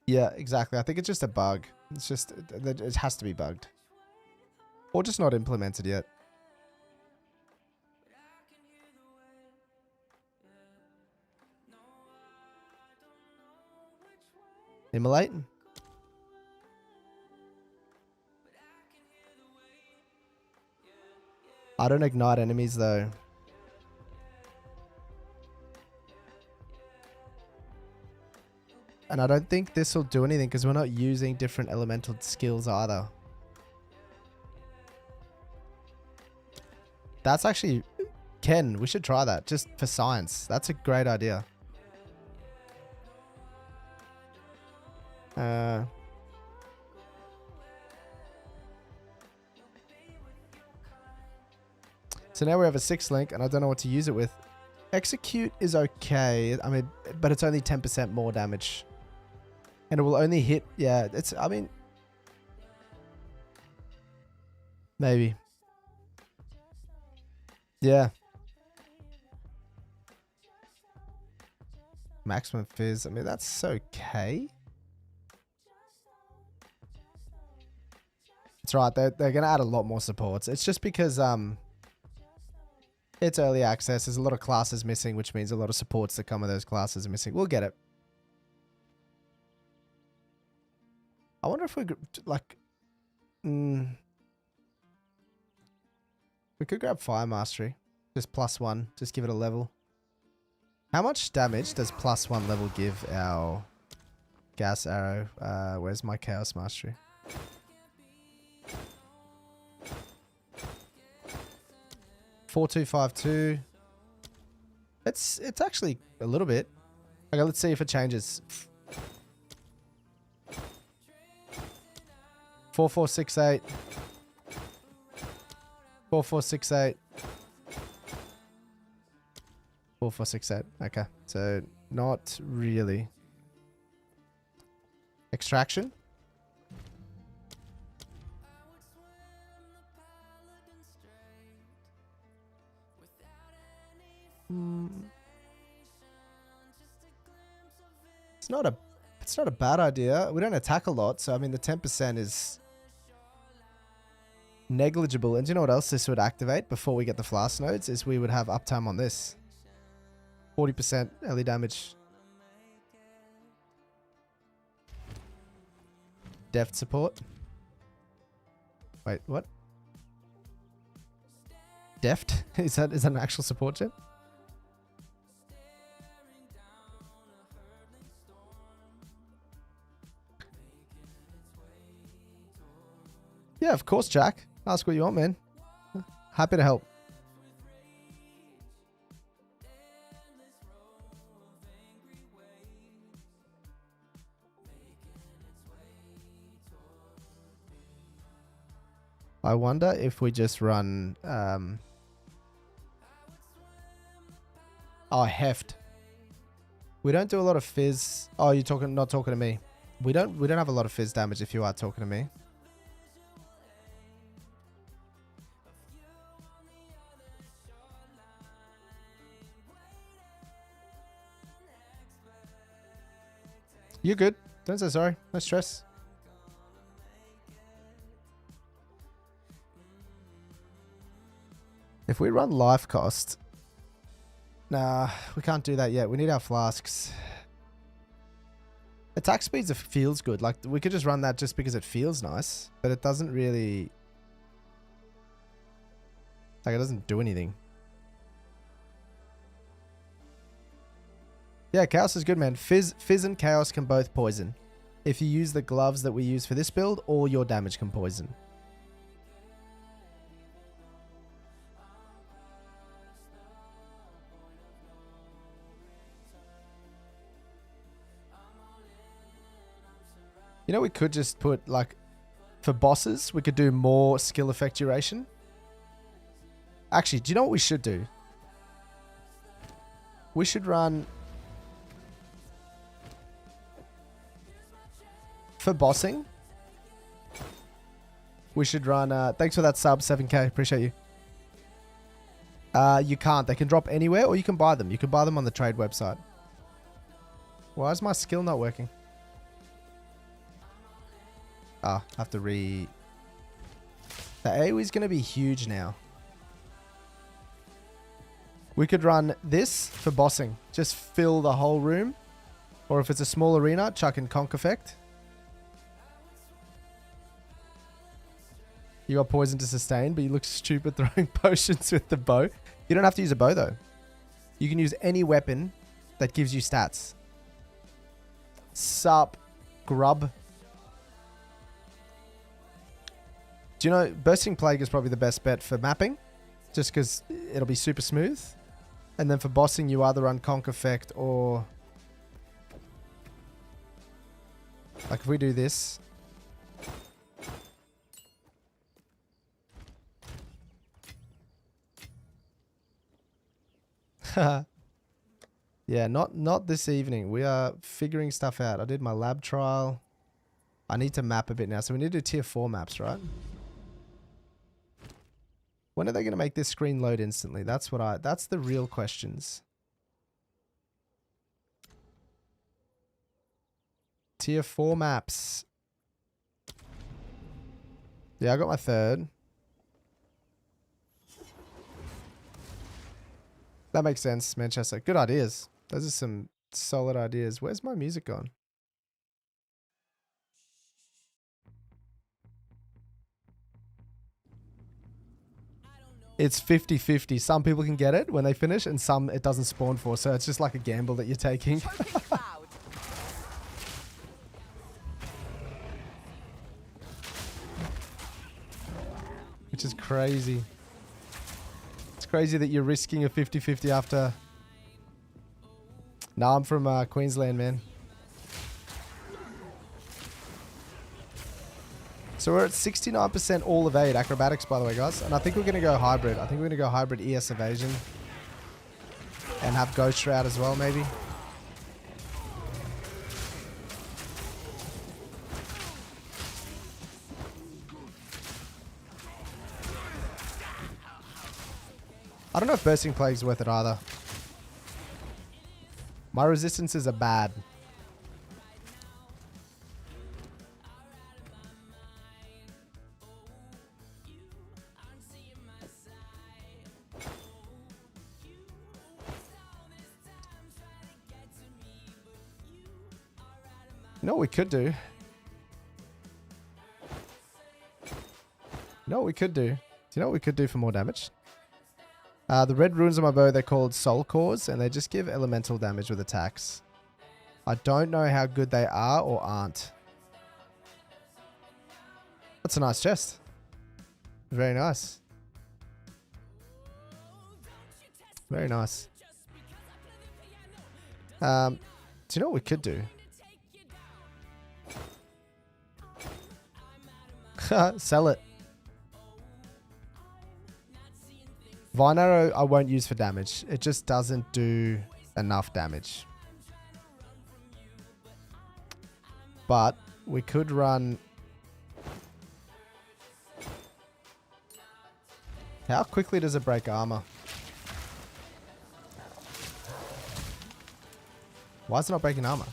Speaker 1: Yeah, exactly. I think it's just a bug. It's just, it has to be bugged. Or just not implemented yet. Immolate? I don't ignite enemies though. And I don't think this will do anything because we're not using different elemental skills either. That's actually... Ken, we should try that just for science. That's a great idea. So now we have a 6 link and I don't know what to use it with. Execute is okay. I mean, but it's only 10% more damage. And it will only hit, yeah, it's, I mean, maybe. Yeah. Maximum fizz, I mean, that's okay. That's right, they're going to add a lot more supports. It's just because, it's early access. There's a lot of classes missing, which means a lot of supports that come with those classes are missing. We'll get it. I wonder if we like, we could grab Fire Mastery, just +1, just give it a level. How much damage does +1 level give our gas arrow? Where's my Chaos Mastery? $4252. It's actually a little bit. Okay, let's see if it changes. 4468. 4468. 4468. Okay, so not really. Extraction. It's not a bad idea. We don't attack a lot, so I mean the 10% is negligible. And do you know what else this would activate before we get the flask nodes? Is we would have uptime on this. 40% early damage. Deft support. Wait, what? Deft? Is that an actual support gem? Yeah, of course, Jack. Ask what you want, man. Happy to help. I wonder if we just run oh, heft. We don't do a lot of fizz. Oh, you're not talking to me. We don't have a lot of fizz damage if you are talking to me. You're good. Don't say sorry. No stress. If we run life cost... Nah, we can't do that yet. We need our flasks. Attack speeds feels good. Like, we could just run that just because it feels nice. But it doesn't really... Like, it doesn't do anything. Yeah, Chaos is good, man. Fizz and Chaos can both poison. If you use the gloves that we use for this build, all your damage can poison. You know, we could just put, like, for bosses, we could do more skill effect duration. Actually, do you know what we should do? We should run... For bossing, we should run... thanks for that sub, 7k. Appreciate you. You can't. They can drop anywhere, or you can buy them. You can buy them on the trade website. Why is my skill not working? I have to re... The AoE is going to be huge now. We could run this for bossing. Just fill the whole room. Or if it's a small arena, chuck in Conk Effect. You got poison to sustain, but you look stupid throwing potions with the bow. You don't have to use a bow, though. You can use any weapon that gives you stats. Sup, grub. Do you know, Bursting Plague is probably the best bet for mapping. Just because it'll be super smooth. And then for bossing, you either run Conk Effect or... Like, if we do this... Yeah, not this evening. We are figuring stuff out. I did my lab trial. I need to map a bit now. So we need to do tier 4 maps, right? When are they going to make this screen load instantly? That's the real questions. Tier 4 maps. Yeah, I got my third. That makes sense, Manchester. Good ideas. Those are some solid ideas. Where's my music gone? It's 50-50. Some people can get it when they finish, and some it doesn't spawn for. So it's just like a gamble that you're taking. Which is crazy. It's crazy that you're risking a 50-50 after... Nah, I'm from Queensland, man. So we're at 69% all evade acrobatics, by the way, guys. And I think we're going to go hybrid. I think we're going to go hybrid ES evasion. And have Ghost Shroud as well, maybe. I don't know if Bursting Plague's worth it either. My resistances are bad. You know what we could do? You know what we could do? Do you know what we could do for more damage? The red runes on my bow, they're called Soul Cores, and they just give elemental damage with attacks. I don't know how good they are or aren't. That's a nice chest. Very nice. Very nice. Do you know what we could do? Sell it. Vine Arrow I won't use for damage. It just doesn't do enough damage. But we could run... How quickly does it break armor? Why is it not breaking armor?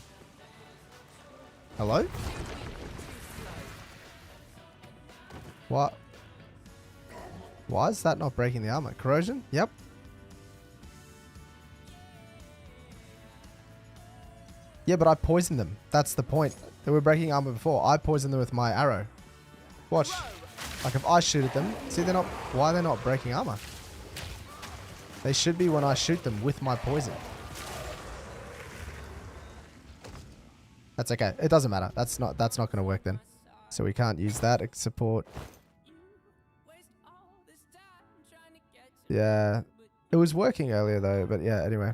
Speaker 1: Hello? What? Why is that not breaking the armor? Corrosion? Yep. Yeah, but I poisoned them. That's the point. They were breaking armor before. I poisoned them with my arrow. Watch. Like if I shoot at them, see they're not. Why are they not breaking armor? They should be when I shoot them with my poison. That's okay. It doesn't matter. That's not going to work then. So we can't use that support. Yeah. It was working earlier though, but yeah, anyway.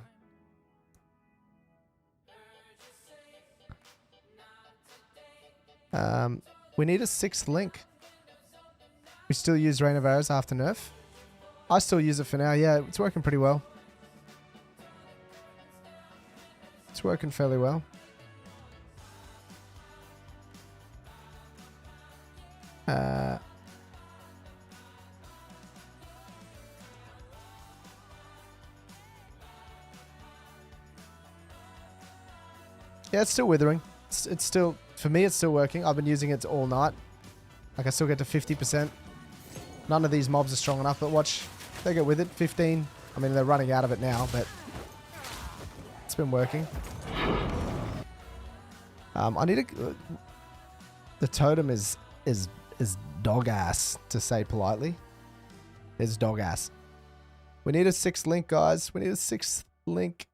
Speaker 1: We need a 6th link. We still use Rain of Arrows after nerf. I still use it for now. Yeah, it's working pretty well. It's working fairly well. Yeah, it's still withering. It's still, for me, it's still working. I've been using it all night. Like I still get to 50%. None of these mobs are strong enough, but watch, they get with it. 15. I mean, they're running out of it now, but it's been working. I need to. The totem is dog ass, to say politely. It's dog ass. We need a 6th link, guys. We need a 6th link.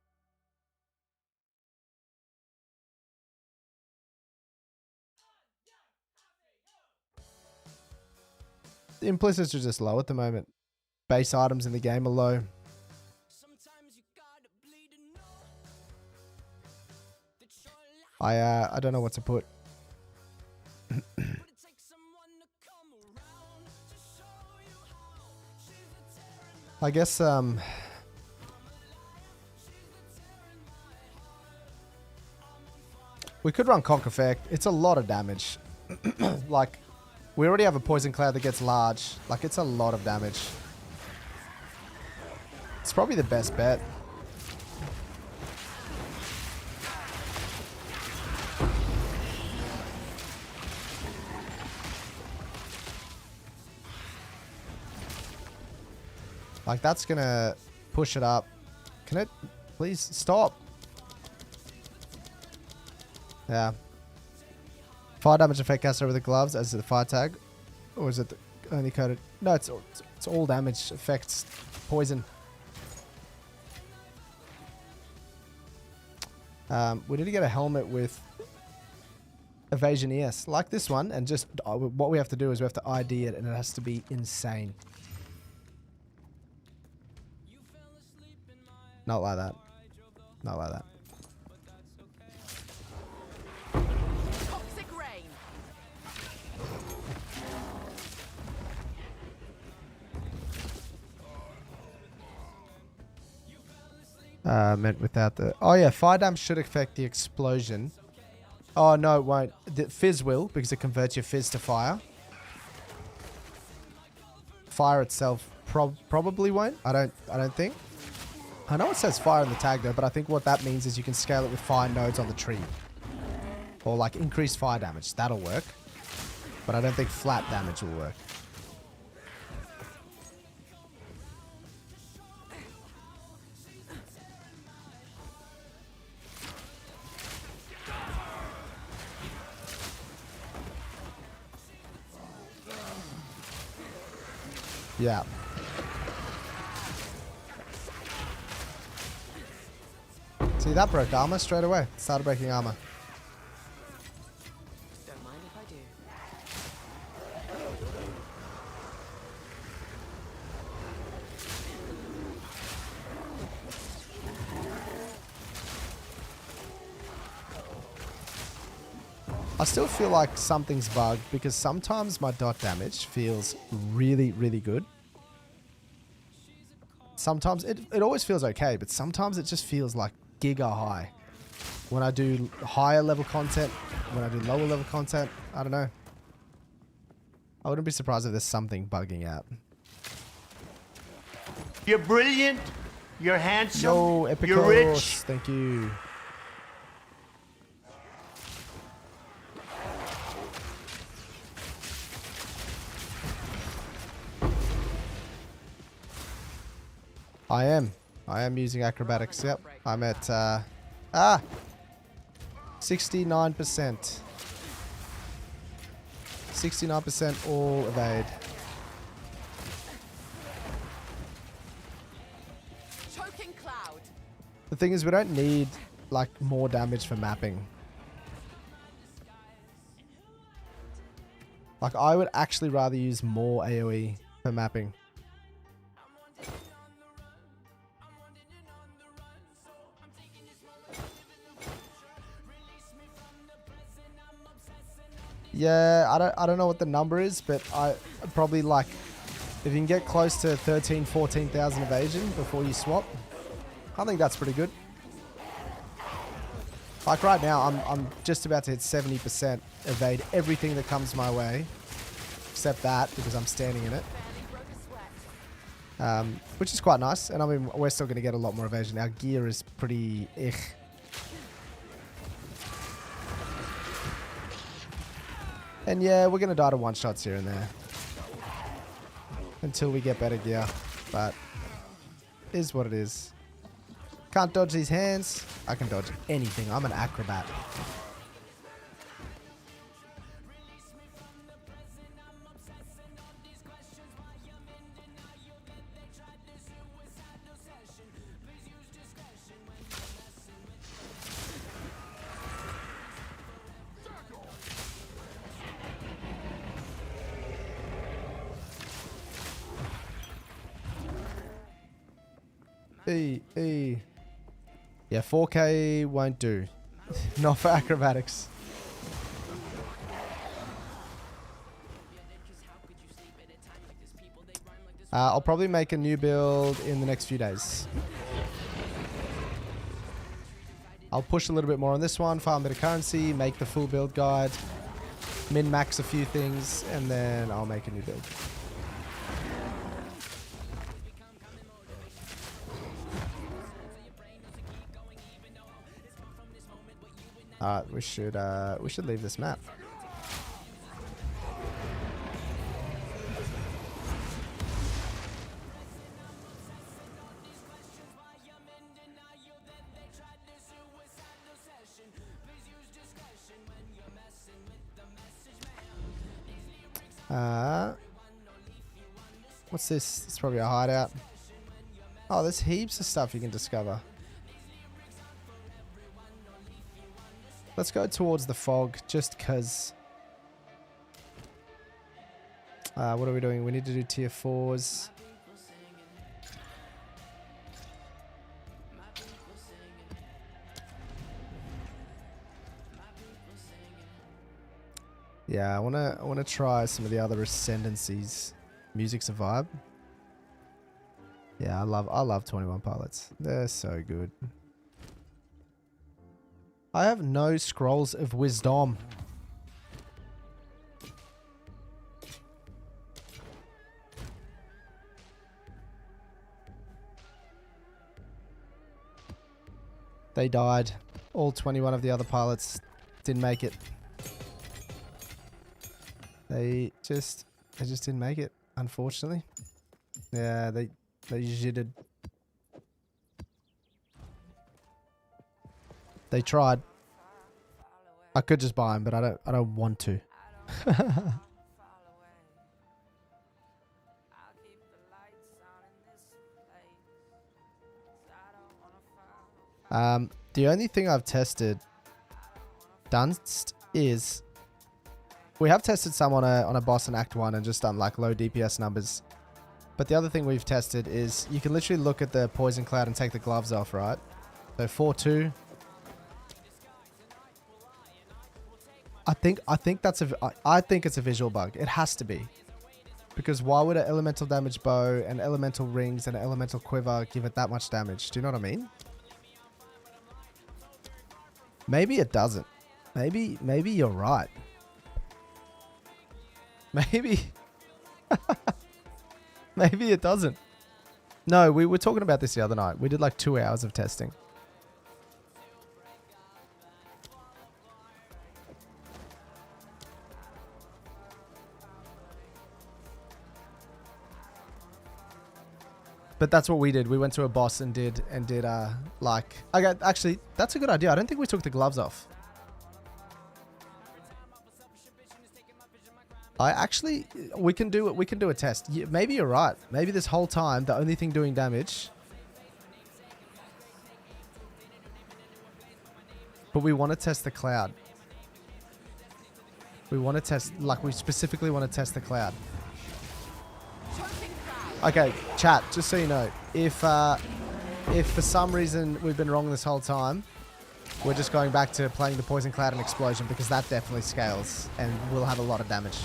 Speaker 1: The implicits are just low at the moment. Base items in the game are low. I don't know what to put. I guess we could run Conk Effect. It's a lot of damage. Like, we already have a poison cloud that gets large. Like, it's a lot of damage. It's probably the best bet. Like, that's gonna push it up. Can it please stop? Yeah. Fire damage effect caster over the gloves as the fire tag, or is it only coded? No, it's all damage effects. Poison. We need to get a helmet with evasion ES like this one, and just what we have to do is we have to ID it, and it has to be insane. Not like that. Not like that.
Speaker 3: Toxic rain.
Speaker 1: Meant without the... Oh yeah, fire damage should affect the explosion. Oh no, it won't. The fizz will, because it converts your fizz to fire. Fire itself probably won't. I don't think. I know it says fire in the tag though, but I think what that means is you can scale it with fire nodes on the tree. Or like increased fire damage. That'll work. But I don't think flat damage will work. Yeah. See, that broke armor straight away. Started breaking armor.
Speaker 3: Don't mind if I do.
Speaker 1: I still feel like something's bugged because sometimes my dot damage feels really, really good. Sometimes it always feels okay, but sometimes it just feels like giga high. When I do higher level content, when I do lower level content, I don't know. I wouldn't be surprised if there's something bugging out.
Speaker 5: You're brilliant. You're handsome.
Speaker 1: Yo, Epicos,
Speaker 5: you're rich.
Speaker 1: thank you. I am using acrobatics. Yep. I'm at 69%. 69% all evade.
Speaker 3: Choking cloud.
Speaker 1: The thing is, we don't need like more damage for mapping. Like, I would actually rather use more AoE for mapping. Yeah, I don't know what the number is, but I probably like, if you can get close to 14,000 evasion before you swap, I think that's pretty good. Like right now, I'm just about to hit 70% evade everything that comes my way, except that because I'm standing in it, which is quite nice. And I mean, we're still going to get a lot more evasion. Our gear is pretty And yeah, we're going to die to one-shots here and there until we get better gear, but it is what it is. Can't dodge these hands. I can dodge anything. I'm an acrobat. Hey. Yeah, 4K won't do. Not for acrobatics. I'll probably make a new build in the next few days. I'll push a little bit more on this one, farm a bit of currency, make the full build guide, min-max a few things, and then I'll make a new build. Alright, we should leave this map. What's this? It's probably a hideout. Oh, there's heaps of stuff you can discover. Let's go towards the fog, just because. What are we doing? We need to do tier 4s. Yeah, I wanna try some of the other ascendancies. Music's a vibe. Yeah, I love 21 Pilots. They're so good. I have no scrolls of wisdom. They died. All 21 of the other pilots didn't make it. They just didn't make it, unfortunately. Yeah, they jittered. They tried. I could just buy them, but I don't want to. The only thing I've tested Dunst is we have tested some on a boss in Act 1 and just done like low DPS numbers. But the other thing we've tested is you can literally look at the poison cloud and take the gloves off, right? So 4-2. I think it's a visual bug. It has to be. Because why would an elemental damage bow and elemental rings and an elemental quiver give it that much damage? Do you know what I mean? Maybe it doesn't. Maybe you're right. Maybe maybe it doesn't. No, we were talking about this the other night. We did like 2 hours of testing. But that's what we did. We went to a boss and did like, okay, actually, that's a good idea. I don't think we took the gloves off. I actually, we can do a test. Maybe you're right. Maybe this whole time, the only thing doing damage. But we want to test the cloud. We want to test, like we specifically want to test the cloud. Okay, chat, just so you know, if for some reason we've been wrong this whole time, we're just going back to playing the poison cloud and explosion because that definitely scales and will have a lot of damage.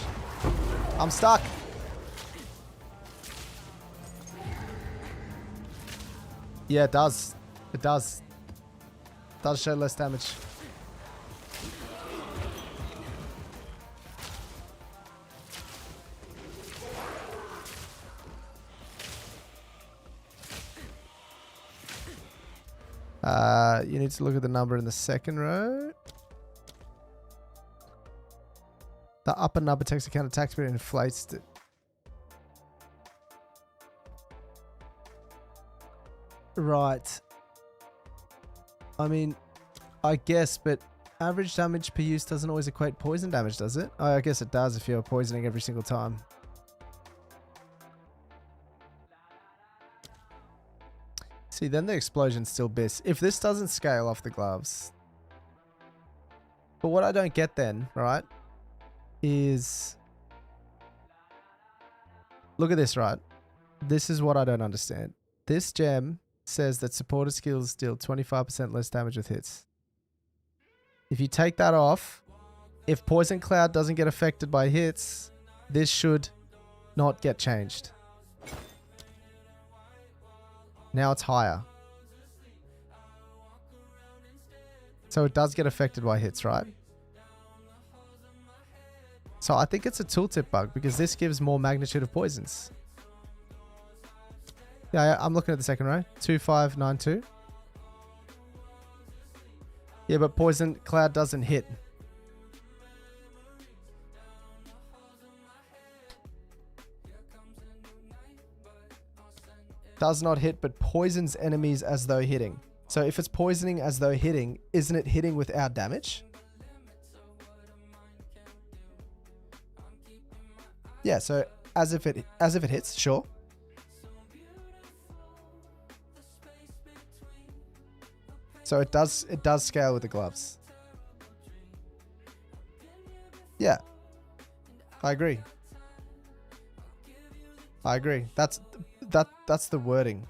Speaker 1: I'm stuck. Yeah, it does. It does. It does show less damage. You need to look at the number in the second row. The upper number takes account attack speed and inflates it. Right. I mean, I guess, but average damage per use doesn't always equate poison damage, does it? Oh, I guess it does if you're poisoning every single time. See, then the explosion's still bis. If this doesn't scale off the gloves. But what I don't get then, right, is... Look at this, right? This is what I don't understand. This gem says that supported skills deal 25% less damage with hits. If you take that off, if Poison Cloud doesn't get affected by hits, this should not get changed. Now it's higher. So it does get affected by hits, right? So I think it's a tooltip bug because this gives more magnitude of poisons. Yeah, I'm looking at the second row. 2592. Yeah, but Poison Cloud doesn't hit. Does not hit, but poisons enemies as though hitting. So if it's poisoning as though hitting, isn't it hitting without damage? Yeah, so as if it hits, sure. So it does scale with the gloves. Yeah. I agree. I agree. That's the wording.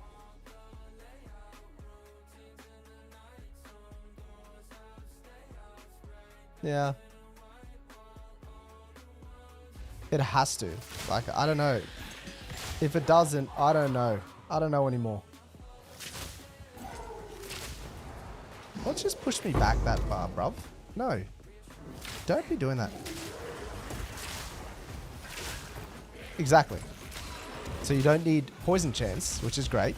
Speaker 1: Yeah. It has to. Like, I don't know. If it doesn't, I don't know. I don't know anymore. Let's just push me back that far, bruv. No. Don't be doing that. Exactly. So you don't need poison chance, which is great.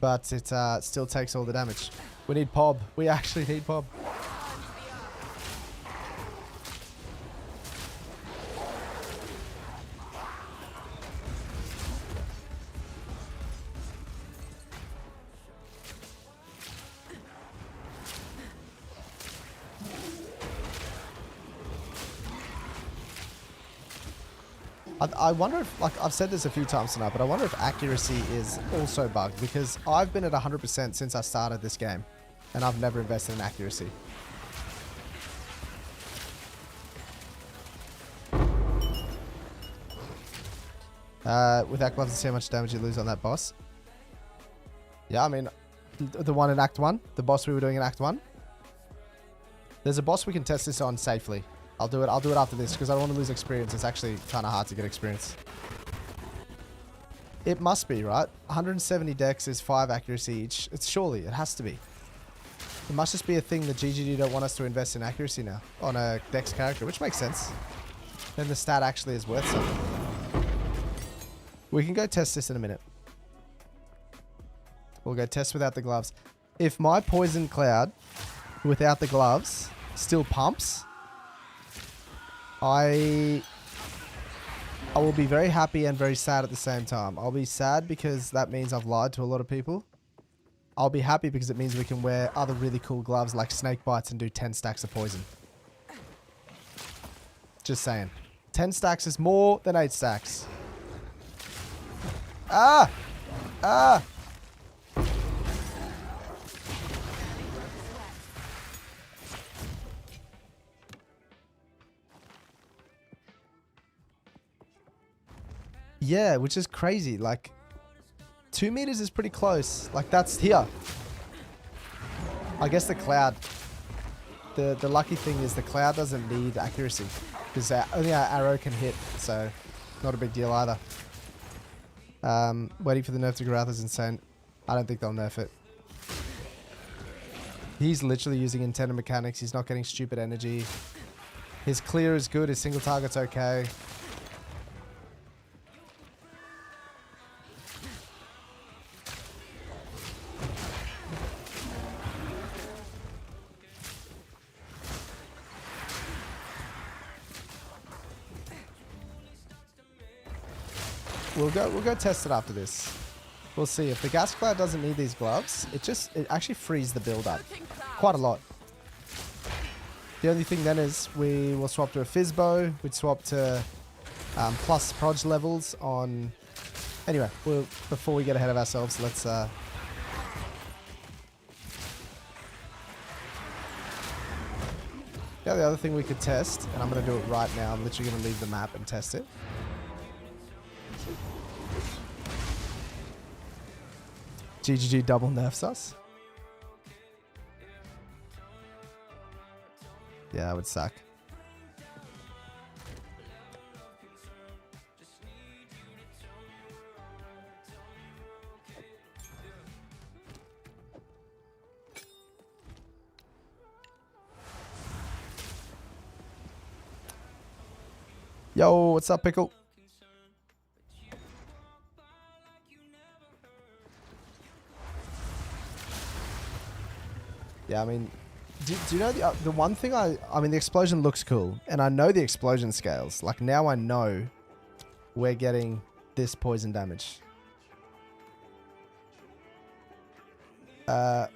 Speaker 1: But it still takes all the damage. We need POB. We actually need POB. I wonder if, like, I've said this a few times tonight, but I wonder if accuracy is also bugged because I've been at 100% since I started this game and I've never invested in accuracy. Without gloves, see how much damage you lose on that boss. Yeah, I mean, the one in Act 1, the boss we were doing in Act 1. There's a boss we can test this on safely. I'll do it after this because I don't want to lose experience. It's actually kind of hard to get experience. It must be, right? 170 dex is 5 accuracy each. It's surely, it has to be. It must just be a thing that GGD don't want us to invest in accuracy now on a dex character, which makes sense. Then the stat actually is worth something. We can go test this in a minute. We'll go test without the gloves. If my Poison Cloud without the gloves still pumps, I will be very happy and very sad at the same time. I'll be sad because that means I've lied to a lot of people. I'll be happy because it means we can wear other really cool gloves like snake bites and do 10 stacks of poison. Just saying. 10 stacks is more than 8 stacks. Ah! Ah! Yeah, which is crazy. Like, 2 meters is pretty close. Like, that's here. I guess the cloud. The lucky thing is the cloud doesn't need accuracy. Because only our arrow can hit. So, not a big deal either. Waiting for the nerf to Garath is insane. I don't think they'll nerf it. He's literally using intended mechanics. He's not getting stupid energy. His clear is good. His single target's okay. We'll go test it after this. We'll see. If the gas cloud doesn't need these gloves, it actually frees the build up quite a lot. The only thing then is we will swap to a fizz bow. We'd swap to plus proj levels on. Anyway, before we get ahead of ourselves, let's. Yeah, the other thing we could test, and I'm going to do it right now. I'm literally going to leave the map and test it. GGG double nerfs us. Yeah, that would suck. Yo, what's up, Pickle? Yeah, I mean, do you know the one thing I mean, the explosion looks cool, and I know the explosion scales. Like, now I know we're getting this poison damage. The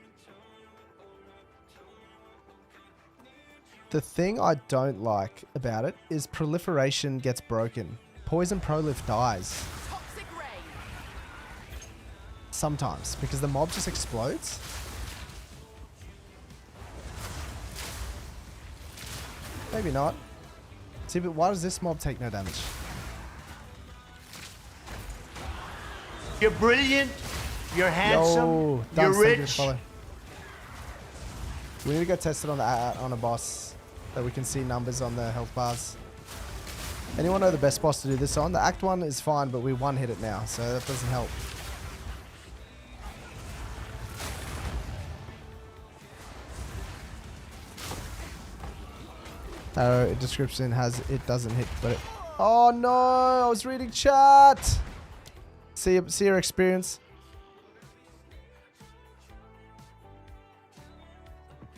Speaker 1: thing I don't like about it is proliferation gets broken. Poison prolif dies. Sometimes, because the mob just explodes. Maybe not. See, but why does this mob take no damage?
Speaker 5: You're brilliant. You're handsome. You're rich.
Speaker 1: We need to go test it on a boss, so we can see numbers on the health bars. Anyone know the best boss to do this on? The Act 1 is fine, but we one hit it now, so that doesn't help. Description has it doesn't hit, but it, oh no! I was reading chat. See your experience.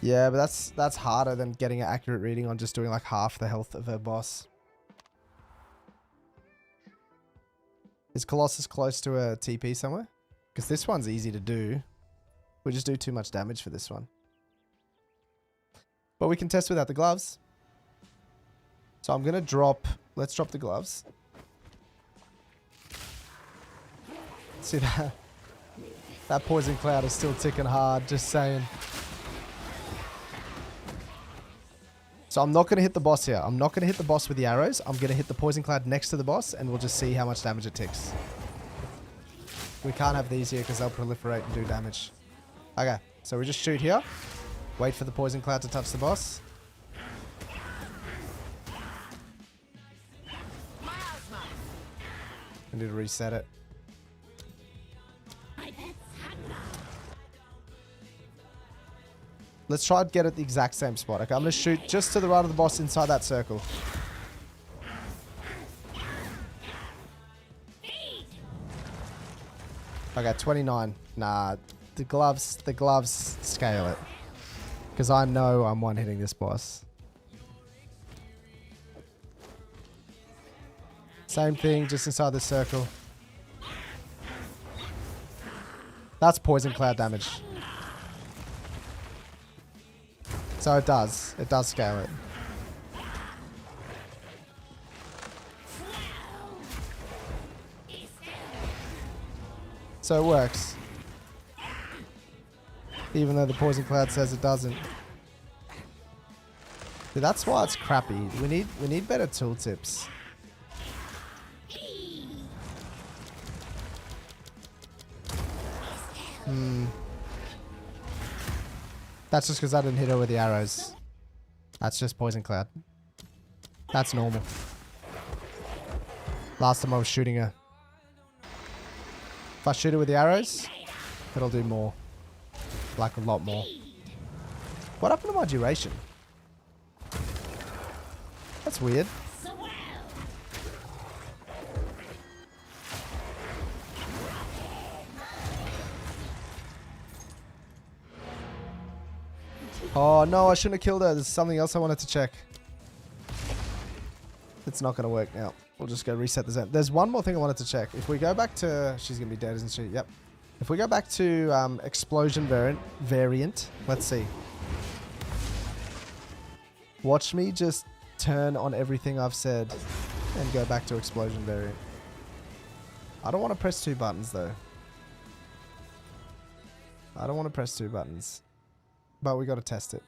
Speaker 1: Yeah, but that's harder than getting an accurate reading on just doing like half the health of a boss. Is Colossus close to a TP somewhere? Because this one's easy to do. We just do too much damage for this one. But we can test without the gloves. So I'm going to drop... Let's drop the gloves. See that? That poison cloud is still ticking hard, just saying. So I'm not going to hit the boss here. I'm not going to hit the boss with the arrows. I'm going to hit the poison cloud next to the boss, and we'll just see how much damage it ticks. We can't have these here because they'll proliferate and do damage. Okay, so we just shoot here. Wait for the poison cloud to touch the boss. I need to reset it. Let's try to get it the exact same spot. Okay, I'm going to shoot just to the right of the boss inside that circle. Okay, 29. Nah, the gloves scale it. Because I know I'm one hitting this boss. Same thing, just inside the circle. That's poison cloud damage. So it does scale it. So it works. Even though the poison cloud says it doesn't. Dude, that's why it's crappy. We need better tooltips. That's just because I didn't hit her with the arrows. That's just poison cloud. That's normal. Last time I was shooting her. If I shoot her with the arrows, it'll do more. Like a lot more. What happened to my duration? That's weird. Oh no, I shouldn't have killed her. There's something else I wanted to check. It's not going to work now. We'll just go reset the zone. There's one more thing I wanted to check. If we go back to... She's going to be dead, isn't she? Yep. If we go back to explosion variant, let's see. Watch me just turn on everything I've said and go back to explosion variant. I don't want to press 2 buttons though. I don't want to press 2 buttons. But we got to test it.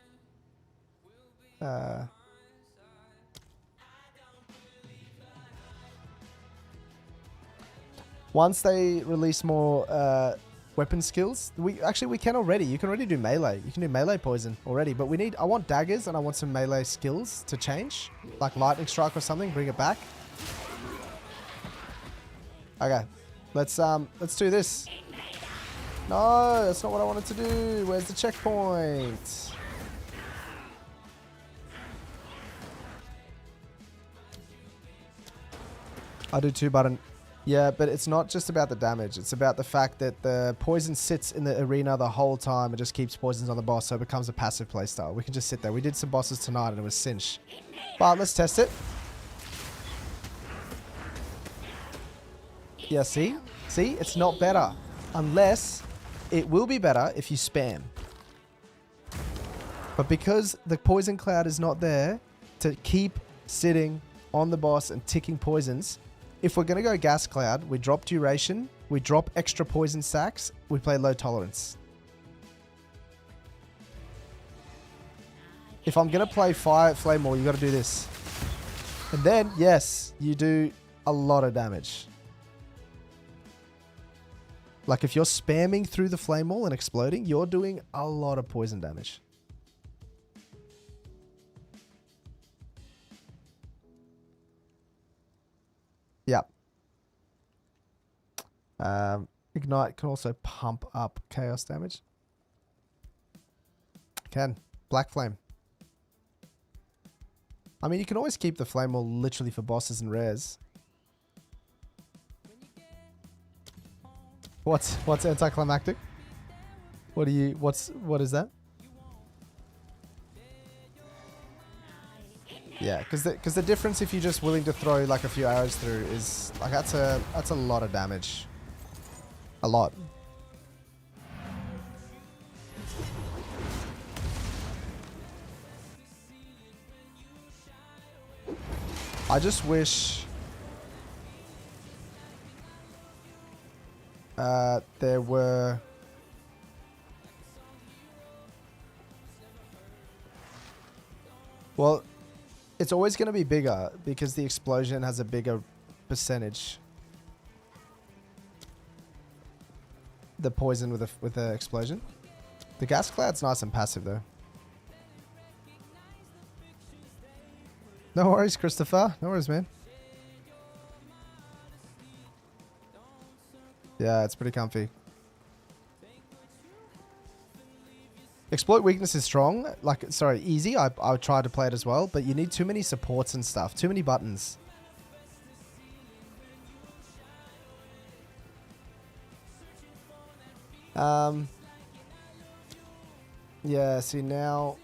Speaker 1: Once they release more weapon skills, we can already. You can already do melee. You can do melee poison already. But I want daggers and I want some melee skills to change, like lightning strike or something. Bring it back. Okay, let's do this. No, that's not what I wanted to do. Where's the checkpoint? I do 2 button. Yeah, but it's not just about the damage. It's about the fact that the poison sits in the arena the whole time and just keeps poisons on the boss, so it becomes a passive playstyle. We can just sit there. We did some bosses tonight and it was cinch. But let's test it. Yeah, see? See? It's not better. Unless... It will be better if you spam. But because the poison cloud is not there to keep sitting on the boss and ticking poisons, if we're going to go gas cloud, we drop duration, we drop extra poison stacks, we play low tolerance. If I'm going to play fire flame wall, you got to do this. And then, yes, you do a lot of damage. Like if you're spamming through the flame wall and exploding, you're doing a lot of poison damage. Yep. Ignite can also pump up chaos damage. Can. Black flame. I mean, you can always keep the flame wall literally for bosses and rares. What's anticlimactic? What is that? Yeah, because the difference if you're just willing to throw like a few arrows through is like that's a lot of damage. A lot. I just wish there were well, it's always going to be bigger because the explosion has a bigger percentage. The poison with the explosion. The gas cloud's nice and passive though. No worries, Christopher. No worries, man. Yeah, it's pretty comfy. Exploit weakness is strong. Like, sorry, easy. I tried to play it as well, but you need too many supports and stuff. Too many buttons. Yeah, see now...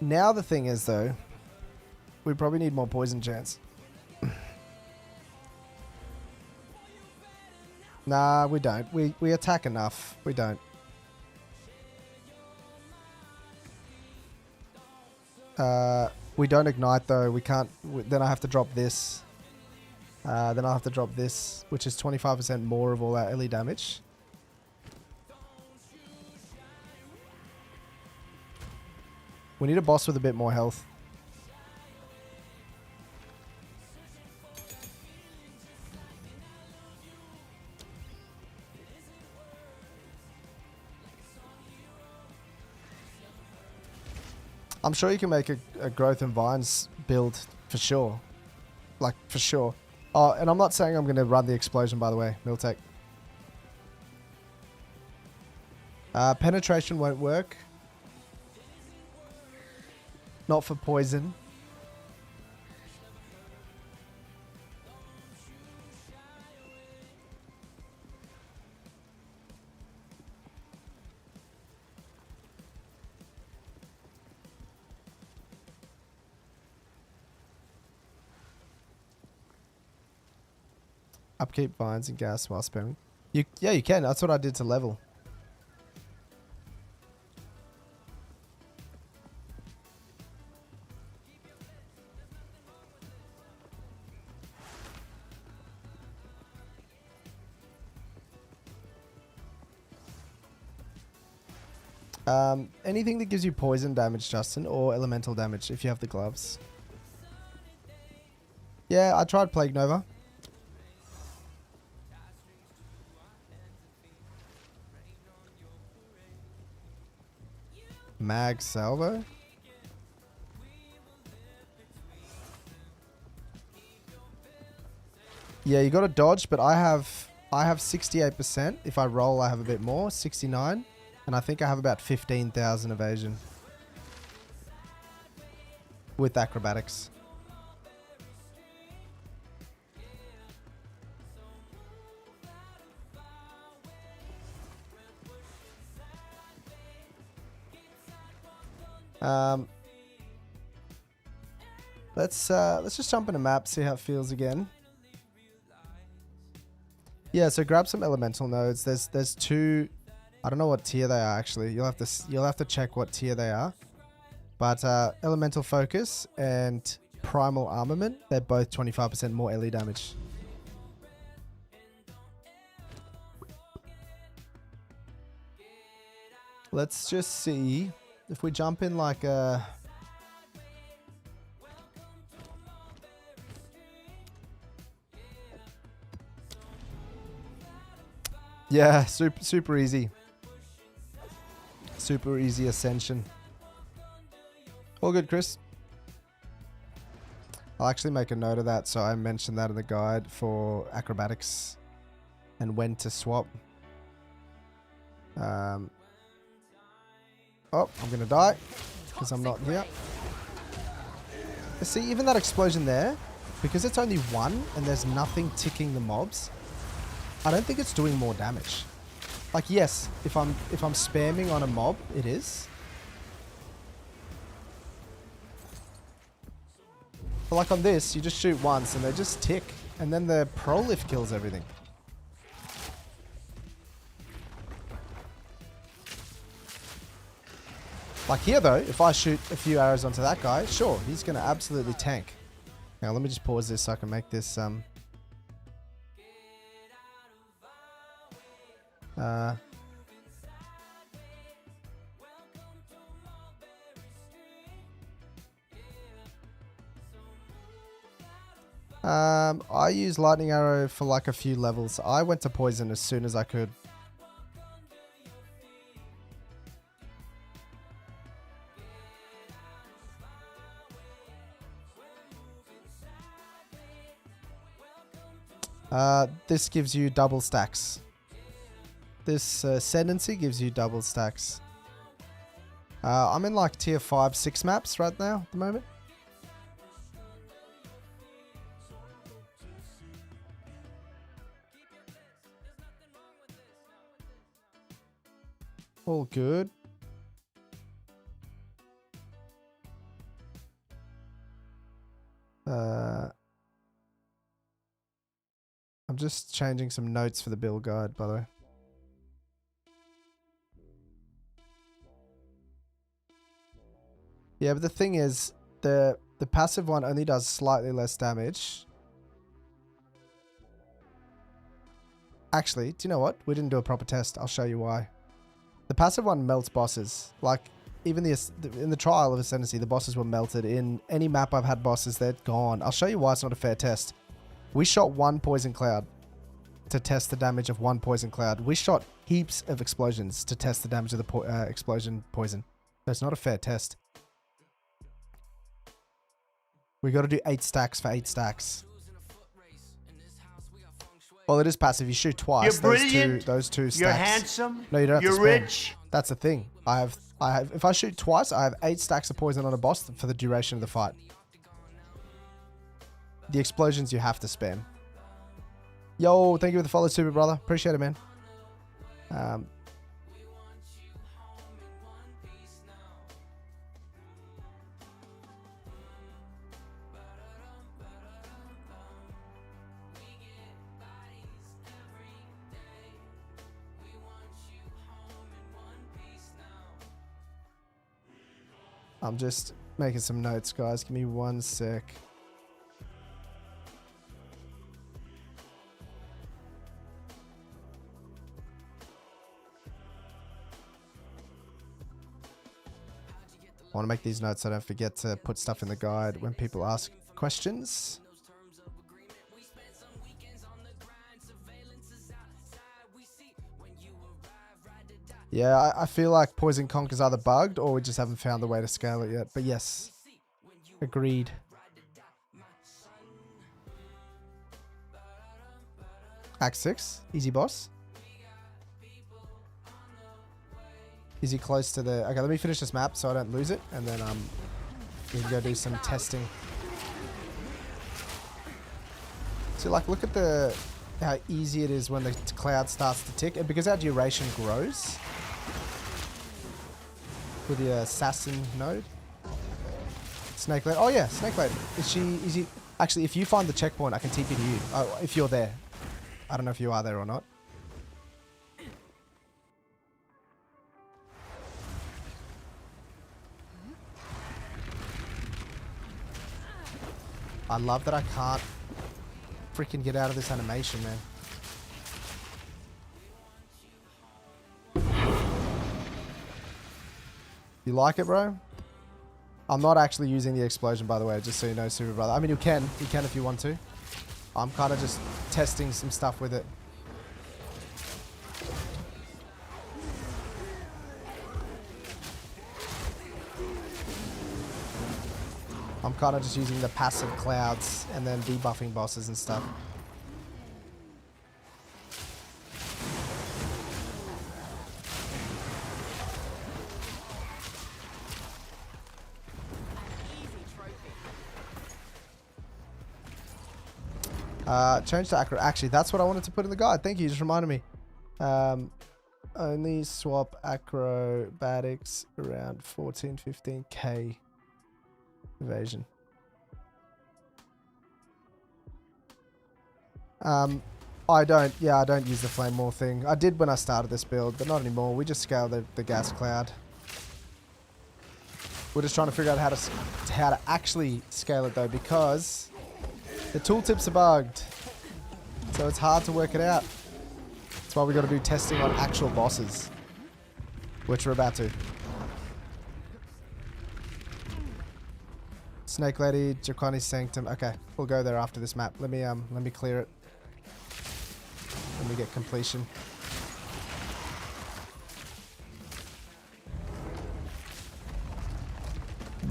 Speaker 1: Now the thing is, though, we probably need more poison chance. Nah, we don't. We attack enough. We don't. We don't ignite, though. We can't... then I have to drop this. Then I'll have to drop this, which is 25% more of all our LE damage. We need a boss with a bit more health. I'm sure you can make a growth and vines build for sure. Like, for sure. Oh, and I'm not saying I'm going to run the explosion, by the way, Miltech. Penetration won't work. Not for poison. Upkeep vines and gas while spamming. Yeah, you can. That's what I did to level. Anything that gives you poison damage, Justin, or elemental damage if you have the gloves. Yeah, I tried Plague Nova. Mag Salvo. Yeah, you got to dodge, but I have 68%. If I roll, I have a bit more, 69, and I think I have about 15,000 evasion with acrobatics. Let's just jump in a map, see how it feels again. Yeah, so grab some elemental nodes. There's two. I don't know what tier they are actually. You'll have to check what tier they are. But elemental focus and primal armament, they're both 25% more LE damage. Let's just see if we jump in like a. Yeah, super easy. Super easy ascension. All good, Chris. I'll actually make a note of that, so I mentioned that in the guide for acrobatics and when to swap. Oh, I'm gonna die because I'm not here. See, even that explosion there, because it's only one and there's nothing ticking the mobs, I don't think it's doing more damage. Like, yes, if I'm spamming on a mob, it is. But like on this, you just shoot once and they just tick, and then the prolif kills everything. Like here though, if I shoot a few arrows onto that guy, sure, he's gonna absolutely tank. Now let me just pause this so I can make this I use lightning arrow for like a few levels. I went to poison as soon as I could. This gives you double stacks. This ascendancy gives you double stacks. I'm in like tier 5, 6 maps right now at the moment. All good. I'm just changing some notes for the build guide, by the way. Yeah, but the thing is, the passive one only does slightly less damage. Actually, do you know what? We didn't do a proper test. I'll show you why. The passive one melts bosses. Like, even in the trial of Ascendancy, the bosses were melted. In any map I've had bosses, they're gone. I'll show you why it's not a fair test. We shot one poison cloud to test the damage of one poison cloud. We shot heaps of explosions to test the damage of the explosion poison. So it's not a fair test. We got to do 8 stacks for 8 stacks. Well, it is passive. You shoot twice.
Speaker 5: You're brilliant.
Speaker 1: Those two stacks.
Speaker 5: You're handsome.
Speaker 1: No, you don't have
Speaker 5: You're
Speaker 1: to spam.
Speaker 5: rich.
Speaker 1: That's the thing. I have. If I shoot twice, I have 8 stacks of poison on a boss for the duration of the fight. The explosions you have to spam. Yo, thank you for the follow, super brother. Appreciate it, man. I'm just making some notes, guys. Give me 1 sec. I want to make these notes so I don't forget to put stuff in the guide when people ask questions. Yeah, I feel like Poison Conk is either bugged or we just haven't found the way to scale it yet. But yes, agreed. Act 6, easy boss. Is he close to the... Okay, let me finish this map so I don't lose it. And then we can go do some testing. So like, look at how easy it is when the cloud starts to tick. And because our duration grows with the assassin node. Snake Lady. Oh yeah, Snake Lady. Is he... Actually, if you find the checkpoint, I can TP to you. Oh, if you're there. I don't know if you are there or not. I love that I can't freaking get out of this animation, man. You like it, bro? I'm not actually using the explosion, by the way, just so you know, super brother. I mean, you can if you want to. I'm kind of just testing some stuff with it. I'm kind of just using the passive clouds and then debuffing bosses and stuff. Change to acro. Actually, that's what I wanted to put in the guide. Thank you. You just reminded me. Only swap acrobatics around 14-15k evasion. I don't use the flame wall thing. I did when I started this build, but not anymore. We just scale the gas cloud. We're just trying to figure out how to actually scale it though, because the tooltips are bugged. So it's hard to work it out. That's why we got to do testing on actual bosses, which we're about to. Snake Lady, Draconi's Sanctum. Okay, we'll go there after this map. Let me clear it. Let me get completion.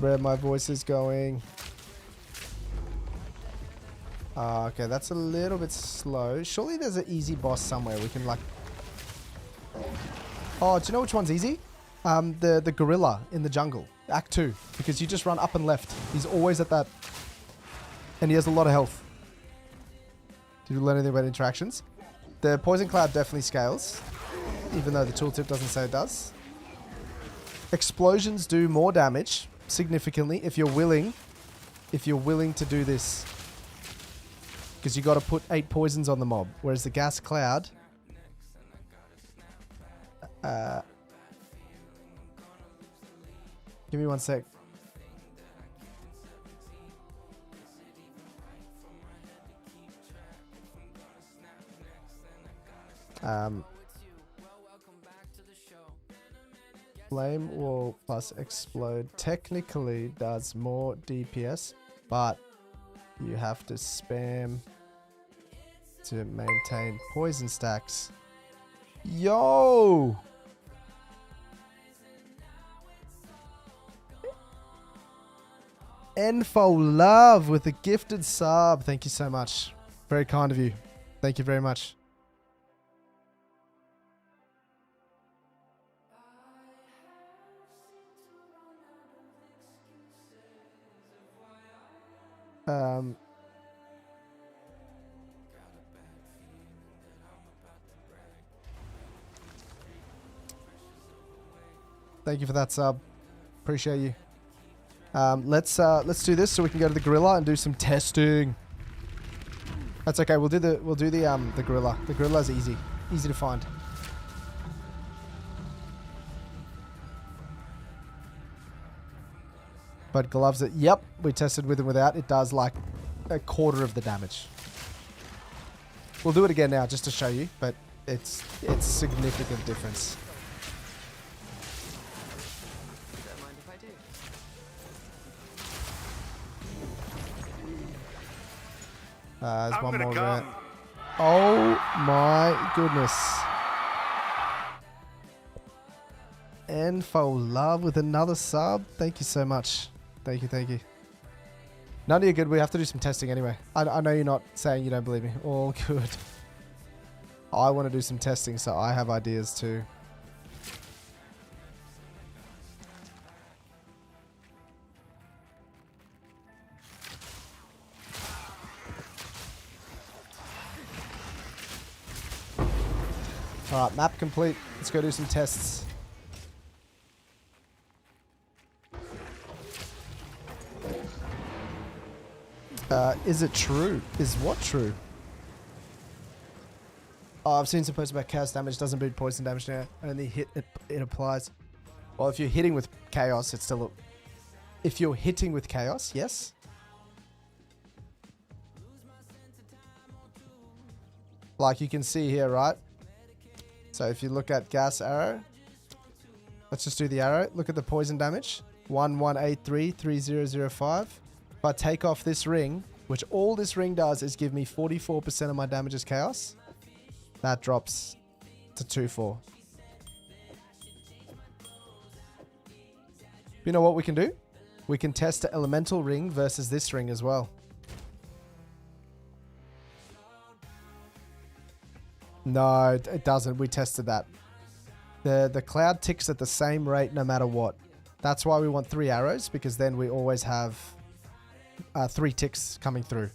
Speaker 1: Where my voice is going. Okay, that's a little bit slow. Surely there's an easy boss somewhere we can like... Oh, do you know which one's easy? The gorilla in the jungle. Act 2. Because you just run up and left. He's always at that... And he has a lot of health. Did you learn anything about interactions? The Poison Cloud definitely scales. Even though the tooltip doesn't say it does. Explosions do more damage, significantly, if you're willing to do this. Because you got to put 8 poisons on the mob. Whereas the gas cloud... give me 1 sec. Flame wall plus explode technically does more DPS, but you have to spam to maintain poison stacks. Yo! Enfo Love with a gifted sub. Thank you so much. Very kind of you. Thank you very much. Thank you for that sub. Appreciate you. Let's do this so we can go to the gorilla and do some testing. That's okay. We'll do the gorilla. The gorilla is easy to find. But gloves it. Yep, we tested with and without. It does like a quarter of the damage. We'll do it again now just to show you, but it's significant difference.
Speaker 3: Don't mind if I do.
Speaker 1: There's one more event. Oh my goodness. Enfo Love with another sub. Thank you so much. Thank you, thank you. None of you good. We have to do some testing anyway. I know you're not saying you don't believe me. All good. I want to do some testing, so I have ideas too. Alright, map complete. Let's go do some tests. Is it true? Is what true? Oh, I've seen some posts about chaos damage doesn't boot poison damage now. Only hit it applies. Well, if you're hitting with chaos, it's still... If you're hitting with chaos, yes. Like you can see here, right? So if you look at gas arrow, let's just do the arrow. Look at the poison damage. 1183-3005. If I take off this ring, which all this ring does is give me 44% of my damage as chaos, that drops to 2-4. You know what we can do? We can test the elemental ring versus this ring as well. No, it doesn't. We tested that. The cloud ticks at the same rate no matter what. That's why we want 3 arrows, because then we always have 3 ticks coming through.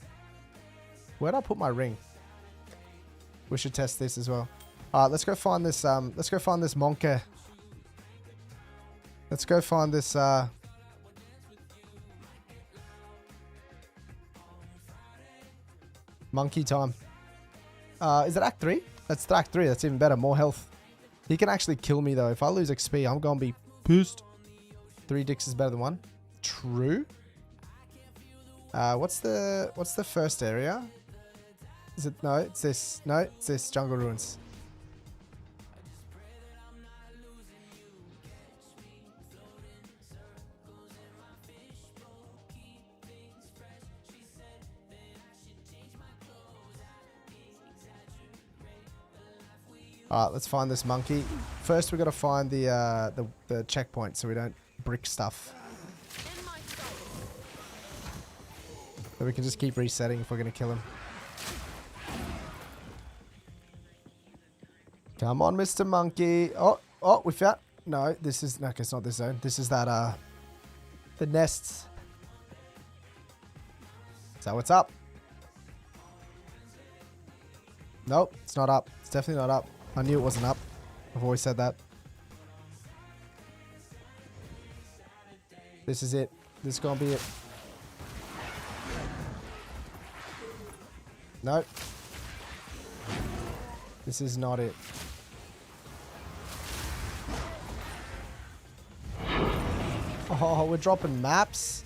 Speaker 1: Where'd I put my ring? We should test this as well. Alright, let's go find this let's go find this monker. Let's go find this monkey time. Is it Act 3? That's Act 3. That's even better. More health. He can actually kill me though. If I lose XP, I'm gonna be pissed. 3 dicks is better than 1. True. What's the first area? Is it... No, it's this. No, it's this. Jungle Ruins. Alright, let's find this monkey. First, we got to find the checkpoint so we don't brick stuff. So we can just keep resetting if we're going to kill him. Come on, Mr. Monkey. Oh, we found... No, this is... No, okay, it's not this zone. This is that, the nests. So what's up? Nope, it's not up. It's definitely not up. I knew it wasn't up. I've always said that. This is it. This is gonna be it. Nope. This is not it. Oh, we're dropping maps.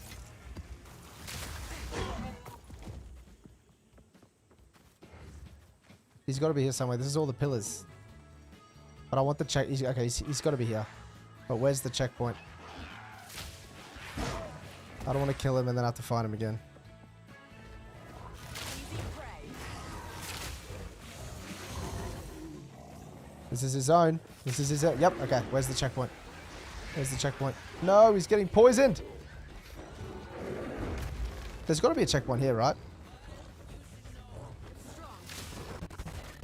Speaker 1: He's got to be here somewhere. This is all the pillars. But I want the check. Okay, he's got to be here. But where's the checkpoint? I don't want to kill him and then have to fight him again. This is his zone. This is his zone. Yep, okay. Where's the checkpoint? Where's the checkpoint? No, he's getting poisoned. There's got to be a checkpoint here, right?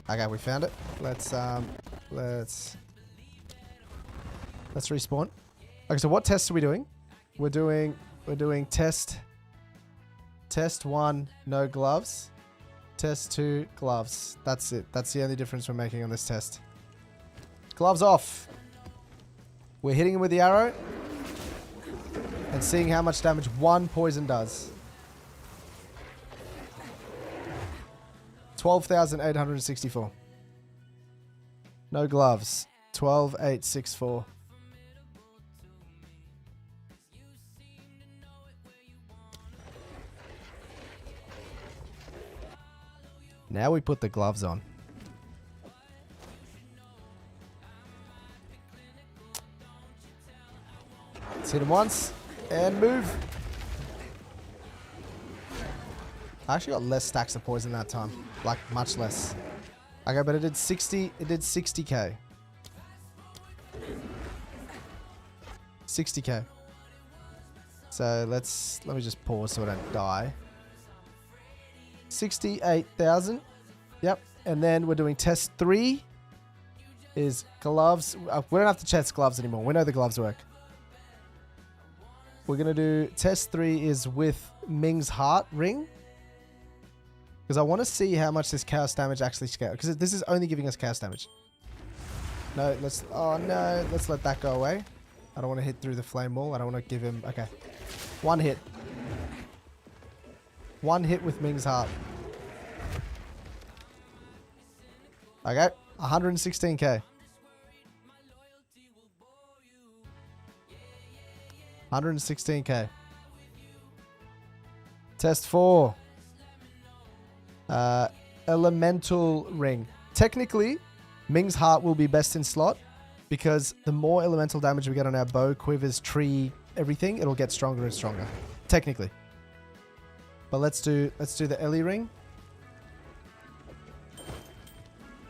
Speaker 1: Okay, we found it. Let's respawn. Okay, so what tests are we doing? We're doing test 1, no gloves. Test 2, gloves. That's it. That's the only difference we're making on this test. Gloves off. We're hitting him with the arrow and seeing how much damage one poison does. 12,864. No gloves. 12,864. Now we put the gloves on. Let's hit him once and move. I actually got less stacks of poison that time. Like, much less. Okay, but it did 60. It did 60k. 60k. So let me just pause so I don't die. 68,000. Yep. And then we're doing test 3 is gloves. We don't have to test gloves anymore. We know the gloves work. We're going to do test 3 is with Ming's heart ring. Because I want to see how much this chaos damage actually scales. Because this is only giving us chaos damage. No, oh no, let's let that go away. I don't want to hit through the flame wall. I don't want to give him, okay. One hit. One hit with Ming's heart. Okay, 116k. 116k. Test 4. Elemental ring. Technically, Ming's heart will be best in slot because the more elemental damage we get on our bow, quivers, tree, everything, it'll get stronger and stronger. Technically. But let's do the Ellie ring.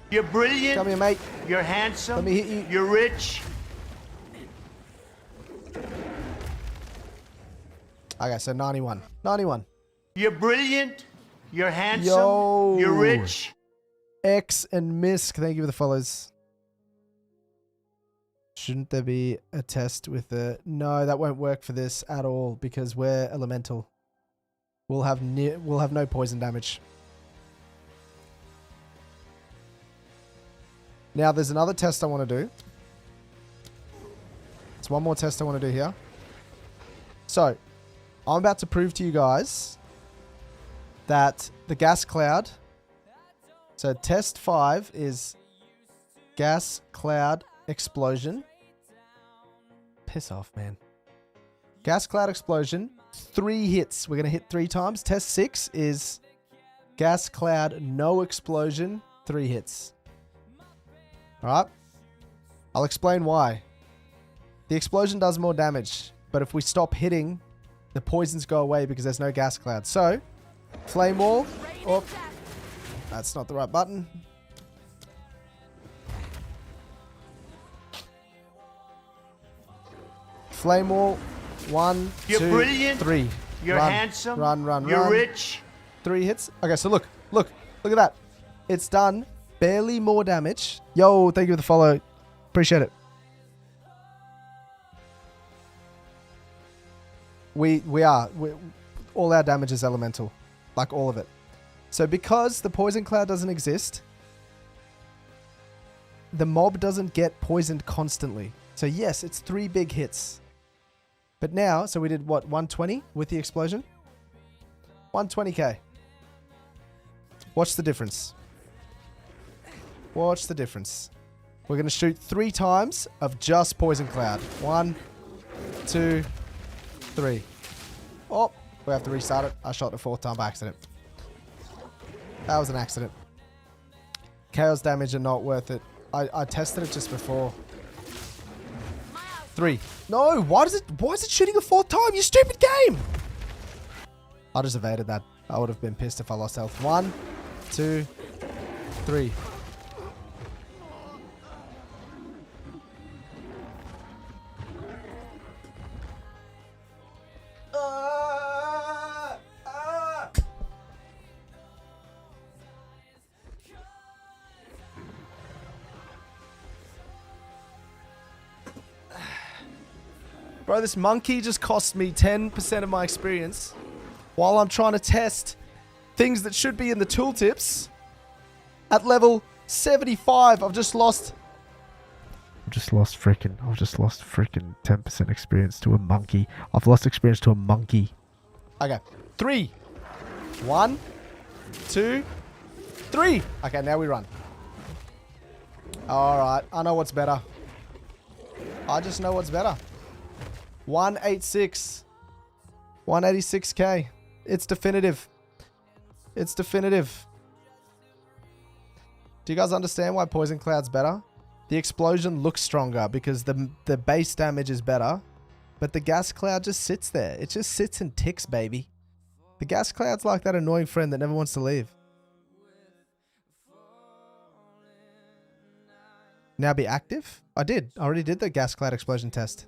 Speaker 5: You're brilliant.
Speaker 1: Come here, mate.
Speaker 5: You're handsome.
Speaker 1: Let me hit you.
Speaker 5: You're rich.
Speaker 1: Okay, so 91. 91.
Speaker 5: You're brilliant. You're handsome.
Speaker 1: Yo.
Speaker 5: You're rich.
Speaker 1: X and Misk, thank you for the follows. Shouldn't there be a test with the... No, that won't work for this at all because we're elemental. We'll have no poison damage. Now, there's another test I want to do. There's one more test I want to do here. So, I'm about to prove to you guys that the gas cloud... So, test 5 is gas cloud explosion. Piss off, man. Gas cloud explosion. 3 hits. We're going to hit 3 times. Test 6 is gas cloud no explosion. 3 hits. Alright? I'll explain why. The explosion does more damage. But if we stop hitting, the poisons go away because there's no gas cloud. So, flame wall. Oh, that's not the right button. Flame wall. 1,
Speaker 5: You're
Speaker 1: 2,
Speaker 5: brilliant.
Speaker 1: 3.
Speaker 5: You're
Speaker 1: run,
Speaker 5: handsome.
Speaker 1: Run.
Speaker 5: You're rich.
Speaker 1: 3 hits. Okay, so look at that. It's done barely more damage. Yo, thank you for the follow. Appreciate it. All our damage is elemental. Like all of it. So because the poison cloud doesn't exist, the mob doesn't get poisoned constantly. So yes, it's 3 big hits. But now, so we did what, 120 with the explosion? 120k. Watch the difference. Watch the difference. We're going to shoot 3 times of just poison cloud. 1, 2, 3. Oh, we have to restart it. I shot the 4th time by accident. That was an accident. Chaos damage are not worth it. I tested it just before. 3. No, why is it shooting a 4th time? You stupid game! I just evaded that. I would have been pissed if I lost health. 1, 2, 3. Bro, this monkey just cost me 10% of my experience while I'm trying to test things that should be in the tooltips. At level 75, I've just lost freaking 10% experience to a monkey. I've lost experience to a monkey. Okay. 3. 1, 2, 3. Okay, now we run. Alright, I know what's better. I just know what's better. 186. 186k. It's definitive. It's definitive. Do you guys understand why Poison Cloud's better? The explosion looks stronger because the base damage is better. But the gas cloud just sits there. It just sits and ticks, baby. The gas cloud's like that annoying friend that never wants to leave. Now be active? I did. I already did the gas cloud explosion test.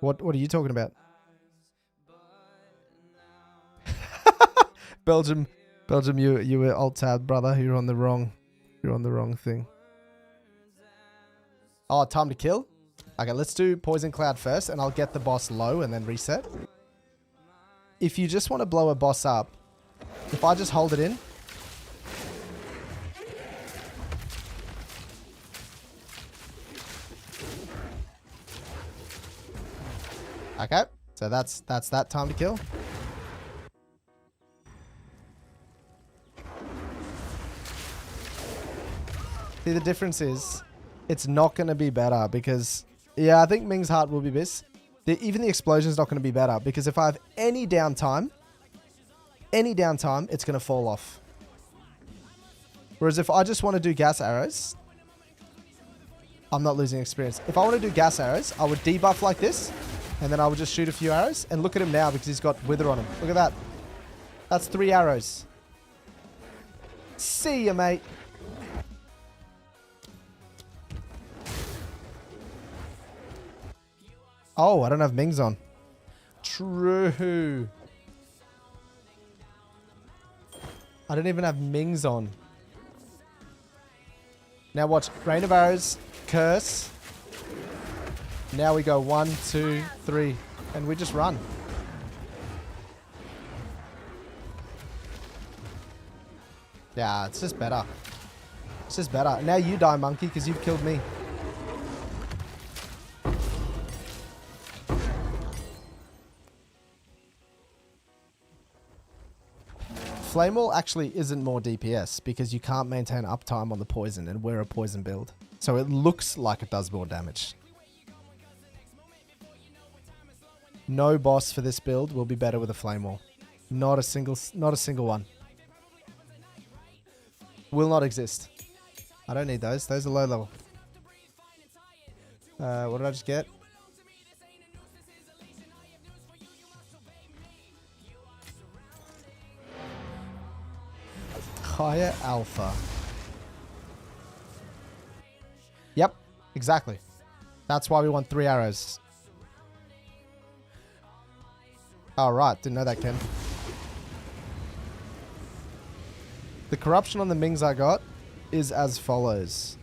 Speaker 1: What are you talking about? Belgium, you were alt tab, brother. You're on the wrong thing. Oh, time to kill? Okay, let's do Poison Cloud first, and I'll get the boss low and then reset. If you just want to blow a boss up, if I just hold it in. Okay, so that's that time to kill. See, the difference is it's not going to be better because, yeah, I think Ming's Heart will be best. Even the explosion is not going to be better because if I have any downtime, it's going to fall off. Whereas if I just want to do gas arrows, I'm not losing experience. If I want to do gas arrows, I would debuff like this. And then I would just shoot a few arrows. And look at him now because he's got wither on him. Look at that. That's 3 arrows. See ya, mate. Oh, I don't have Mings on. True. I don't even have Mings on. Now watch. Rain of Arrows. Curse. Now we go 1, 2, 3, and we just run. Yeah, it's just better. It's just better. Now you die, monkey, because you've killed me. Flame Wall actually isn't more DPS because you can't maintain uptime on the poison, and we're a poison build. So it looks like it does more damage. No boss for this build will be better with a Flame Wall. Not a single one. Will not exist. I don't need those. Those are low level. What did I just get? Higher Alpha. Yep, exactly. That's why we want 3 arrows. Oh, right. Didn't know that, Ken. The corruption on the Mings I got is as follows.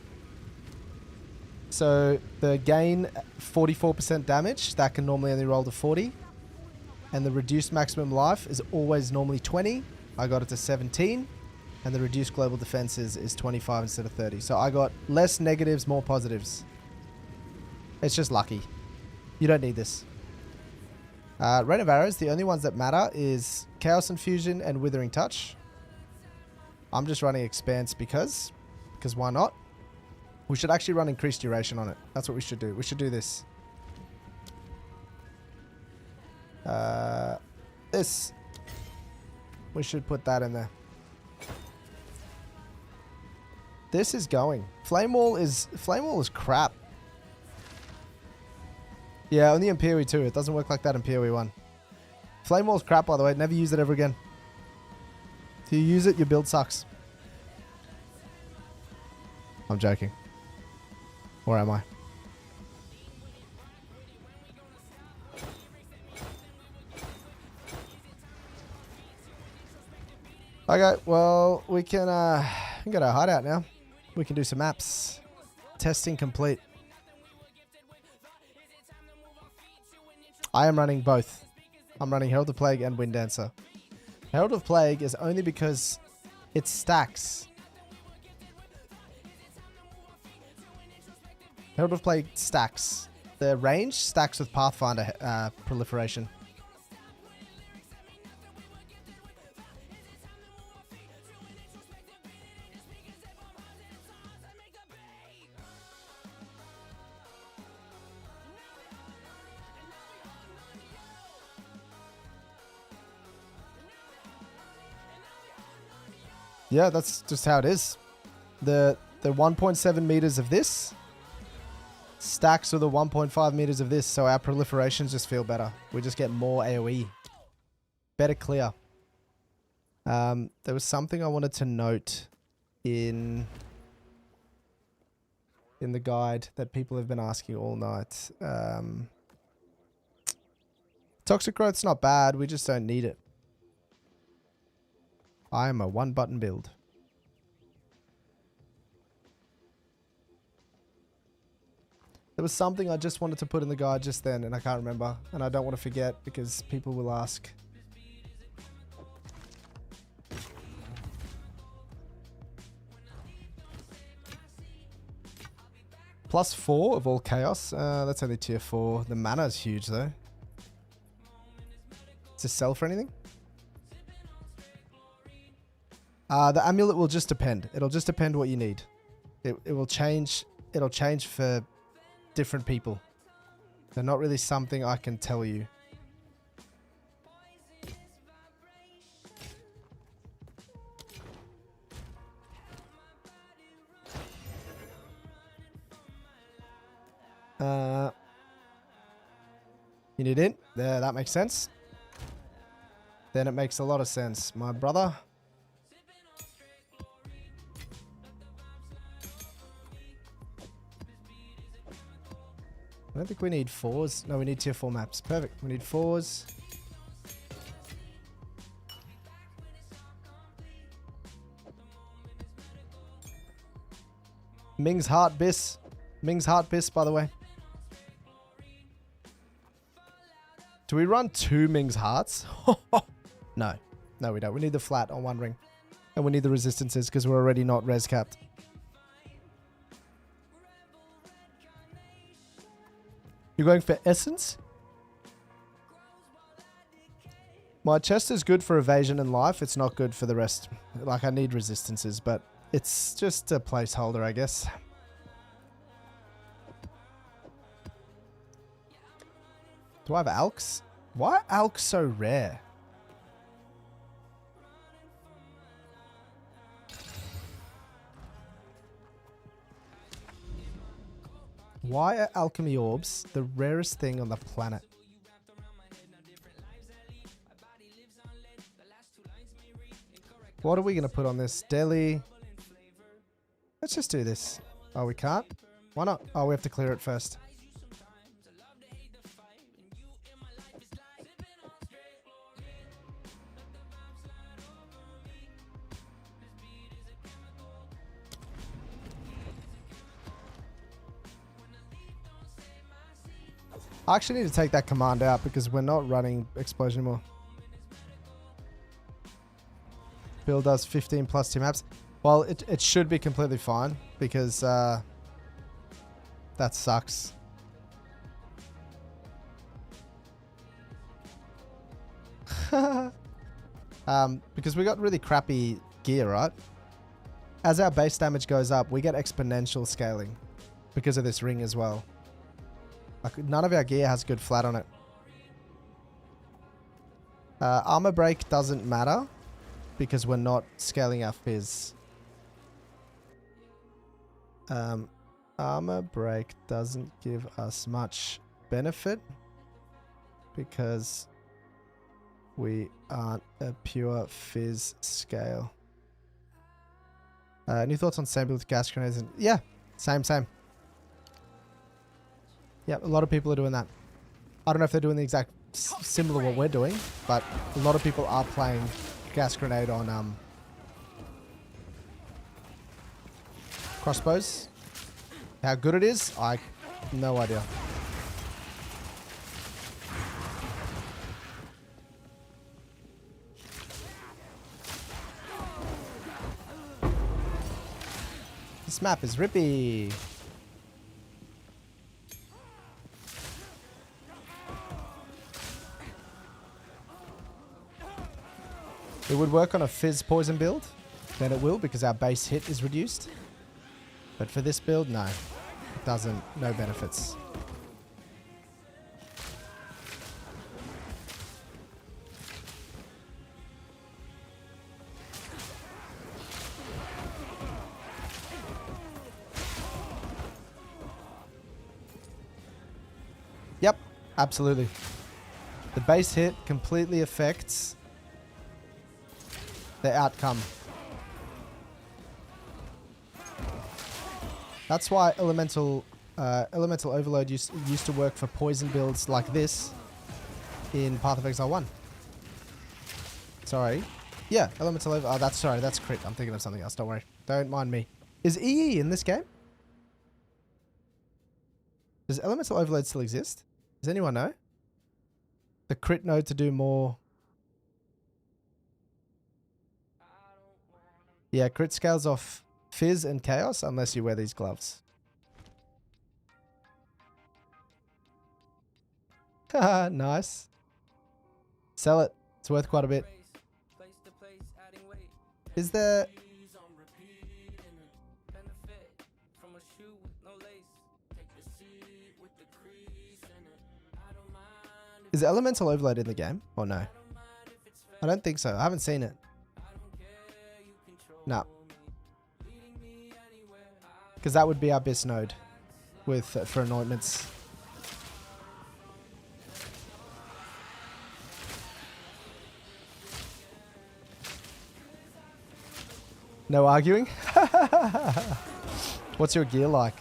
Speaker 1: So, the gain 44% damage. That can normally only roll to 40. And the reduced maximum life is always normally 20. I got it to 17. And the reduced global defenses is 25 instead of 30. So, I got less negatives, more positives. It's just lucky. You don't need this. Rain of Arrows, the only ones that matter is Chaos Infusion and Withering Touch. I'm just running Expanse because why not? We should actually run Increased Duration on it. That's what we should do. We should do this. This. We should put that in there. This is going. Flame wall is crap. Yeah, only in POE2. It doesn't work like that in POE1. Flame wall's crap, by the way. Never use it ever again. If you use it, your build sucks. I'm joking. Where am I? Okay, well, we can get our hideout now. We can do some maps. Testing complete. I am running both. I'm running Herald of Plague and Wind Dancer. Herald of Plague is only because it stacks. Herald of Plague stacks. The range stacks with Pathfinder proliferation. Yeah, that's just how it is. The 1.7 meters of this stacks with the 1.5 meters of this, so our proliferations just feel better. We just get more AoE. Better clear. There was something I wanted to note in the guide that people have been asking all night. Toxic growth's not bad, we just don't need it. I am a one-button build. There was something I just wanted to put in the guide just then, and I can't remember. And I don't want to forget because people will ask. +4 of all chaos. That's only tier 4. The mana is huge, though. Does this sell for anything? The amulet will just depend. It'll just depend what you need. It will change. It'll change for different people. They're not really something I can tell you. You need it? There, that makes sense. Then it makes a lot of sense, my brother. I don't think we need 4s. No, we need tier 4 maps. Perfect. We need 4s. Ming's Heart Biss. Ming's Heart Biss, by the way. Do we run 2 Ming's Hearts? No. No, we don't. We need the flat on 1 ring. And we need the resistances because we're already not res capped. You're going for essence? My chest is good for evasion and life. It's not good for the rest. Like, I need resistances, but it's just a placeholder, I guess. Do I have Alks? Why are Alks so rare? Why are alchemy orbs the rarest thing on the planet? What are we going to put on this? Deli. Let's just do this. Oh, we can't? Why not? Oh, we have to clear it first. I actually need to take that command out because we're not running explosion anymore. Build does 15 plus 2 maps. Well, it should be completely fine because that sucks. Because we got really crappy gear, right? As our base damage goes up, we get exponential scaling because of this ring as well. Like, none of our gear has good flat on it. Armor break doesn't matter because we're not scaling our fizz. Armor break doesn't give us much benefit because we aren't a pure fizz scale. Any thoughts on same build with gas grenades? And yeah, same. Yeah, a lot of people are doing that. I don't know if they're doing the exact similar what we're doing, but a lot of people are playing gas grenade on crossbows. How good it is, I no idea. This map is rippy. It would work on a fizz poison build, then it will because our base hit is reduced. But for this build, no. It doesn't, no benefits. Yep, absolutely. The base hit completely affects the outcome. That's why elemental overload used to work for poison builds like this in Path of Exile 1. Sorry. Yeah, elemental overload. Oh, that's crit. I'm thinking of something else. Don't worry. Don't mind me. Is EE in this game? Does elemental overload still exist? Does anyone know? The crit node to do more. Yeah, crit scales off Fizz and Chaos unless you wear these gloves. Haha, nice. Sell it. It's worth quite a bit. Is there... Is Elemental Overload in the game? Or no? I don't think so. I haven't seen it. No. Because that would be our best node with for anointments. No arguing? What's your gear like?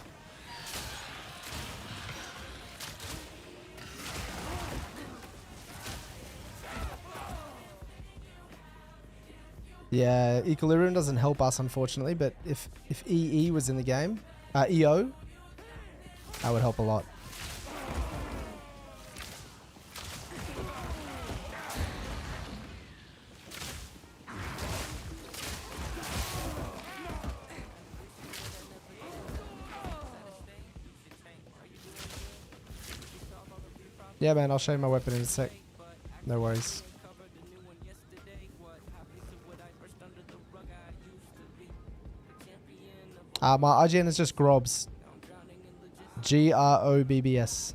Speaker 1: Yeah, Equilibrium doesn't help us, unfortunately, but if EE was in the game, EO, that would help a lot. Yeah, man, I'll show you my weapon in a sec. No worries. My IGN is just Grobs. GROBBS.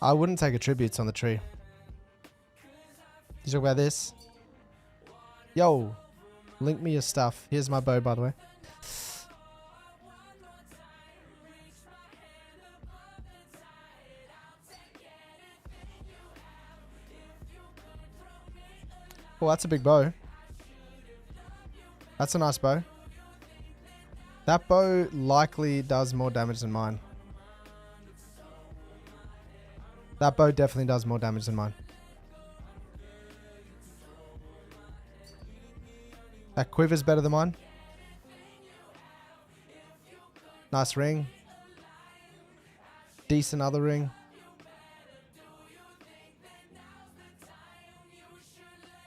Speaker 1: I wouldn't take attributes on the tree. You talk about this? Yo, link me your stuff. Here's my bow, by the way. Oh, that's a big bow. That's a nice bow. That bow likely does more damage than mine. That bow definitely does more damage than mine. That quiver's better than mine. Nice ring. Decent other ring.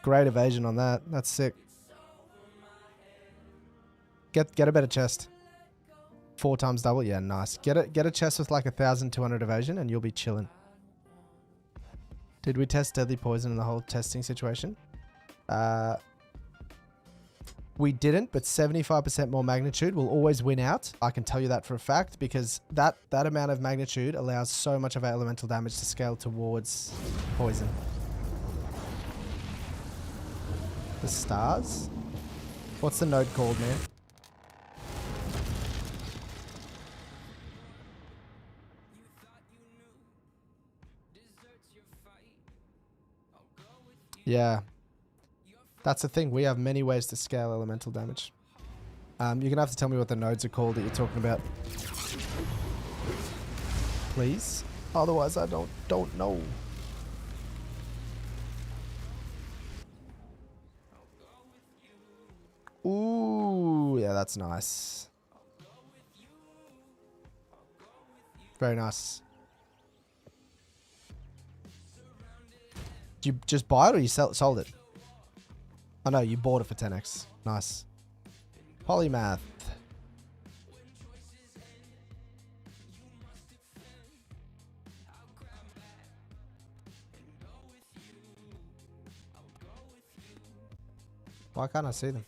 Speaker 1: Great evasion on that. That's sick. Get a better chest. 4 times double. Yeah, nice. Get a chest with like 1,200 evasion and you'll be chilling. Did we test deadly poison in the whole testing situation? We didn't, but 75% more magnitude will always win out. I can tell you that for a fact because that amount of magnitude allows so much of our elemental damage to scale towards poison. The stars? What's the node called, man? Yeah. That's the thing. We have many ways to scale elemental damage. You're going to have to tell me what the nodes are called that you're talking about. Please? Otherwise, I don't know. Ooh, yeah, that's nice. Very nice. Did you just buy it or you sold it? Oh no, you bought it for 10x. Nice. Polymath. Why can't I see them?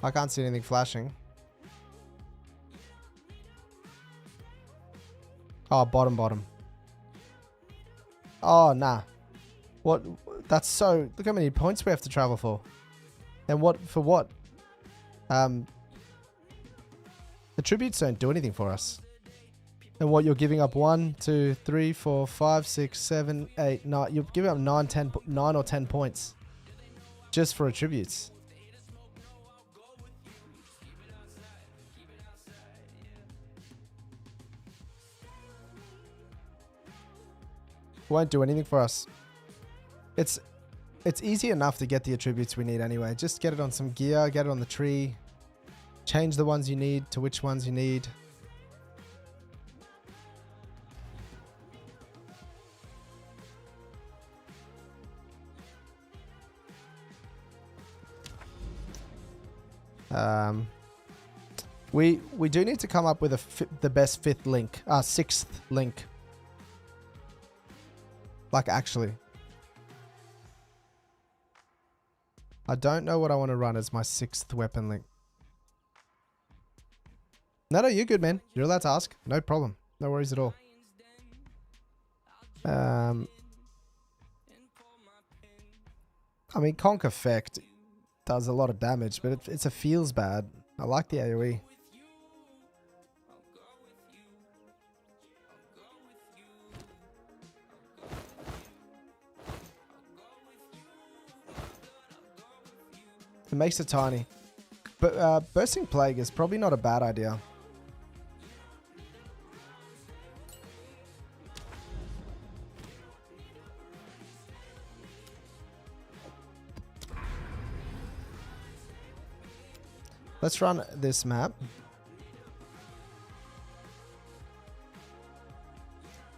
Speaker 1: I can't see anything flashing. Oh, bottom. Oh, nah. What? That's so... Look how many points we have to travel for. And what... For what? The tributes don't do anything for us. And what, you're giving up 1, 2, 3, 4, 5, 6, 7, 8, 9. You're giving up 9 or 10 points. Just for attributes. Won't do anything for us. It's easy enough to get the attributes we need anyway. Just get it on some gear, get it on the tree. Change the ones you need to which ones you need. We do need to come up with the best sixth link. Like, actually. I don't know what I want to run as my 6th weapon link. No, you're good, man. You're allowed to ask. No problem. No worries at all. I mean, Conk Effect does a lot of damage, but it feels bad. I like the AoE. It makes it tiny. But Bursting Plague is probably not a bad idea. Let's run this map.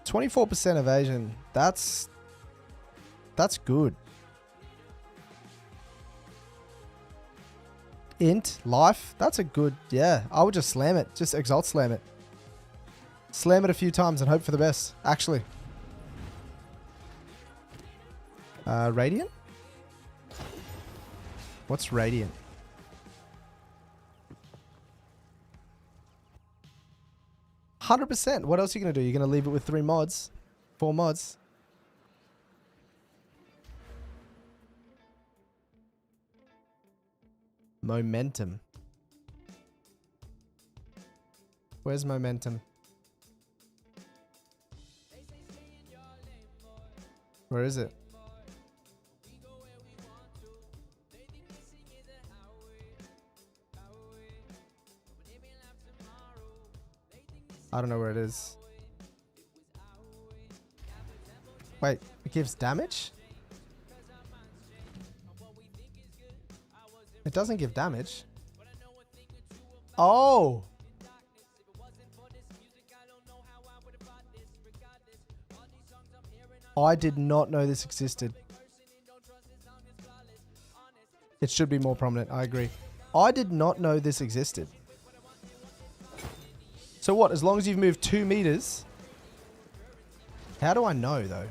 Speaker 1: 24% evasion. That's good. Int, life, that's a good, yeah. I would just slam it. Just exalt slam it. Slam it a few times and hope for the best, actually. Radiant? What's Radiant? %. What else are you going to do? You're going to leave it with 3 mods? 4 mods? Momentum. Where's momentum? Where is it? I don't know where it is. Wait, it gives damage? It doesn't give damage. Oh! I did not know this existed. It should be more prominent, I agree. I did not know this existed. So what, as long as you've moved 2 meters? How do I know though?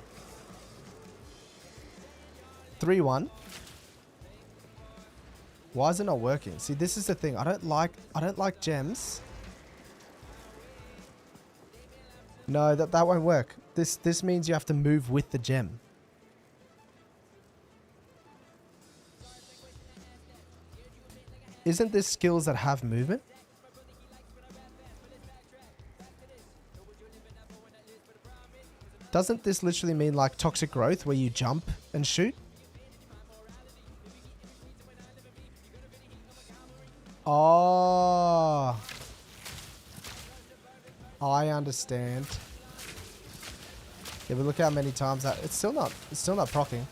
Speaker 1: 3-1. Why is it not working? See, this is the thing. I don't like gems. No, that won't work. This means you have to move with the gem. Isn't this skills that have movement? Doesn't this literally mean like toxic growth where you jump and shoot? Oh. I understand. Yeah, but look how many times that it's still not proccing.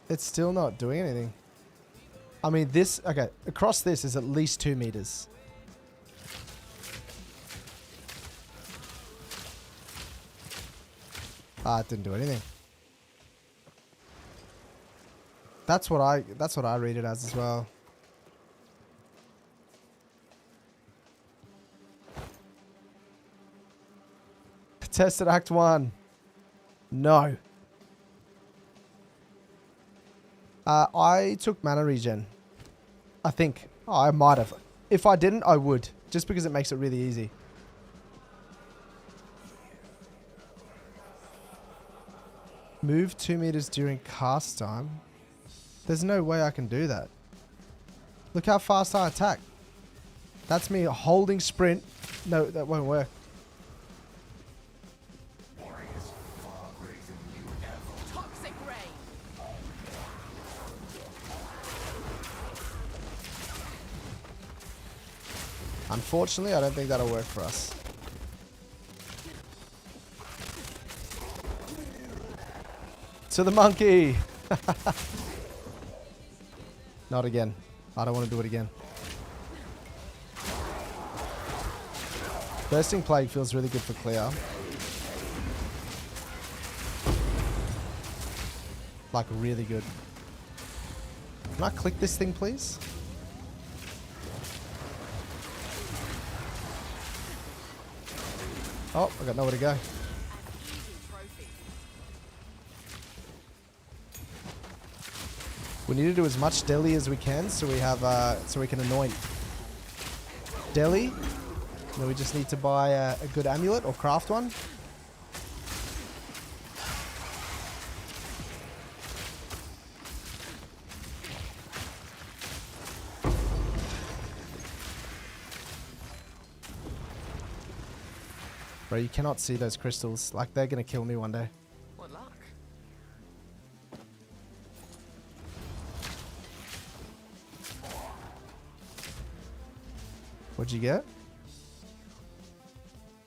Speaker 1: It's still not doing anything. I mean, this, okay, across this is at least 2 meters. Ah, it didn't do anything. That's what I read it as well. Tested Act 1. No. I took mana regen. I think. Oh, I might have. If I didn't, I would. Just because it makes it really easy. Move 2 meters during cast time. There's no way I can do that. Look how fast I attack. That's me holding sprint. No, that won't work.
Speaker 3: Toxic ray.
Speaker 1: Unfortunately, I don't think that'll work for us. To the monkey! Not again. I don't want to do it again. Bursting Plague feels really good for clear. Like, really good. Can I click this thing, please? Oh, I got nowhere to go.
Speaker 3: An easy trophy.
Speaker 1: We need to do as much deli as we can, so we have so we can anoint deli. Then we just need to buy a good amulet or craft one. Bro, you cannot see those crystals. Like, they're gonna kill me one day.
Speaker 3: What luck?
Speaker 1: What'd you get?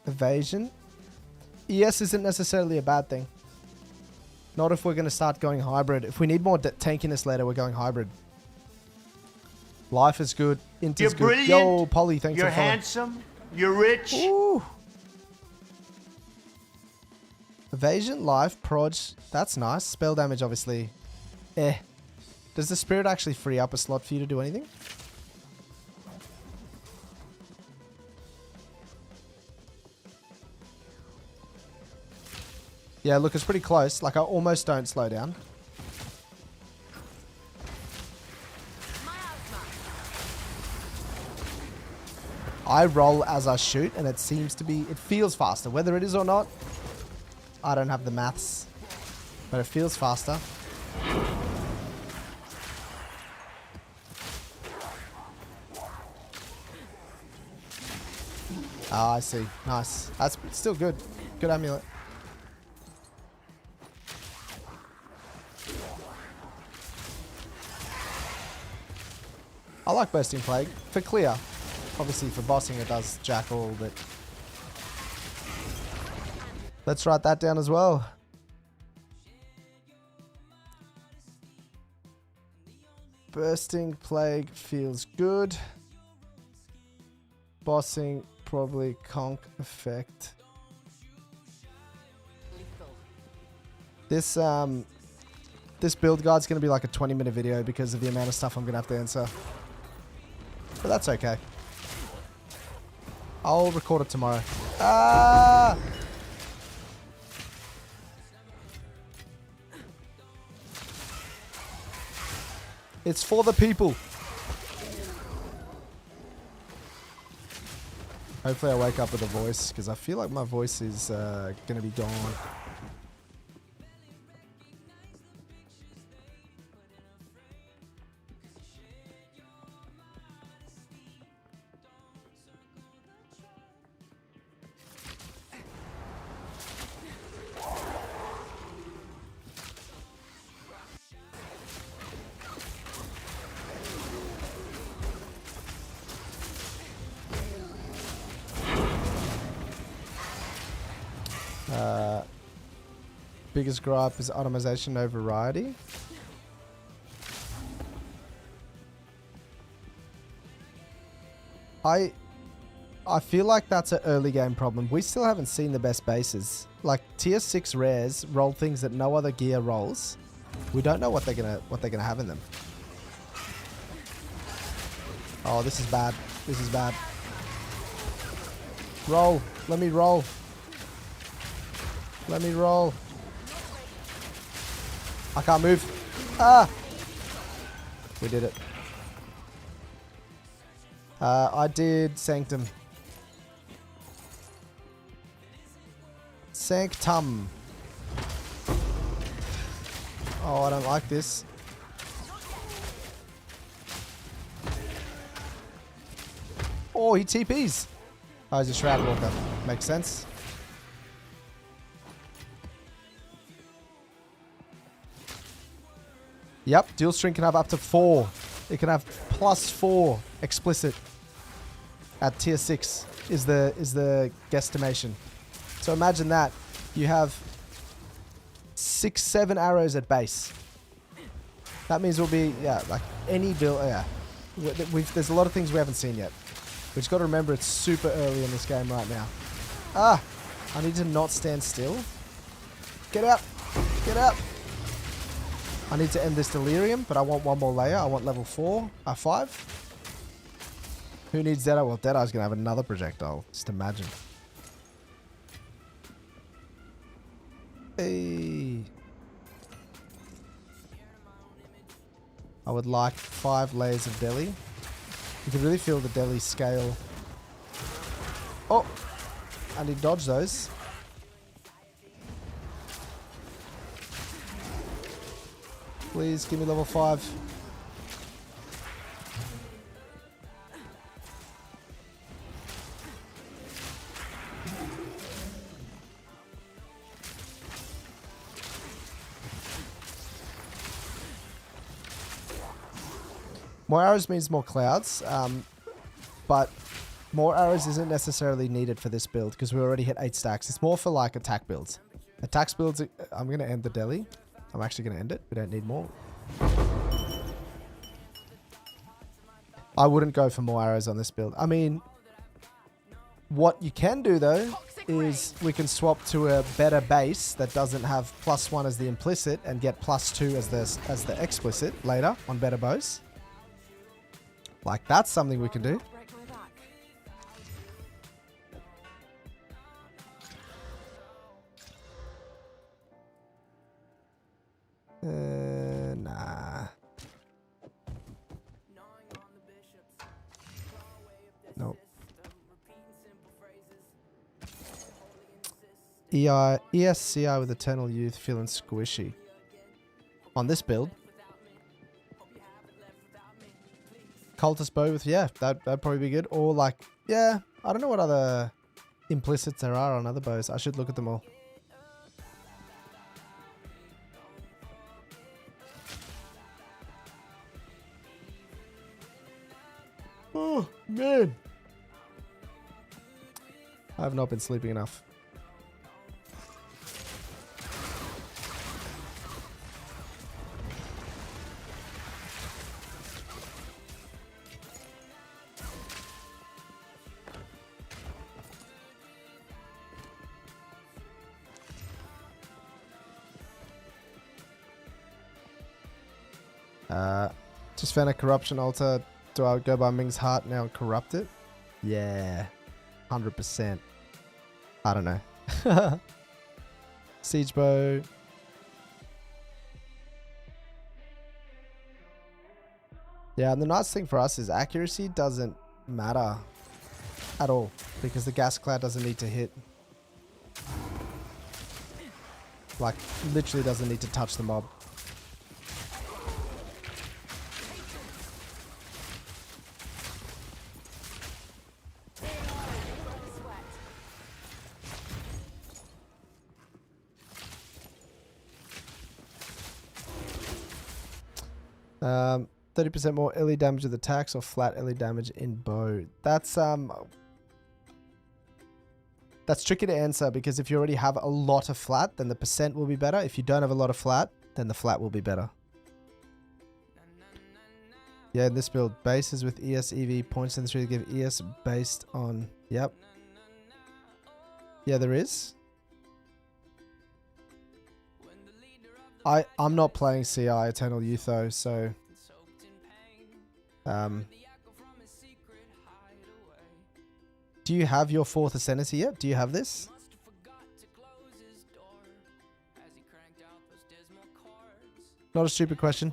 Speaker 1: Evasion? ES isn't necessarily a bad thing. Not if we're going to start going hybrid. If we need more tankiness later, we're going hybrid. Life is good. Int
Speaker 5: You're
Speaker 1: is good.
Speaker 5: brilliant.
Speaker 1: Yo, Polly, thanks
Speaker 5: You're
Speaker 1: for following.
Speaker 5: handsome. You're rich.
Speaker 1: Ooh. Evasion, life, proj. That's nice. Spell damage, obviously. Does the spirit actually free up a slot for you to do anything? Yeah, look, it's pretty close. Like, I almost don't slow down.
Speaker 3: Miasma.
Speaker 1: I roll as I shoot, and it seems to be... It feels faster. Whether it is or not, I don't have the maths. But it feels faster. Ah, I see. Nice. That's still good. Good amulet. I like Bursting Plague. For clear. Obviously for bossing it does jack all, but... Let's write that down as well. Bursting Plague feels good. Bossing, probably conk effect.
Speaker 3: Lethal.
Speaker 1: This build guide's going to be like a 20-minute video because of the amount of stuff I'm going to have to answer. But that's okay. I'll record it tomorrow. Ah! It's for the people. Hopefully I wake up with a voice, because I feel like my voice is going to be gone. Biggest gripe is automation over variety. I feel like that's an early game problem. We still haven't seen the best bases. Like tier 6 rares roll things that no other gear rolls. We don't know what they're gonna have in them. Oh, this is bad. This is bad. Roll. Let me roll. Let me roll. I can't move. Ah! We did it. I did Sanctum. Sanctum. Oh, I don't like this. Oh, he TPs. Oh, he's a Shroud Walker. Makes sense. Yep, dual string can have up to 4. It can have +4 explicit at tier 6 is the guesstimation. So imagine that. You have 6, 7 arrows at base. That means we'll be, yeah, like any build, yeah. There's a lot of things we haven't seen yet. We've just got to remember it's super early in this game right now. Ah! I need to not stand still. Get out! Get out! I need to end this delirium, but I want one more layer. I want level 4, 5. Who needs Deadeye? Well, Deadeye's going to have another projectile. Just imagine. Hey. I would like 5 layers of deli. You can really feel the deli scale. Oh! I need to dodge those. Please give me level 5. More arrows means more clouds, but more arrows isn't necessarily needed for this build because we already hit 8 stacks. It's more for like attack builds. Attack builds, I'm going to end the deli. I'm actually going to end it. We don't need more. I wouldn't go for more arrows on this build. I mean, what you can do though is we can swap to a better base that doesn't have +1 as the implicit and get +2 as the explicit later on better bows. Like that's something we can do. Nah. Nope. ESCI with Eternal Youth feeling squishy. On this build. Cultist bow with, yeah, that'd probably be good. Or like, yeah, I don't know what other implicits there are on other bows. I should look at them all. Oh, man. I have not been sleeping enough. Just found a corruption altar. Do I go by Ming's heart now and corrupt it? Yeah. 100%. I don't know. Siege bow. Yeah, and the nice thing for us is accuracy doesn't matter at all because the gas cloud doesn't need to hit. Like, literally doesn't need to touch the mob. Um, 30% more LE damage with attacks or flat LE damage in bow. That's tricky to answer because if you already have a lot of flat, then the percent will be better. If you don't have a lot of flat, then the flat will be better. Yeah, in this build, bases with ES EV points in the tree to give ES based on. Yep. Yeah, there is. I'm not playing CI Eternal Youth though, so do you have your 4th ascendancy yet? Do you have this? Not a stupid question.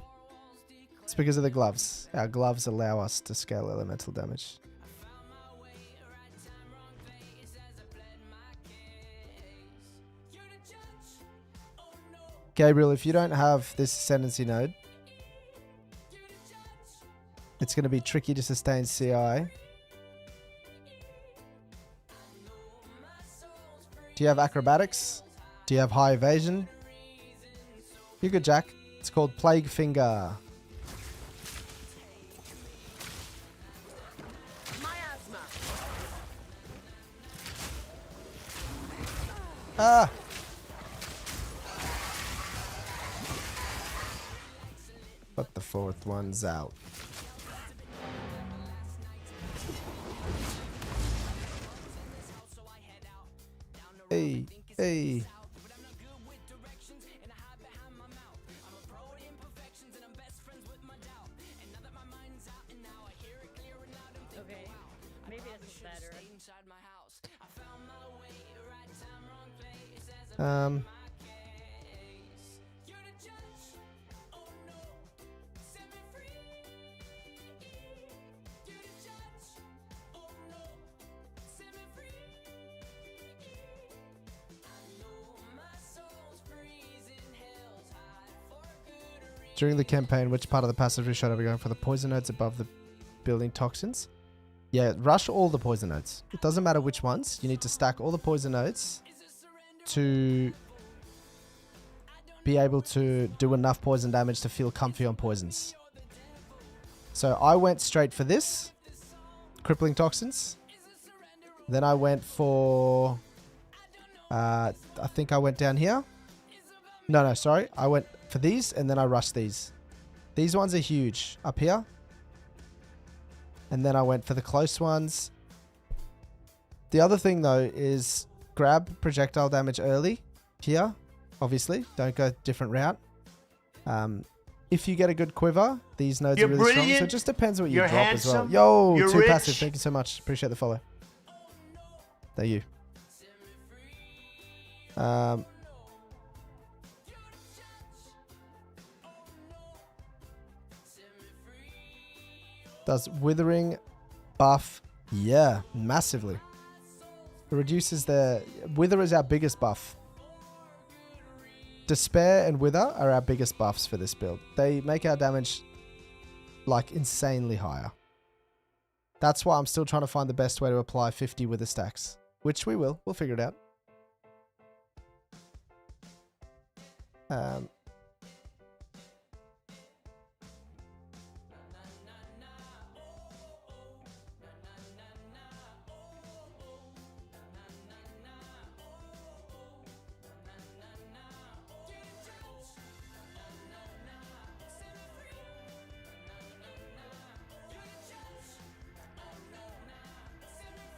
Speaker 1: It's because of the gloves. Our gloves allow us to scale elemental damage. Gabriel, if you don't have this ascendancy node, it's going to be tricky to sustain CI. Do you have acrobatics? Do you have high evasion? You're good, Jack. It's called Plague Finger. Ah! But the 4th one's out. Hey, hey.
Speaker 7: Okay, maybe this is better.
Speaker 1: During the campaign, which part of the passive shot are we going for? The poison nodes above the building toxins? Yeah, rush all the poison nodes. It doesn't matter which ones. You need to stack all the poison nodes to be able to do enough poison damage to feel comfy on poisons. So I went straight for this. Crippling toxins. Then I went for... I think I went down here. No, sorry. I went for these and then I rushed these. These ones are huge. Up here. And then I went for the close ones. The other thing though is grab projectile damage early. Here. Obviously. Don't go a different route. If you get a good quiver, these nodes are really strong. So it just depends what you
Speaker 5: You're
Speaker 1: drop
Speaker 5: handsome.
Speaker 1: as well. Yo,
Speaker 5: You're
Speaker 1: too
Speaker 5: rich.
Speaker 1: passive. Thank you so much. Appreciate the follow. Thank you. Does withering buff? Yeah, massively. It reduces the... Wither is our biggest buff. Despair and Wither are our biggest buffs for this build. They make our damage like insanely higher. That's why I'm still trying to find the best way to apply 50 Wither stacks. Which we will. We'll figure it out.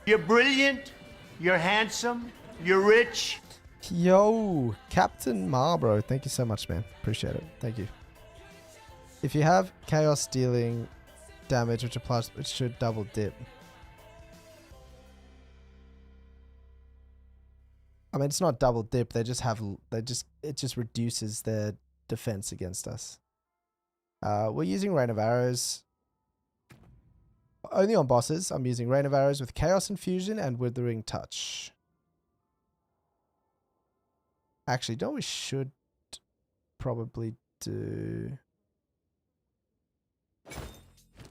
Speaker 5: You're brilliant. You're handsome. You're rich.
Speaker 1: Yo, Captain Marlboro. Thank you so much, man. Appreciate it. Thank you. If you have chaos dealing damage, which applies, it should double dip. I mean, it's not double dip. They just have, it just reduces their defense against us. We're using Rain of Arrows. Only on bosses, I'm using Rain of Arrows with Chaos Infusion and Withering Touch. Actually, don't we should probably do...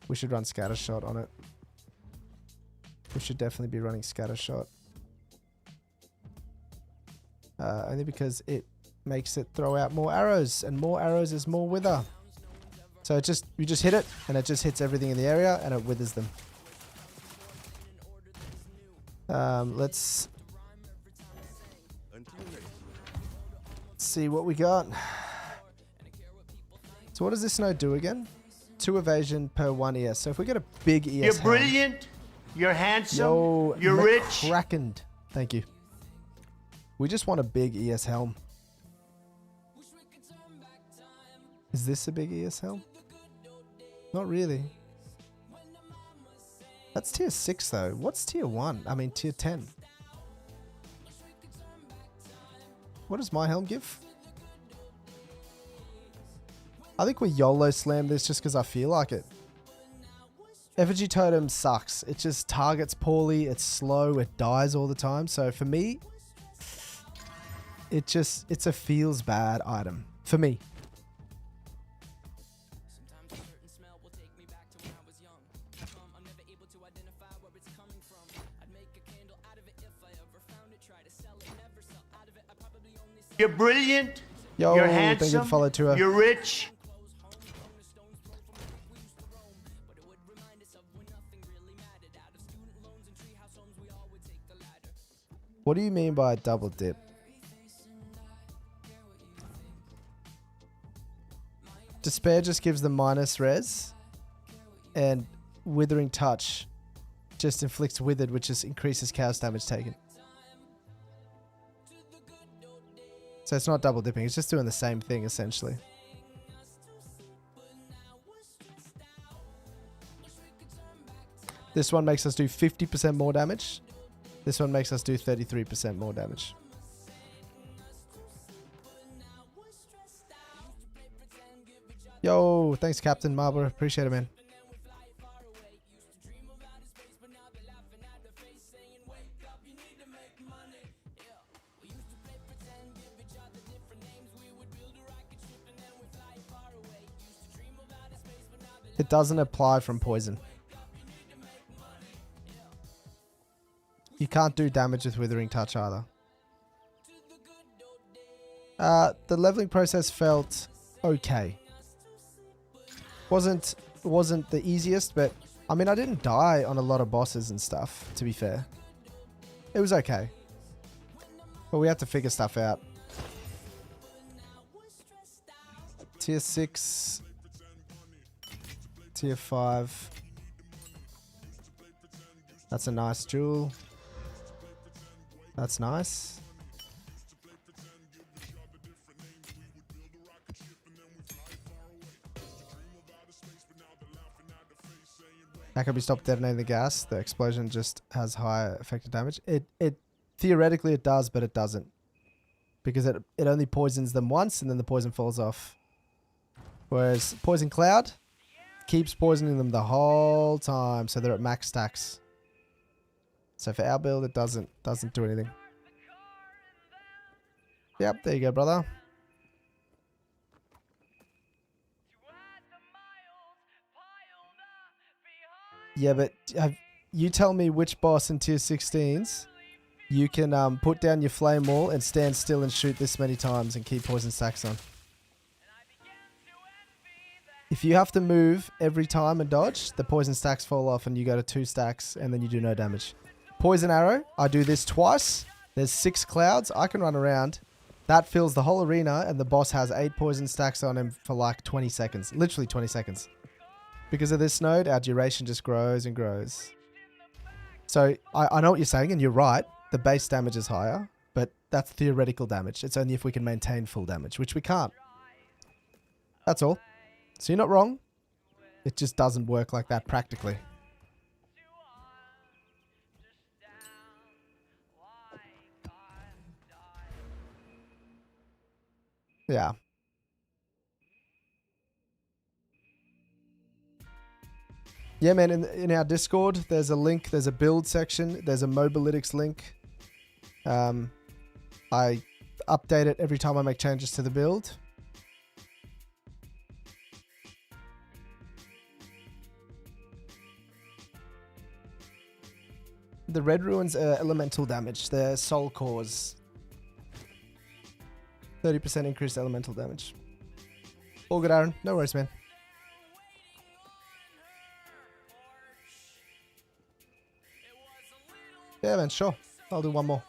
Speaker 1: We should run Scatter Shot on it. We should definitely be running Scatter Shot. Only because it makes it throw out more arrows, and more arrows is more wither. So you just hit it, and it just hits everything in the area, and it withers them. Let's see what we got. So what does this node do again? 2 evasion per 1 ES. So if we get a big ES
Speaker 5: You're
Speaker 1: helm,
Speaker 5: brilliant. You're handsome.
Speaker 1: yo,
Speaker 5: you're rich.
Speaker 1: McCrackened. Thank you. We just want a big ES helm. Is this a big ES helm? Not really. That's tier 6 though. What's tier 1? I mean tier 10. What does my helm give? I think we YOLO slam this just because I feel like it. Effigy Totem sucks. It just targets poorly. It's slow. It dies all the time. So for me, it's a feels bad item. For me.
Speaker 5: You're brilliant.
Speaker 1: Yo,
Speaker 5: you're
Speaker 1: thank you for
Speaker 5: handsome.
Speaker 1: the follow to her.
Speaker 5: You're rich.
Speaker 1: What do you mean by a double dip? Despair just gives them minus res, and Withering Touch just inflicts withered, which just increases chaos damage taken. So it's not double dipping, it's just doing the same thing essentially. This one makes us do 50% more damage. This one makes us do 33% more damage. Yo, thanks Captain Marlborough, appreciate it, man. It doesn't apply from poison. You can't do damage with Withering Touch either. The leveling process felt okay. Wasn't the easiest, but I mean I didn't die on a lot of bosses and stuff, to be fair. It was okay. But we had to figure stuff out. Tier 6. Tier 5. That's a nice jewel. That's nice. How can we stop detonating the gas? The explosion just has higher effective damage. It theoretically it does, but it doesn't. Because it only poisons them once and then the poison falls off. Whereas Poison Cloud keeps poisoning them the whole time, so they're at max stacks. So for our build, it doesn't do anything. Yep, there you go, brother. Yeah, but you tell me which boss in tier 16s you can put down your flame wall and stand still and shoot this many times and keep poison stacks on. If you have to move every time and dodge, the poison stacks fall off and you go to 2 stacks and then you do no damage. Poison arrow, I do this twice. There's 6 clouds. I can run around. That fills the whole arena and the boss has 8 poison stacks on him for like 20 seconds. Literally 20 seconds. Because of this node, our duration just grows and grows. So I know what you're saying and you're right. The base damage is higher, but that's theoretical damage. It's only if we can maintain full damage, which we can't. That's all. So you're not wrong. It just doesn't work like that practically. Yeah. Yeah, man, in our Discord, there's a link, there's a build section, there's a mobalytics link. I update it every time I make changes to the build. The red runes are elemental damage. They're soul cores. 30% increased elemental damage. All good, Aaron. No worries, man. Yeah, man, sure. I'll do one more.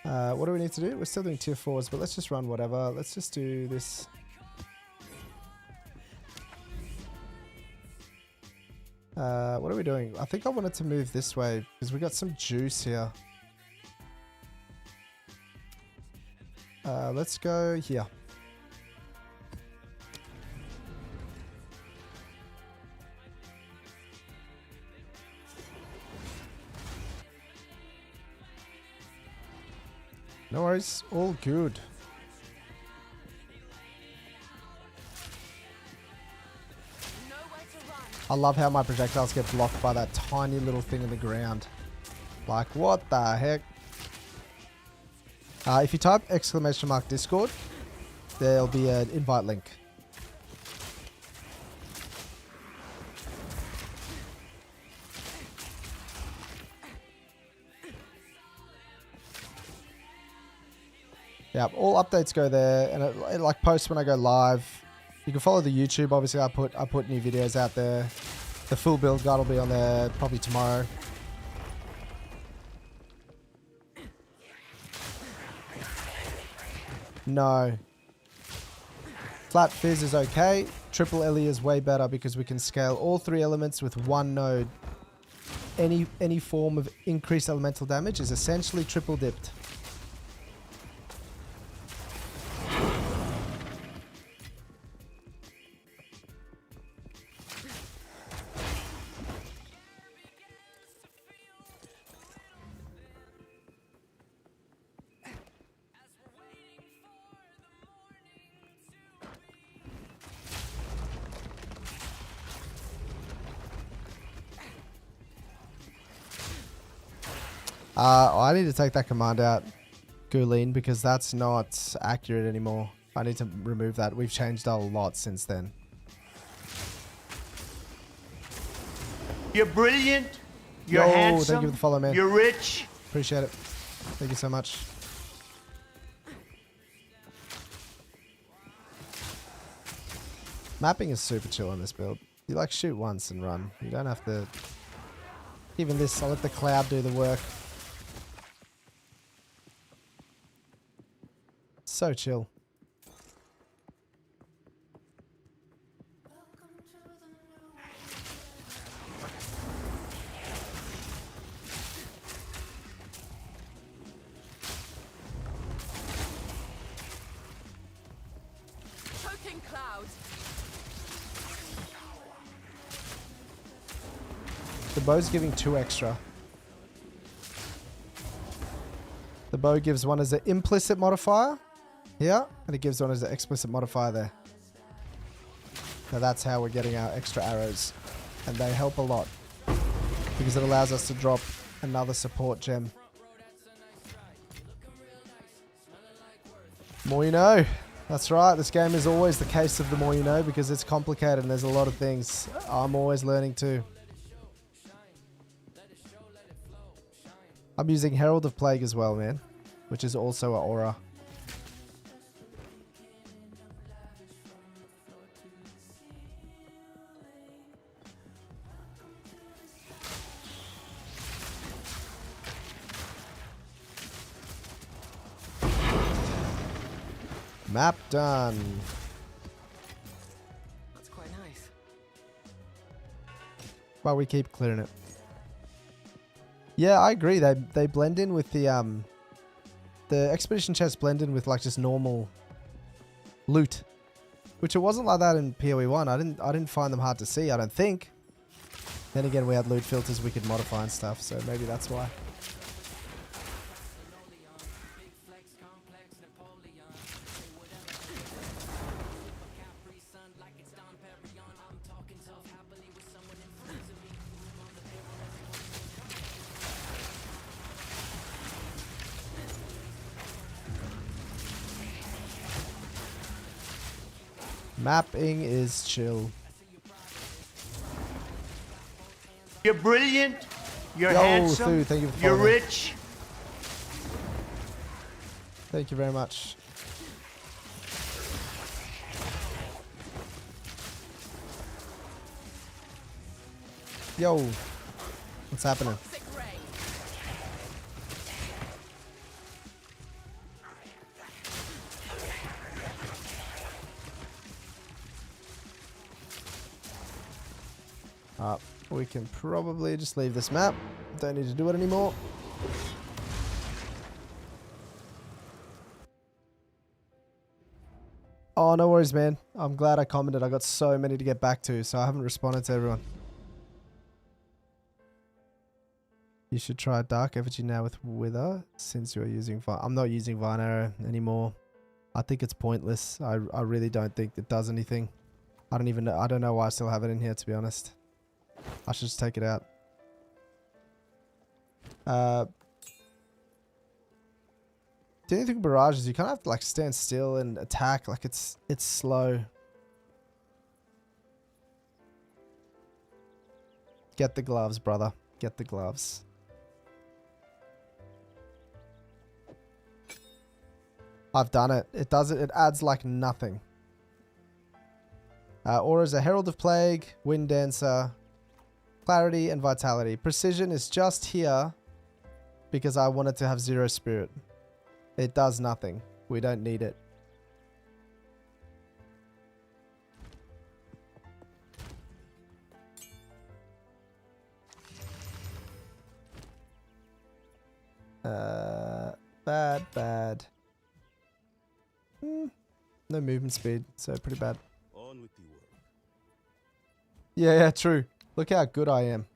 Speaker 1: What do we need to do? We're still doing tier 4s, but let's just run whatever. Let's just do this. What are we doing? I think I wanted to move this way because we got some juice here. Let's go here. No worries, all good. I love how my projectiles get blocked by that tiny little thing in the ground. Like, what the heck? If you type !Discord, there'll be an invite link. Yeah, all updates go there, and it like posts when I go live. You can follow the YouTube. Obviously, I put new videos out there. The full build guide will be on there probably tomorrow. No. Flat Fizz is okay. Triple LE is way better because we can scale all 3 elements with one node. Any form of increased elemental damage is essentially triple dipped. I need to take that command out, Gouline, because that's not accurate anymore. I need to remove that. We've changed a lot since then.
Speaker 5: You're brilliant. You're
Speaker 1: Yo,
Speaker 5: handsome.
Speaker 1: thank you for the follow, man.
Speaker 5: You're rich.
Speaker 1: Appreciate it. Thank you so much. Mapping is super chill on this build. You like shoot once and run. You don't have to... Even this, I'll let the cloud do the work. So chill.
Speaker 3: Choking clouds.
Speaker 1: The bow's giving 2 extra. The bow gives one as an implicit modifier. Here, and it gives one as an explicit modifier there. Now that's how we're getting our extra arrows. And they help a lot. Because it allows us to drop another support gem. More you know. That's right, this game is always the case of the more you know because it's complicated and there's a lot of things. I'm always learning too. I'm using Herald of Plague as well, man. Which is also an aura. Map done.
Speaker 3: That's quite nice.
Speaker 1: Well, we keep clearing it. Yeah, I agree. They blend in with the expedition chests blend in with like just normal loot, which it wasn't like that in POE1. I didn't find them hard to see. I don't think. Then again, we had loot filters we could modify and stuff, so maybe that's why. Mapping is chill.
Speaker 5: You're brilliant. You're
Speaker 1: Yo,
Speaker 5: handsome.
Speaker 1: Thu, thank you for
Speaker 5: You're
Speaker 1: following.
Speaker 5: rich.
Speaker 1: Thank you very much. Yo, what's happening? We can probably just leave this map. Don't need to do it anymore. Oh, no worries, man. I'm glad I commented. I got so many to get back to, so I haven't responded to everyone. You should try Dark Effigy now with Wither, since you're using Vine. I'm not using Vine Arrow anymore. I think it's pointless. I really don't think it does anything. I don't know why I still have it in here, to be honest. I should just take it out. The only thing with Barrage is you kind of have to like stand still and attack. Like it's slow. Get the gloves, brother. Get the gloves. I've done it. It does it. It adds like nothing. Auras are Herald of Plague, Wind Dancer, Clarity, and Vitality. Precision is just here because I wanted to have 0 spirit. It does nothing. We don't need it. Bad. No movement speed, so pretty bad.
Speaker 4: On with the work.
Speaker 1: Yeah, true. Look how good I am.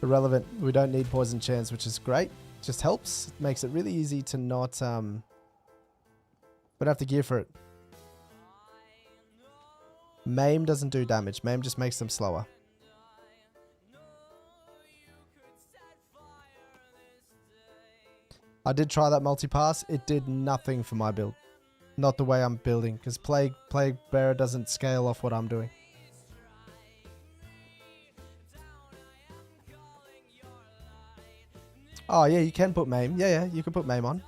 Speaker 1: Irrelevant. We don't need poison chance, which is great. Just helps. It makes it really easy to not we don't have to gear for it. Maim doesn't do damage. Maim just makes them slower. I did try that multi-pass. It did nothing for my build. Not the way I'm building, because Plague Bearer doesn't scale off what I'm doing. Oh yeah, you can put Maim. Yeah, you can put Maim on.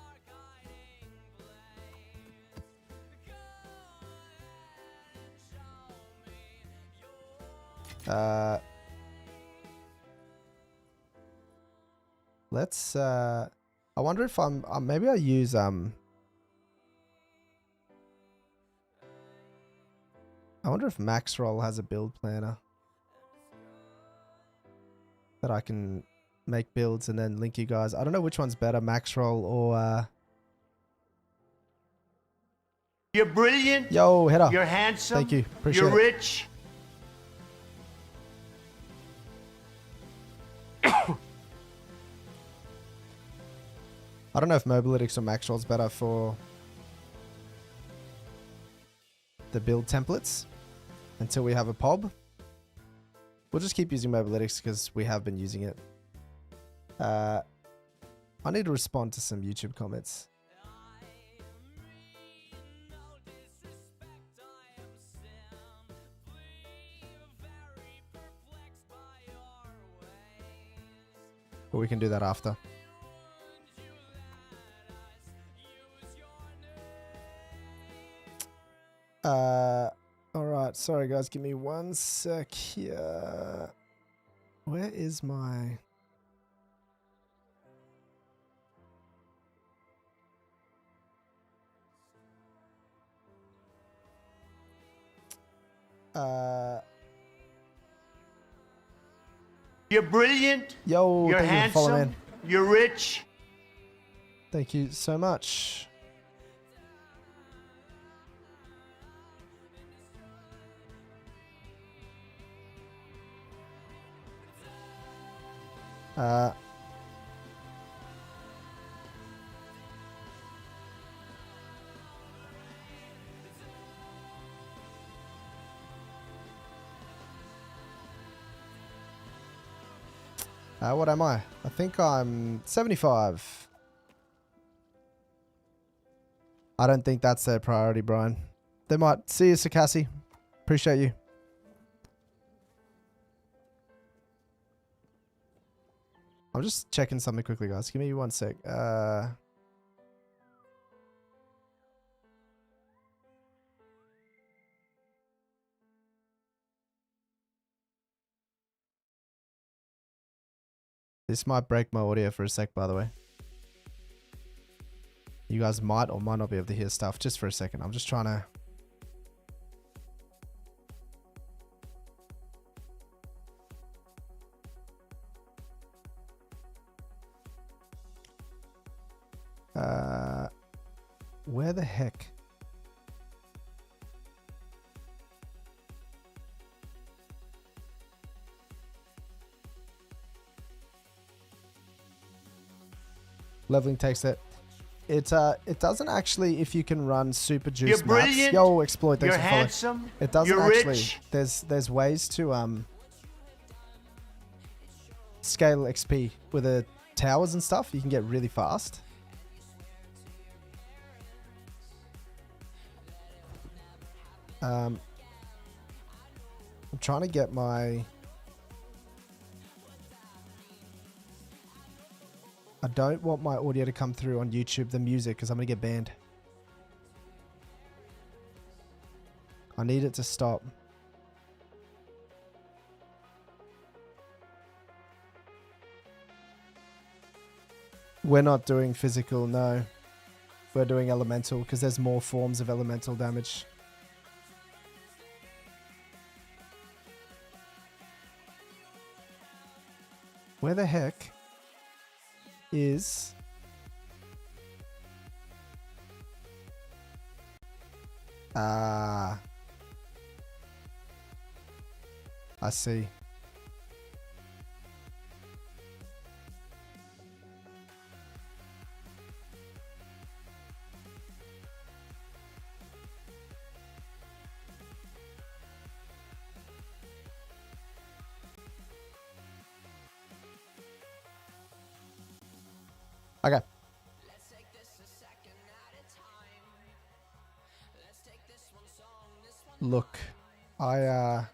Speaker 1: Let's I wonder if I'm maybe I use I wonder if Maxroll has a build planner that I can make builds and then link you guys. I don't know which one's better, Maxroll or
Speaker 5: You're brilliant.
Speaker 1: Yo, Header.
Speaker 5: You're handsome.
Speaker 1: Thank you. Appreciate
Speaker 5: You're
Speaker 1: it.
Speaker 5: rich.
Speaker 1: I don't know if Mobilytics or Maxroll's better for the build templates until we have a POB. We'll just keep using Mobilytics because we have been using it. I need to respond to some YouTube comments. But we can do that after. Alright, sorry guys, give me 1 sec here. Where is my...
Speaker 5: You're brilliant.
Speaker 1: Yo,
Speaker 5: You're
Speaker 1: thank you for following,
Speaker 5: handsome.
Speaker 1: man.
Speaker 5: You're rich.
Speaker 1: Thank you so much. What am I? I think I'm 75. I don't think that's their priority, Brian. They might. See you, Sakasi. Appreciate you. I'm just checking something quickly, guys. Give me 1 sec. This might break my audio for a sec, by the way. You guys might or might not be able to hear stuff just for a second. I'm just trying to... where the heck? Leveling takes it. It doesn't actually, if you can run super juice
Speaker 5: You're
Speaker 1: maps.
Speaker 5: brilliant.
Speaker 1: Yo, exploit. Thanks
Speaker 5: You're
Speaker 1: for following.
Speaker 5: handsome.
Speaker 1: It doesn't
Speaker 5: You're
Speaker 1: actually.
Speaker 5: rich.
Speaker 1: There's ways to scale XP with the towers and stuff. You can get really fast. I'm trying to get my... I don't want my audio to come through on YouTube, the music, because I'm going to get banned. I need it to stop. We're not doing physical, no. We're doing elemental, because there's more forms of elemental damage. Where the heck is... I see. Okay. Look, I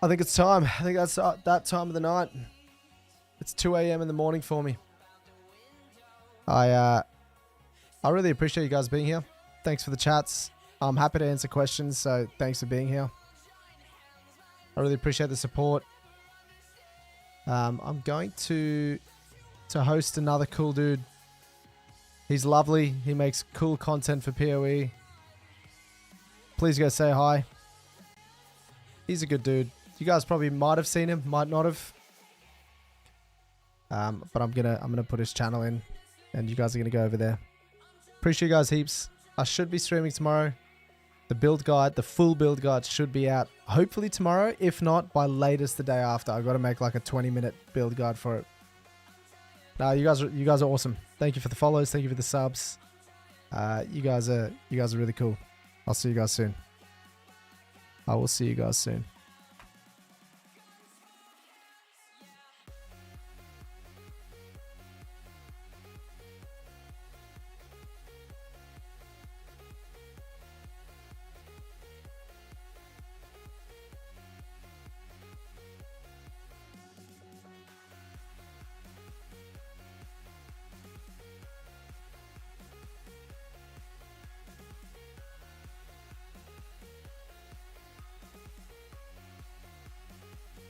Speaker 1: think it's time. I think that's that time of the night. It's 2 a.m. in the morning for me. I really appreciate you guys being here. Thanks for the chats. I'm happy to answer questions, so thanks for being here. I really appreciate the support. I'm going to host another cool dude. He's lovely. He makes cool content for POE. Please go say hi. He's a good dude. You guys probably might have seen him, might not have. But I'm gonna put his channel in, and you guys are gonna go over there. Appreciate you guys heaps. I should be streaming tomorrow. The build guide, the full build guide should be out hopefully tomorrow. If not, by latest the day after. I've got to make like a 20-minute build guide for it. No, you guys are awesome. Thank you for the follows. Thank you for the subs. You guys are really cool. I'll see you guys soon. I will see you guys soon.